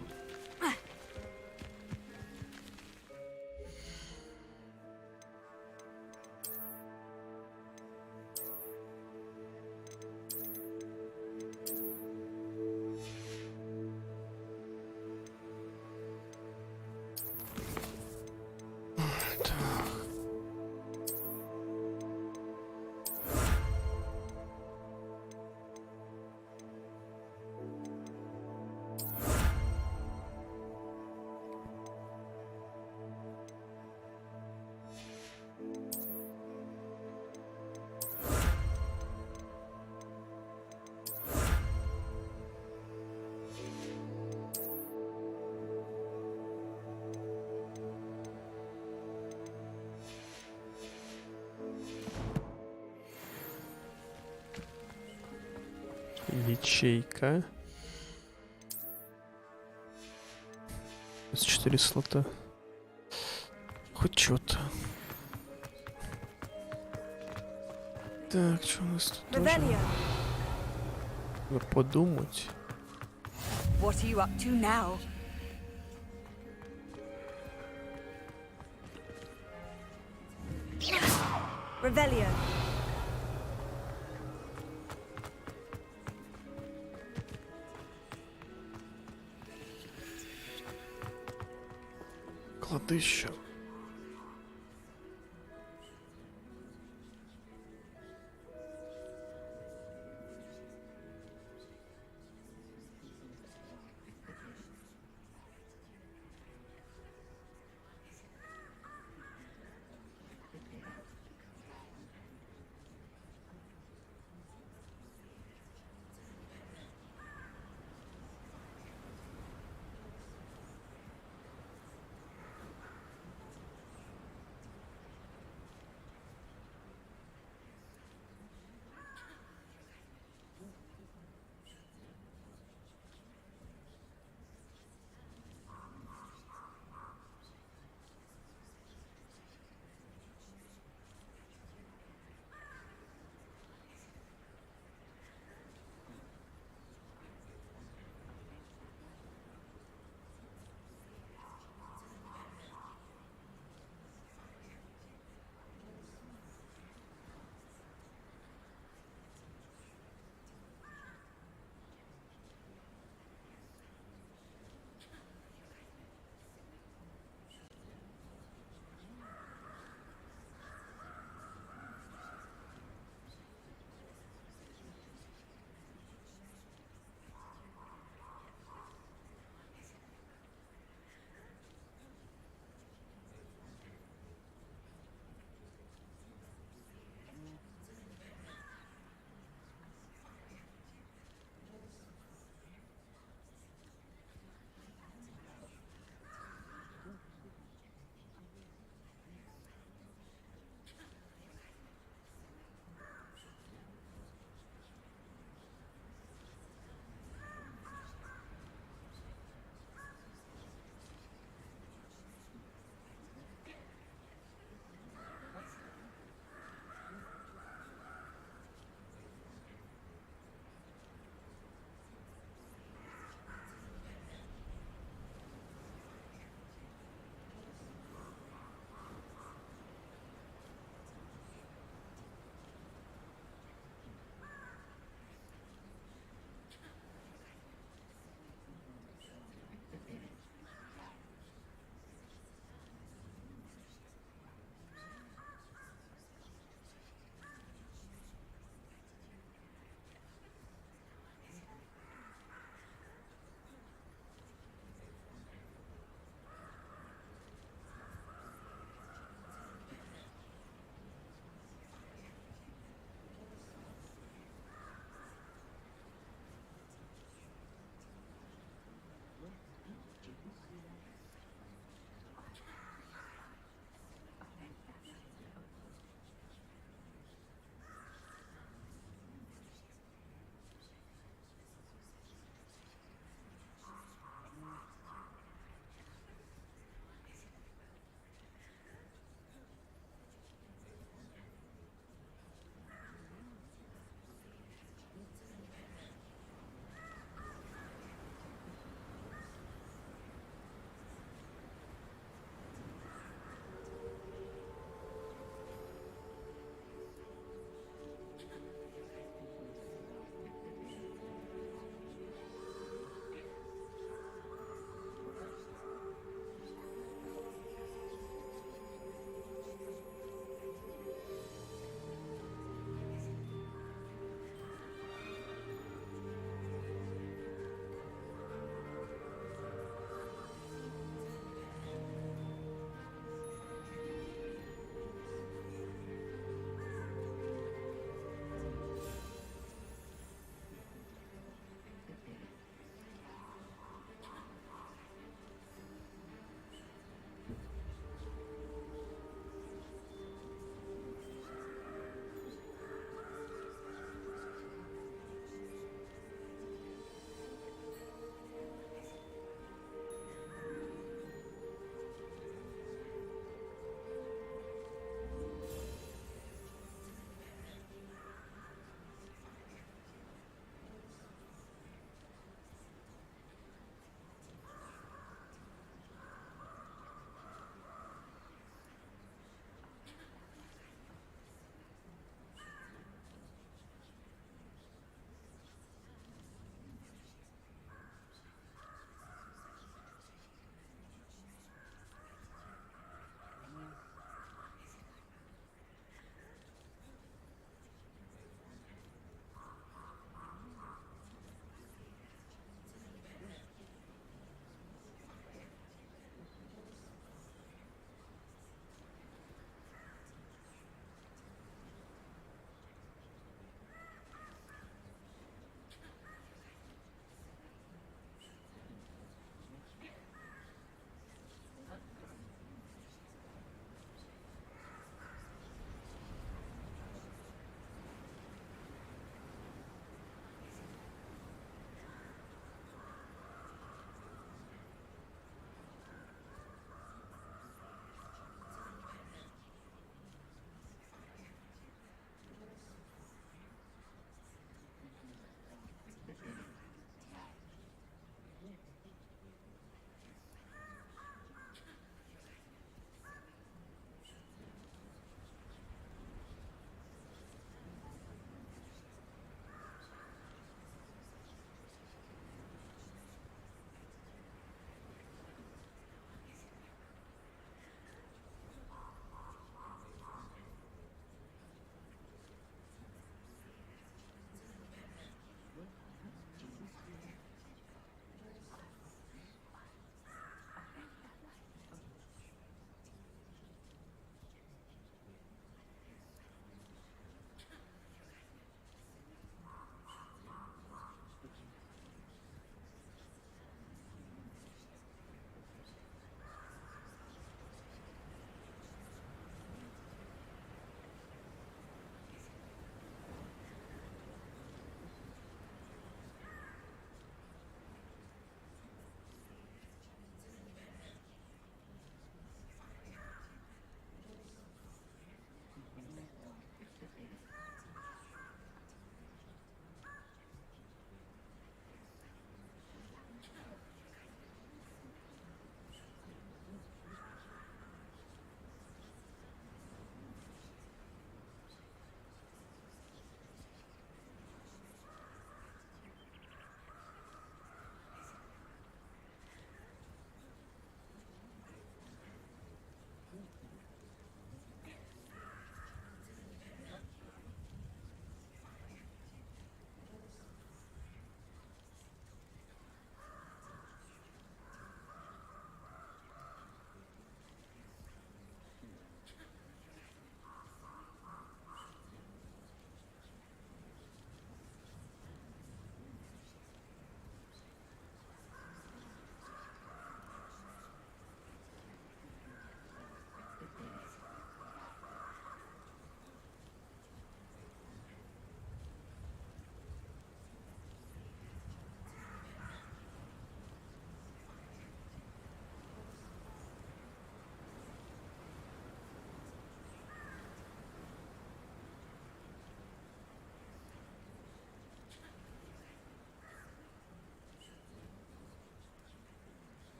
Ячейка. 4 слота. Хоть что-то. Так, что у нас тут тоже? Надо подумать. What are you up to now? Revelio. Кладыще.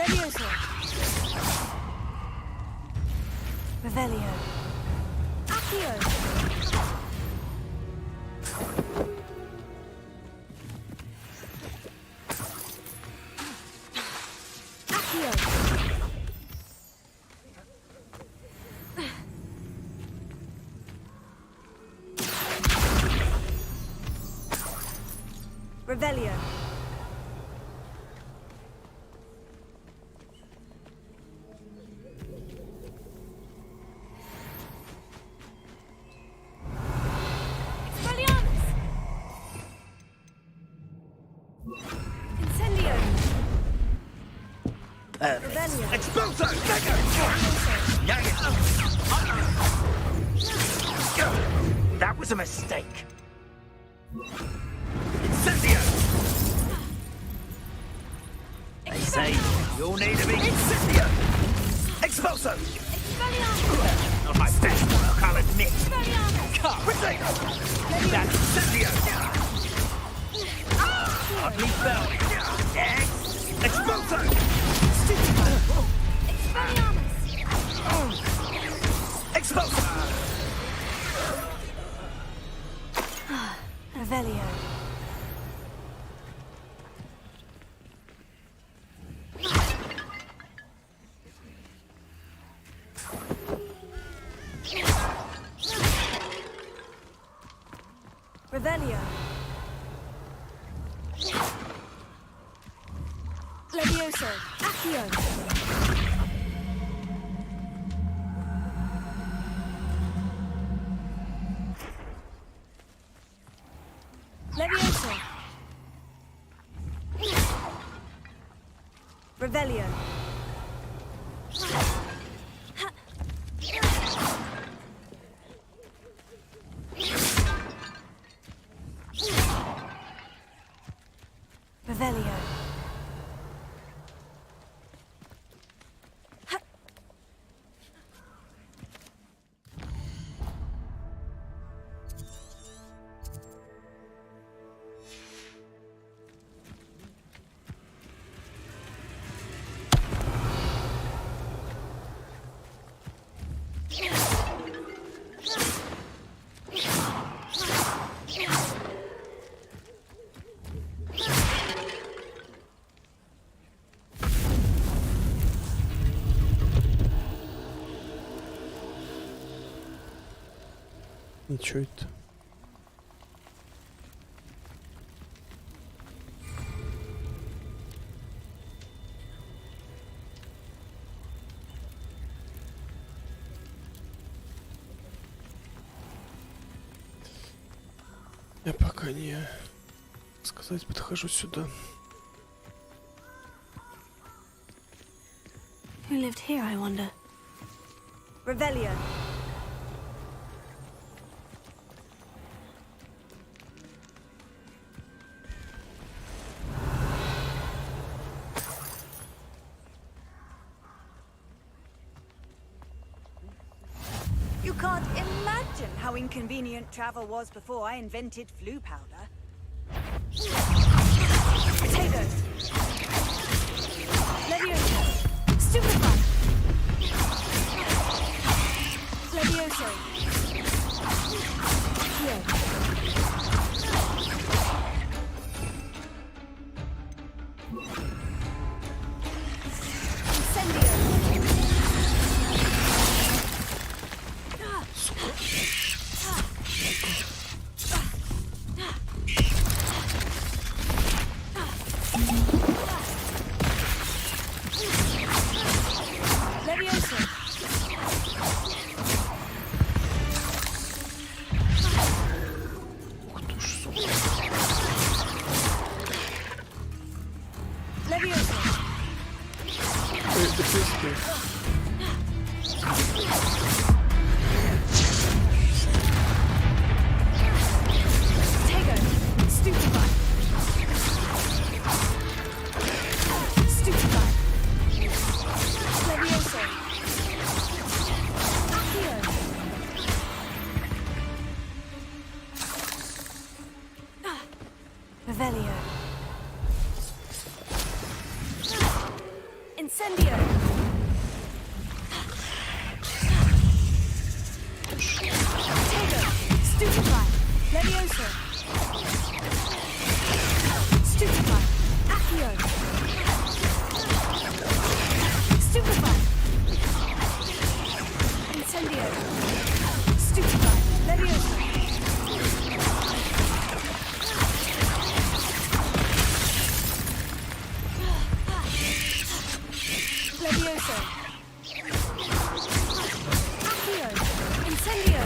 Levioso. Revelio. Accio. Accio. Revelio. Expulso! That was a mistake. Incendio! They say you'll need to be Incendio! Expulso! Not my best work, I'll admit. Potato! That's Incendio! Hardly fell. Expulso! Expulso! Revelio. Revelio. Levioso. Accio. Levioso. Revelio. Revelio. Ничего это. Я пока не сказать, подхожу сюда. Who lived here, I wonder? Revelio. You can't imagine how inconvenient travel was before I invented flu powder. Potatoes. Levioso. Stupefy. Levioso. Here. Incendio. Levioso. Levioso. Tego. Stupefy. Stupefy. Levioso. Accio. Revelio. Incendio. Tego. Stupefy. Levioso. Stupefy. Accio. Stupefy. Incendio. Stupefy. Levioso. Levioso. Accio. Incendio.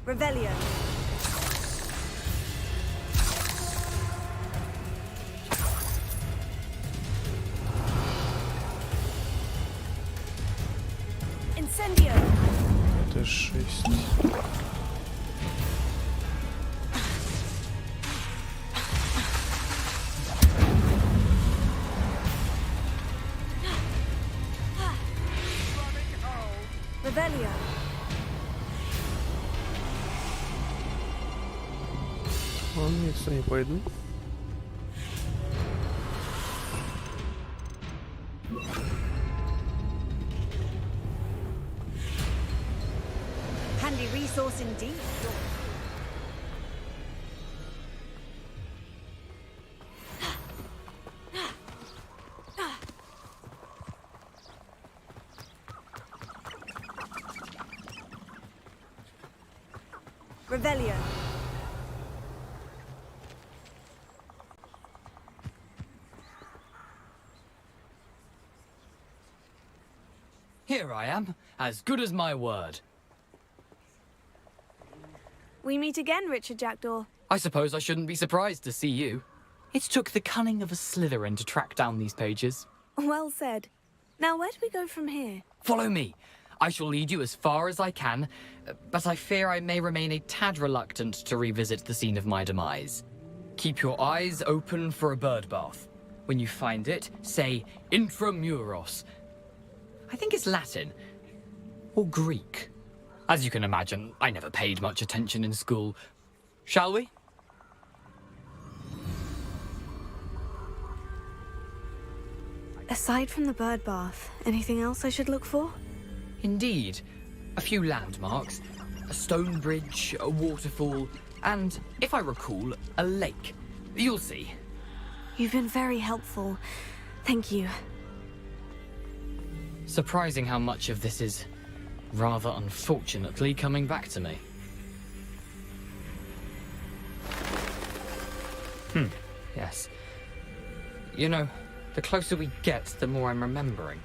Revelio. Incendio. Это 6. Revelio. Ладно, если не пойду. Handy resource indeed. Revelio. Here I am, as good as my word. We meet again, Richard Jackdaw. I suppose I shouldn't be surprised to see you. It took the cunning of a Slytherin to track down these pages. Well said. Now, where do we go from here? Follow me. I shall lead you as far as I can, but I fear I may remain a tad reluctant to revisit the scene of my demise. Keep your eyes open for a bird bath. When you find it, say intramuros. I think it's Latin. Or Greek. As you can imagine, I never paid much attention in school. Shall we? Aside from the bird bath, anything else I should look for? Indeed. A few landmarks. A stone bridge, a waterfall, and, if I recall, a lake. You'll see. You've been very helpful. Thank you. Surprising how much of this is, rather unfortunately, coming back to me. Yes. You know, the closer we get, the more I'm remembering.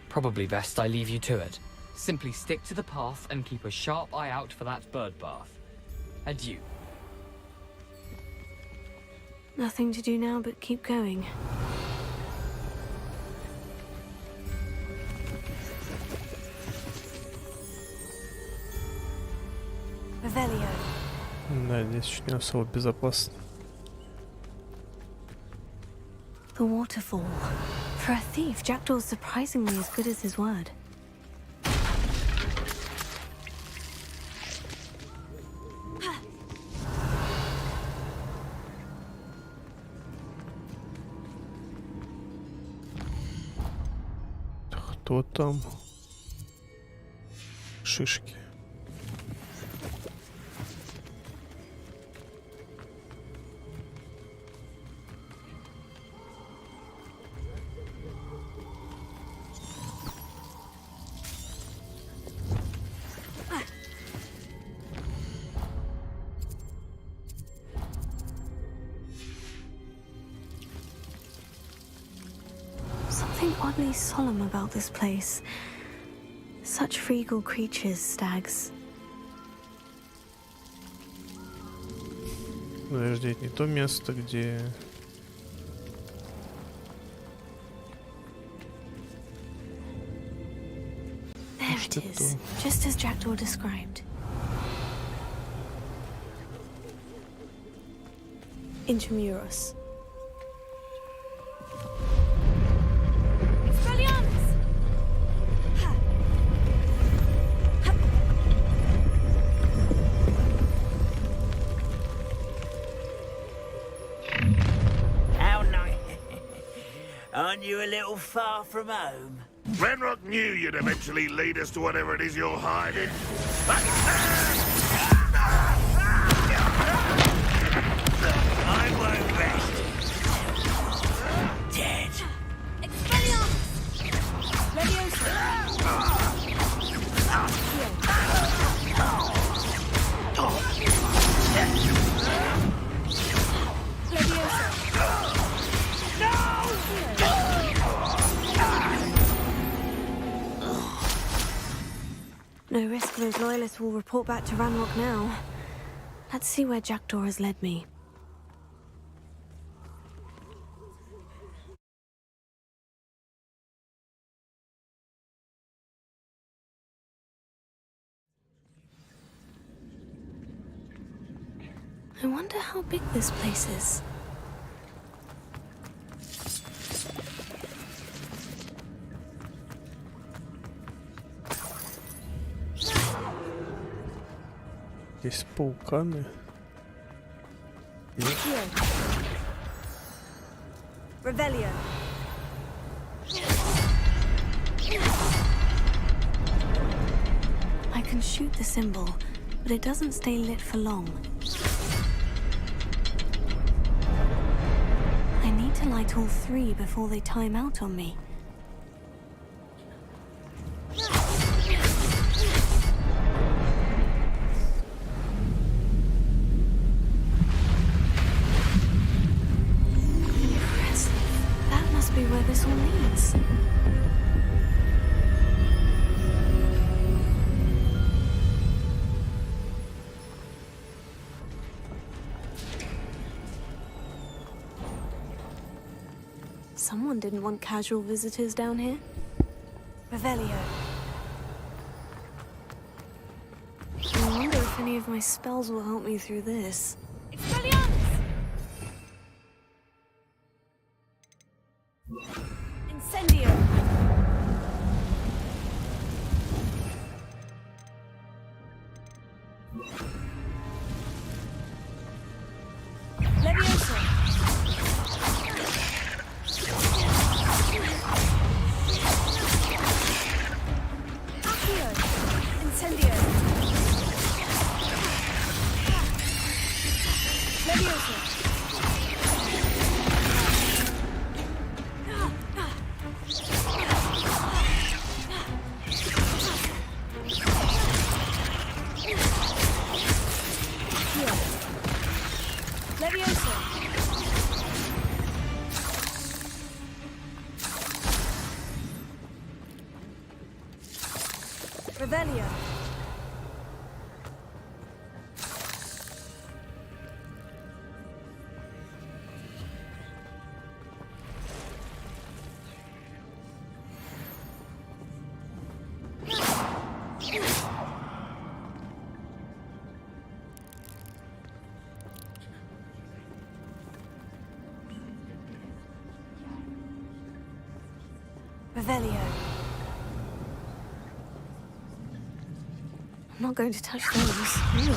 Probably best I leave you to it. Simply stick to the path and keep a sharp eye out for that bird bath. Adieu. Nothing to do now but keep going. Revelio. Да, здесь чуть не особо безопасно. The waterfall. For a thief, Jackdaw's surprisingly as good as his word. Кто там? Шишки. Something oddly solemn about this place. Such regal creatures, stags. Подожди, это не то место, где... There it is, just as Jackdaw described. Intramuros. Aren't you a little far from home? Renrock knew you'd eventually lead us to whatever it is you're hiding. I won't rest. Dead. Expelliarmus! Leviosa! No risk those loyalists will report back to Ranrock now. Let's see where Jackdaw has led me. I wonder how big this place is. Здесь пауканы. Revelio. I can shoot the symbol, but it doesn't stay lit for long. I need to light all three before they time out on me. Where this all leads. Someone didn't want casual visitors down here. Revelio. I wonder if any of my spells will help me through this. Expelliarmus! Incendio! Leviosa! Accio! Incendio! Leviosa! Leviosa! Revelio! Revelio. I'm not going to touch those. Ew.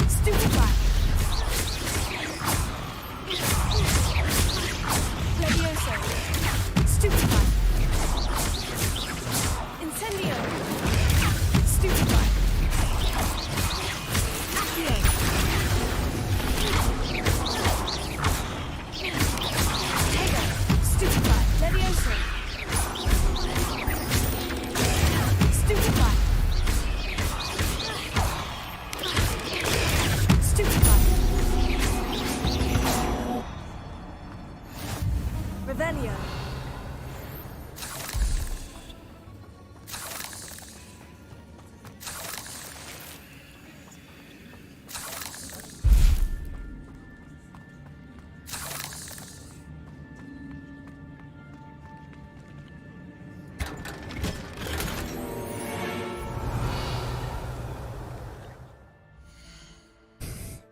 Stupefy! Leviosa! Stupefy! Incendio! Stupefy! Accio! Stupefy! Leviosa! Stupefy! Stupefy! Revelio!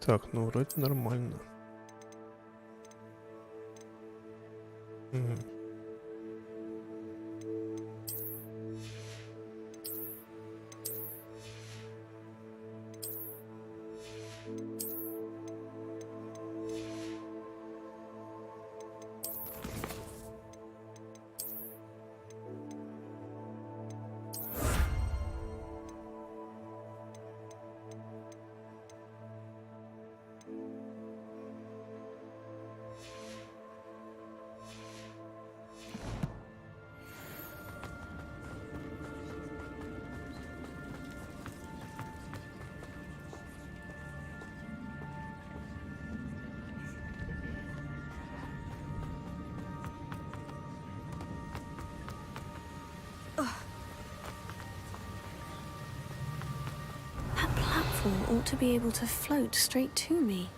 Так, ну вроде нормально. Мгм. waterfall ought to be able to float straight to me.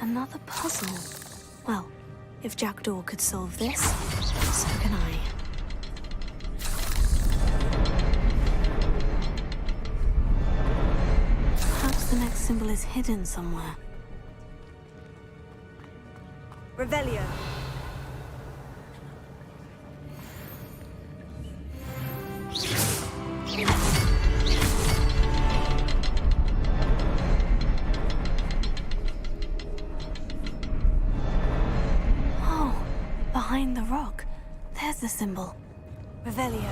Another puzzle. Well, if Jackdaw could solve this, so can I. Perhaps the next symbol is hidden somewhere. Revelio. Behind the rock, there's the symbol. Revelio.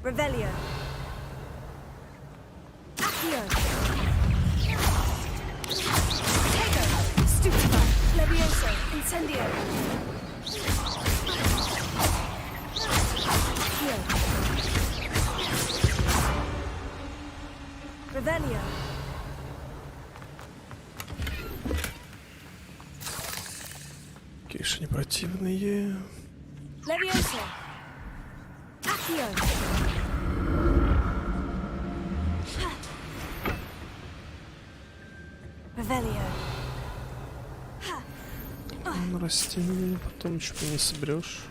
Revelio. Accio. Tego. Stupefy. Levioso. Incendio. Accio. Revelio. Какие же они противные. Levioso. Accio. Revelio. Растения потом ничего не соберешь.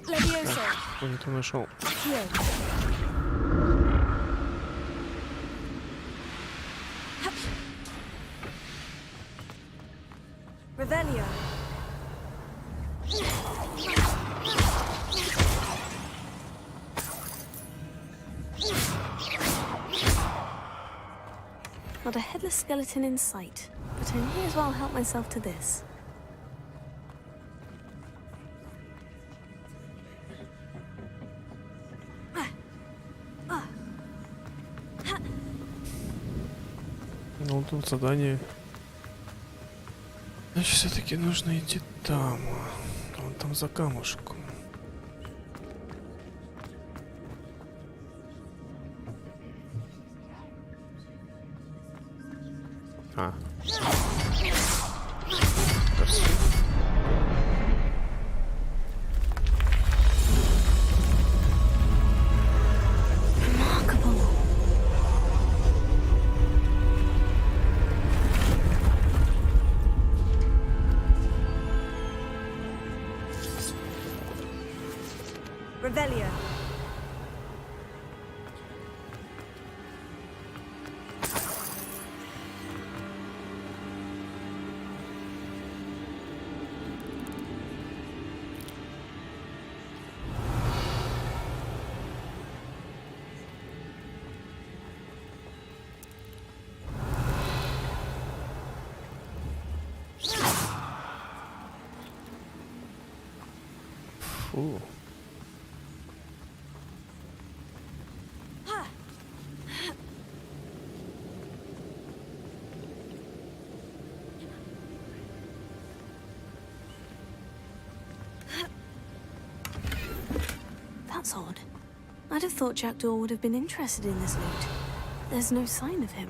Levioso. Он это нашел. Revelio. Not a headless skeleton in sight, but I may as well help myself to this. Ну, тут задание. Значит, все-таки нужно идти там. Вон там за камушком. А. Курсе. Revelio. Фу. That's odd. I'd have thought Jackdaw would have been interested in this loot. There's no sign of him.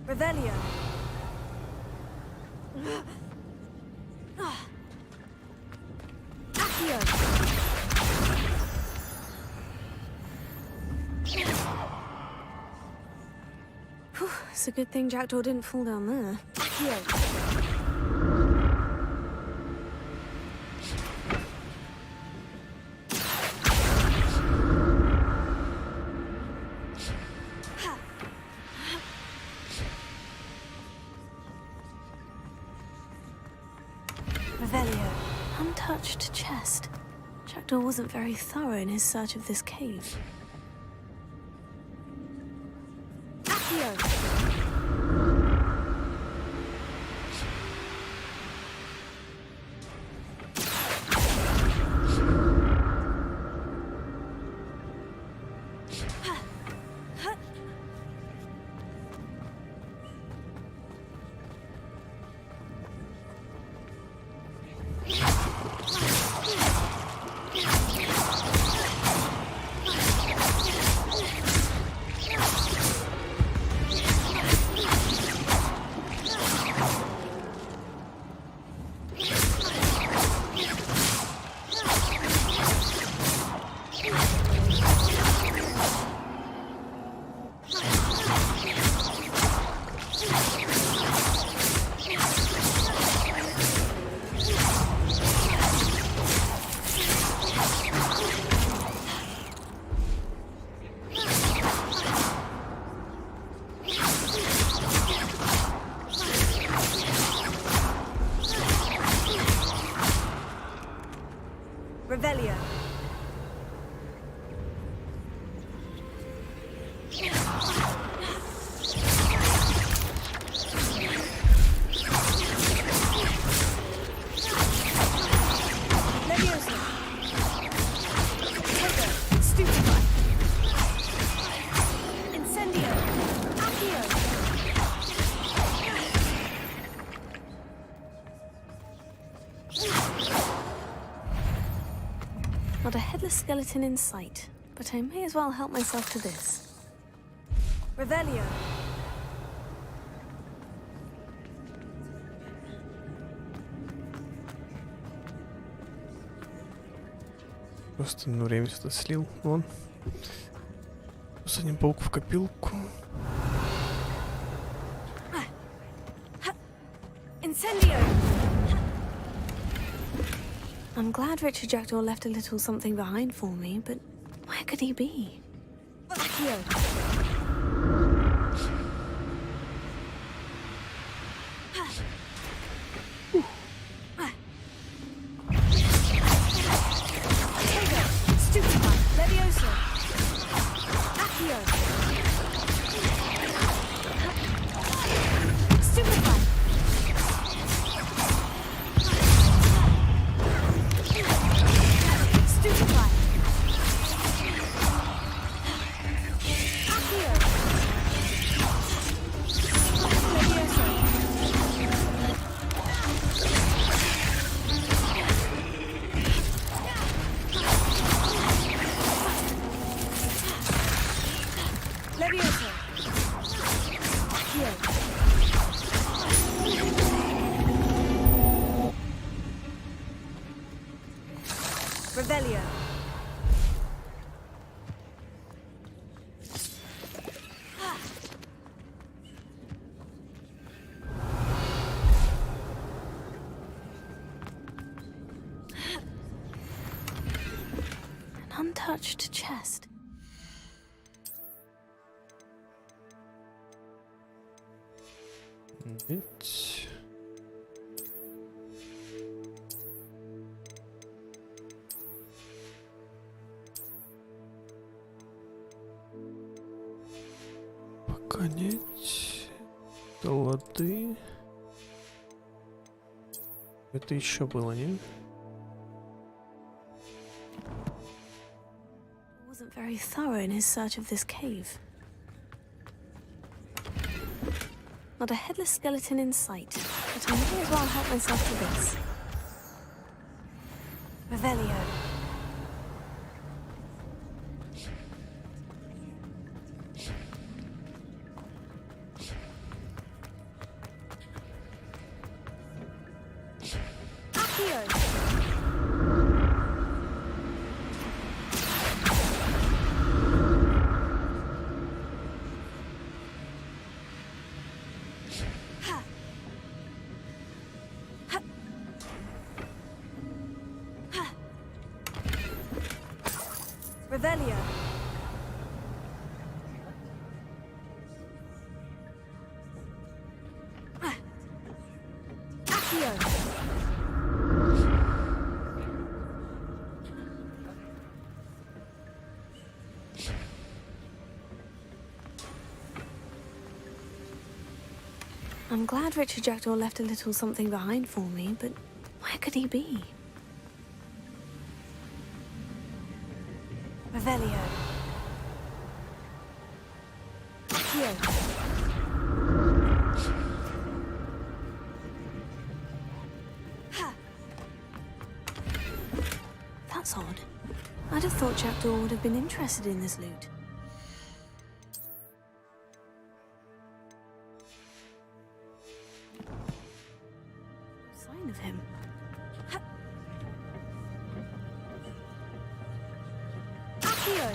Revelio. Accio. Whew, it's a good thing Jackdaw didn't fall down there. Accio. untouched chest. Jackdaw wasn't very thorough in his search of this cave. Accio! Revelio. Leviosa. Trigger. Stupefy. Incendio. Accio. Not a headless skeleton in sight, but I may as well help myself to this. Revelio. Просто время сюда слил. Вон. Посадим пауку в копилку. Incendio. I'm glad Richard Jackdaw left a little something behind for me, but where could he be? Accio. Trigger. Stupefy. Leviosa. Accio. Stupefy. Stupefy. Accio. Leviosa. Leviosa. Accio. Revelio. An untouched chest. Ведь... Пока нет. Да лады. Это еще было, не? Wasn't very thorough in his search of this cave. Not a headless skeleton in sight, but I may as well help myself to this. Revelio. Accio. Revelio. Accio. I'm glad Richard Jackdaw left a little something behind for me, but where could he be? Revelio. Here. That's odd. I'd have thought Jackdaw would have been interested in this loot. Sign of him. Accio!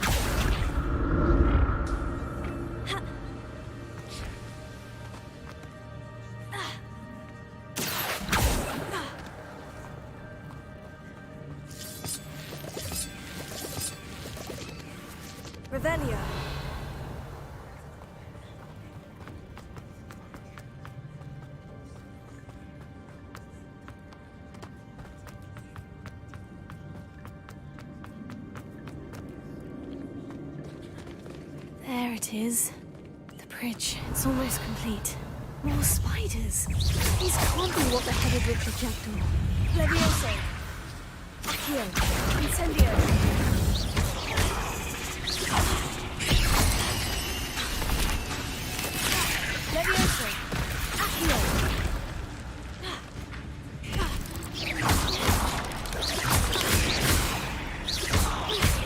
Revelio. There it is. The bridge. It's almost complete. More spiders. These can't be what beheaded Richard Jackdaw. Levioso. Accio. Incendio. Levioso. Accio.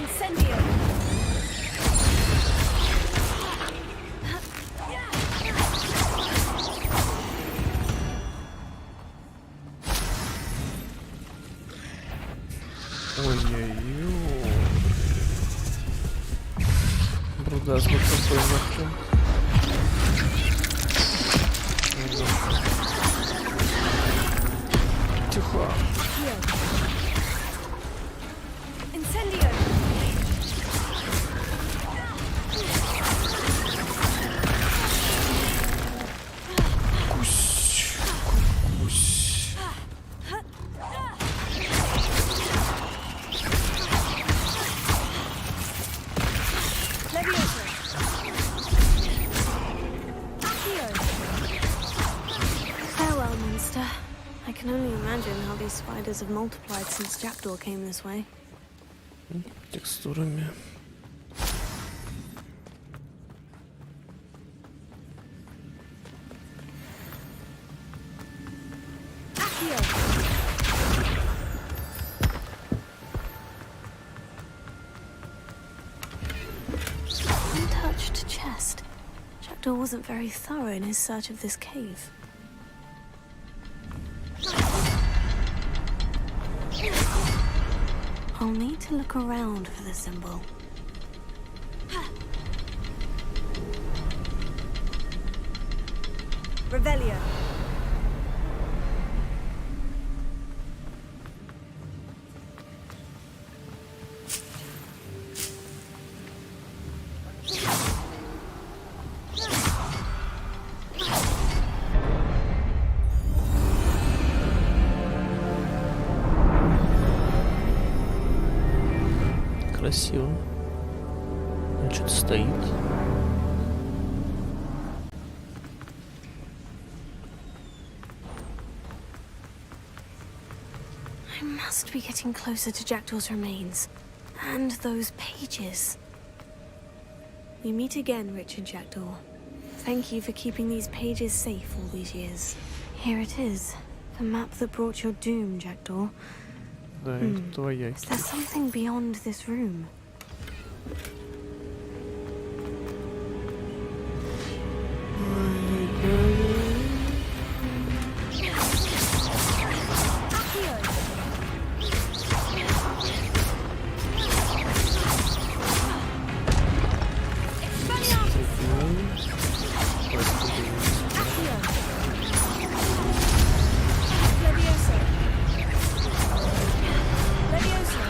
Incendio. Ой-ой-ой. Бруда с такой нахрен. Тихо. Incendio. Кусь. Кусь. Levioso. Accio. Farewell, monster. I can only imagine how these spiders have multiplied since Jackdaw came this way. Текстурами. Accio. Untouched chest. Jackdaw wasn't very thorough in his search of this cave. I'll need to look around for the symbol. Revelio. Красиво. Он что-то стоит. I must be getting closer to Jackdaw's remains. And those pages. We meet again, Richard Jackdaw. Thank you for keeping these pages safe all these years. Here it is. The map that brought your doom, Jackdaw. Да, это твоя. Is there something beyond this room? Levioso.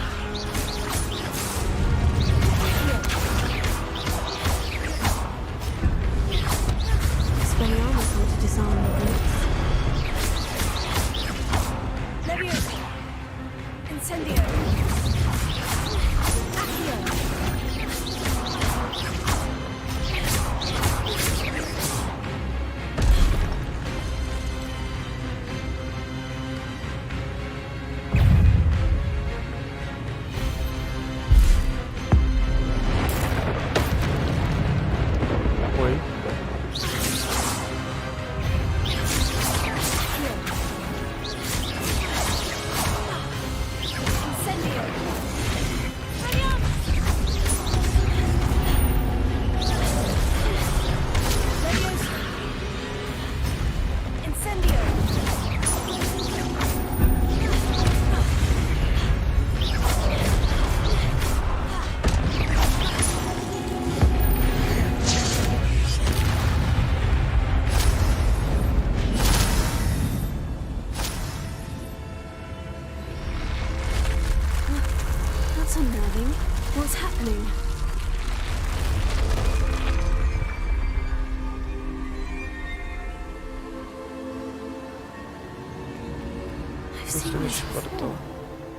seen this before.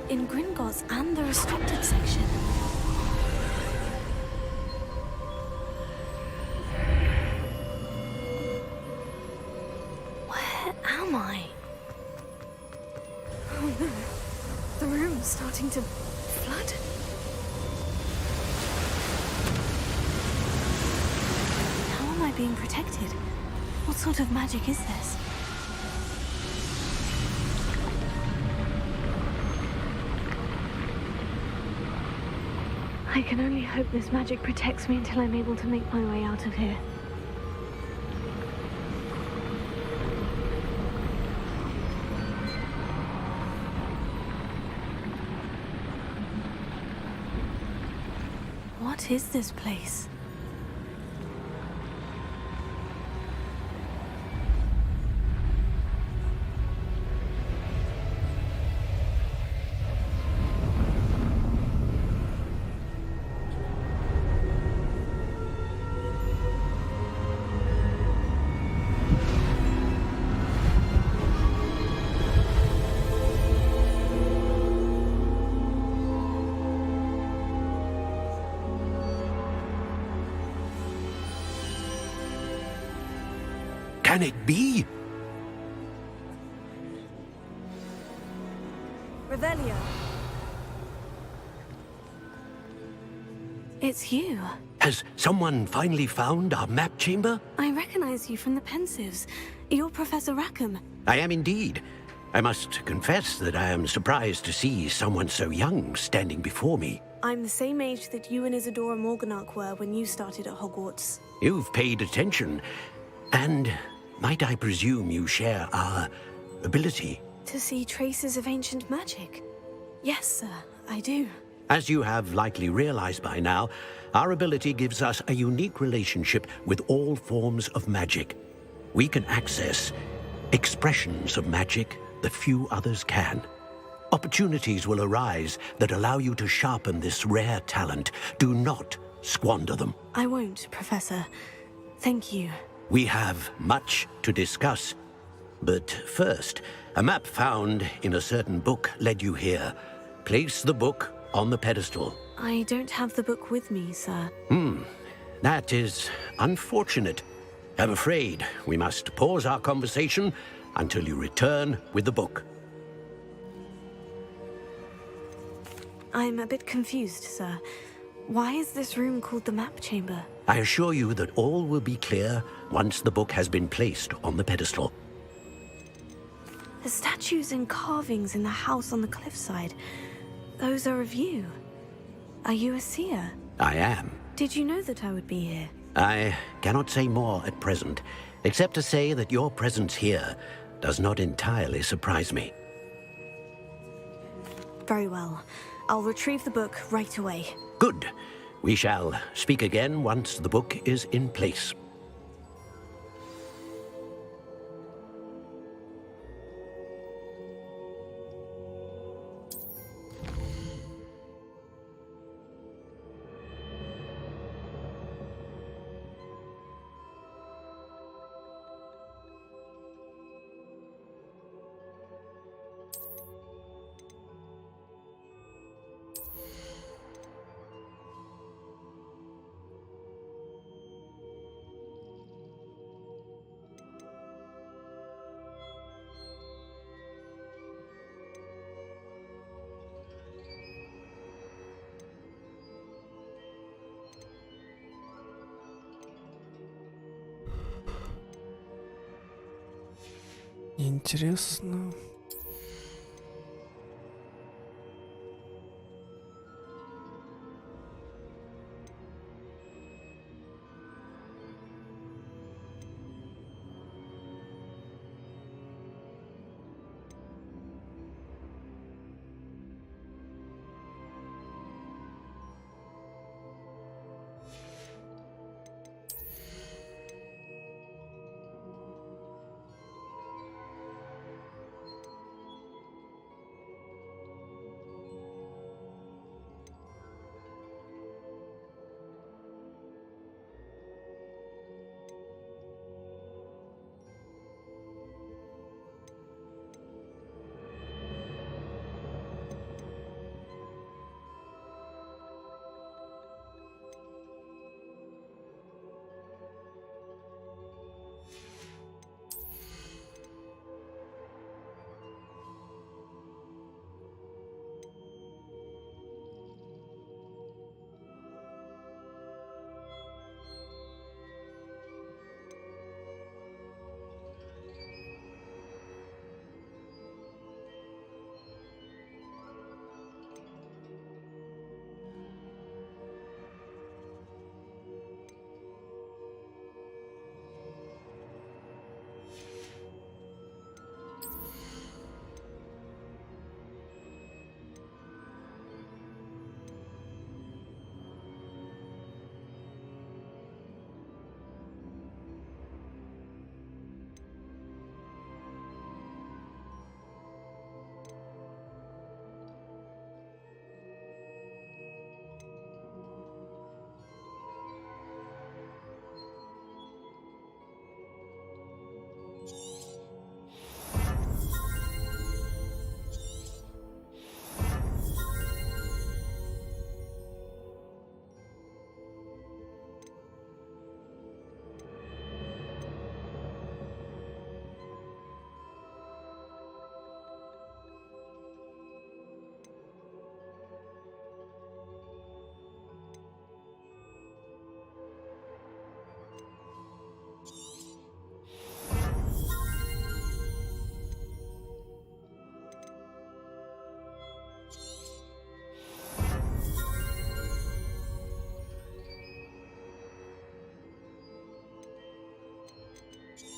In Gringotts and the restricted section. Where am I? Oh no. The room's starting to flood. How am I being protected? What sort of magic is this? I can only hope this magic protects me until I'm able to make my way out of here. What is this place? Can it be? Revelio. It's you. Has someone finally found our map chamber? I recognize you from the Pensives. You're Professor Rackham. I am indeed. I must confess that I am surprised to see someone so young standing before me. I'm the same age that you and Isadora Morganach were when you started at Hogwarts. You've paid attention, and might I presume you share our ability? To see traces of ancient magic? Yes, sir, I do. As you have likely realized by now, our ability gives us a unique relationship with all forms of magic. We can access expressions of magic that few others can. Opportunities will arise that allow you to sharpen this rare talent. Do not squander them. I won't, Professor. Thank you. We have much to discuss. But first, a map found in a certain book led you here. Place the book on the pedestal. I don't have the book with me, sir. That is unfortunate. I'm afraid we must pause our conversation until you return with the book. I'm a bit confused, sir. Why is this room called the map chamber? I assure you that all will be clear once the book has been placed on the pedestal. The statues and carvings in the house on the cliffside, those are of you. Are you a seer? I am. Did you know that I would be here? I cannot say more at present, except to say that your presence here does not entirely surprise me. Very well. I'll retrieve the book right away. Good. We shall speak again once the book is in place. Интересно.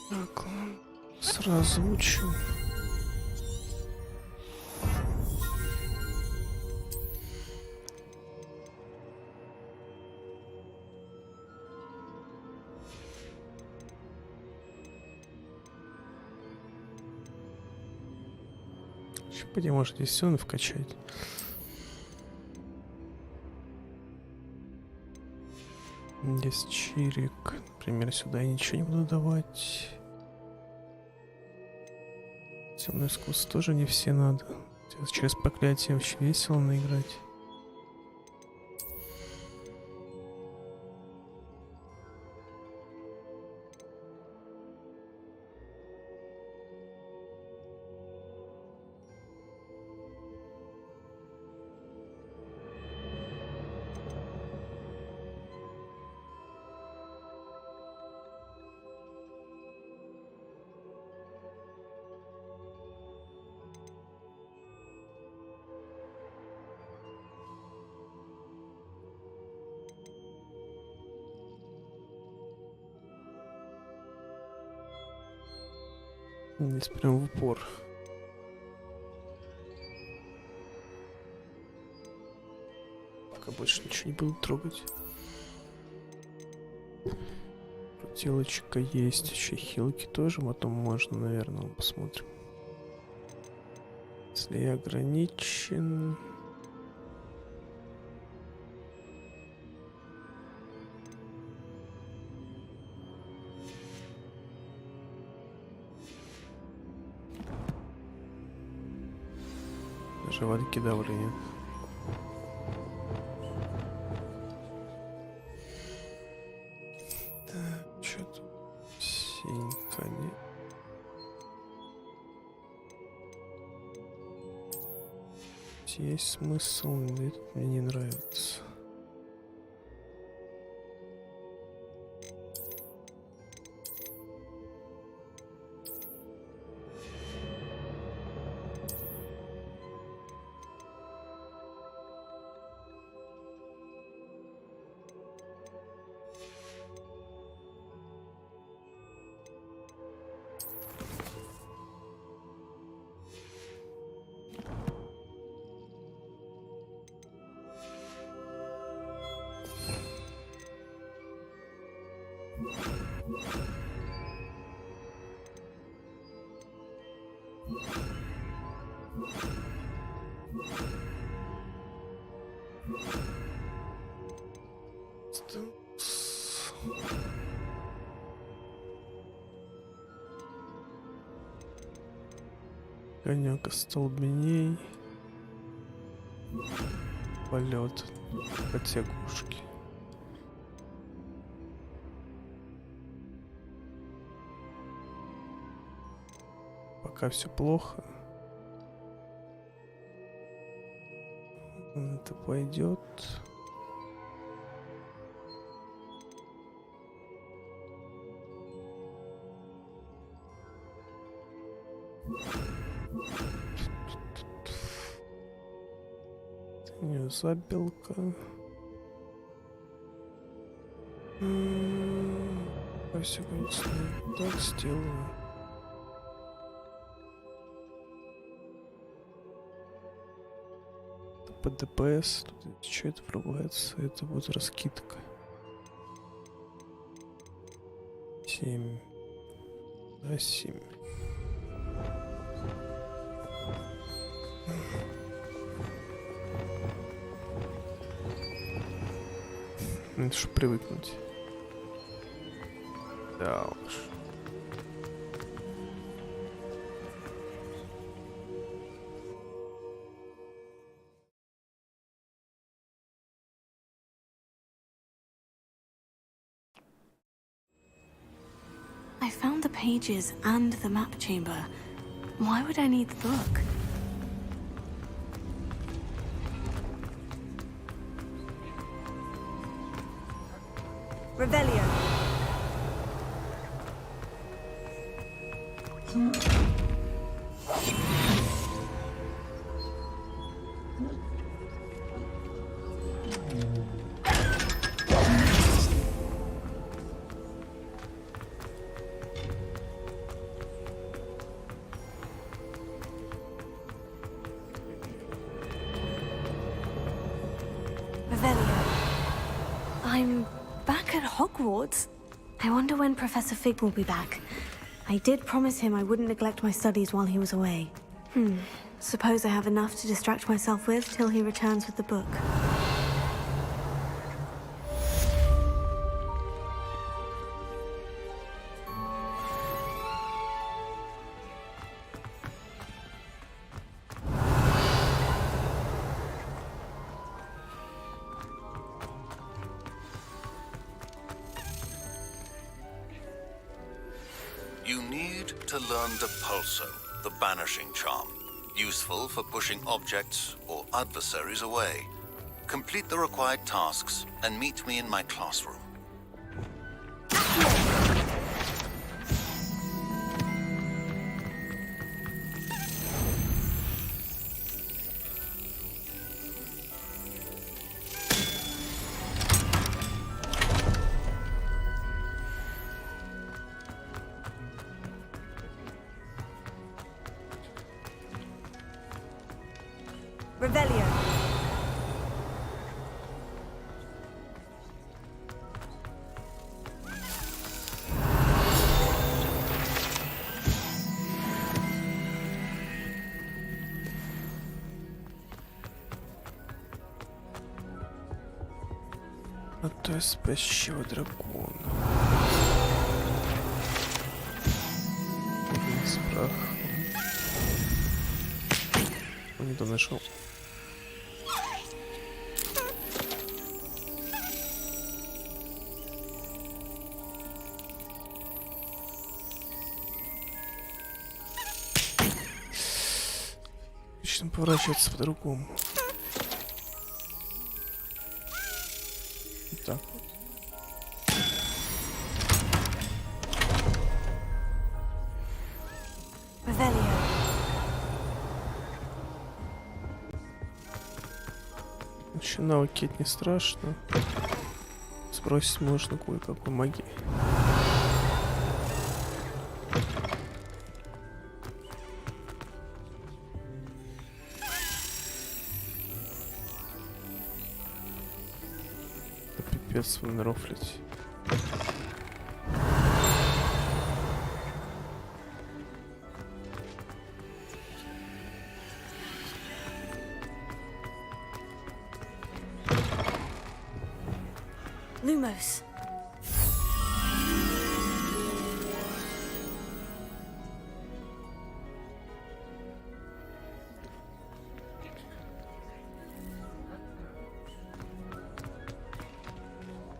Так, сразу учу. Пойди, может, здесь все вкачать. Здесь чирик. Например, сюда я ничего не буду давать. Темный искусств тоже не все надо. Сейчас через проклятие вообще весело наиграть. Здесь прям в упор. Пока больше ничего не буду трогать. Крутилочка есть, еще хилки тоже, потом можно, наверное, посмотрим. Если я ограничен... Животики давление. Так, что тут? Синька, не? Есть смысл, но этот мне не нравится. Конек столбней. Полет. Потягушки. Пока все плохо. Это пойдет. Не забелка. Все, конечно, так сделаю. По ДПС. Тут что это врубается? Это будет раскидка. 7. Да, 7. Это ж привыкнуть. Да уж. I found the pages and the map chamber. Why would I need the book? Revelio. Hogwarts? I wonder when Professor Fig will be back. I did promise him I wouldn't neglect my studies while he was away. Suppose I have enough to distract myself with till he returns with the book. You need to learn Depulso, the banishing charm. Useful for pushing objects or adversaries away. Complete the required tasks and meet me in my classroom. Revelio. А то есть спящего дракона. С прахом. Он не то нашел. Начнем поворачиваться по-другому. Вот так вот. Еще навыки не страшно. Сбросить можно кое-какой магии. Пипец нарофлить. Lumos.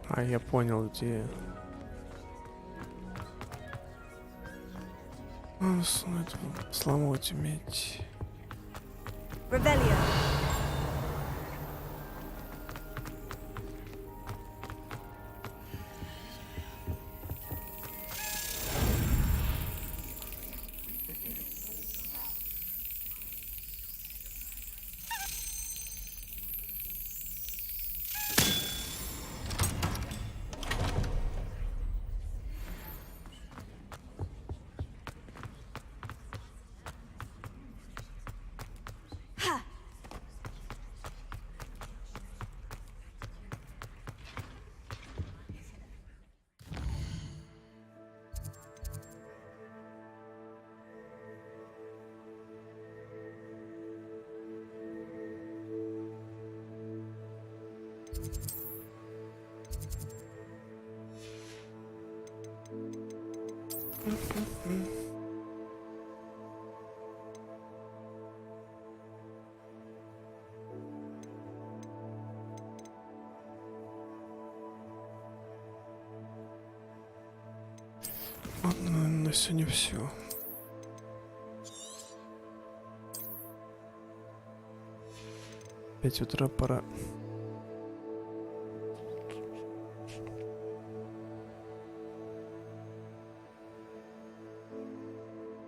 А, я понял, где... Сломать уметь. Revelio. На сегодня все. В 5 утра пора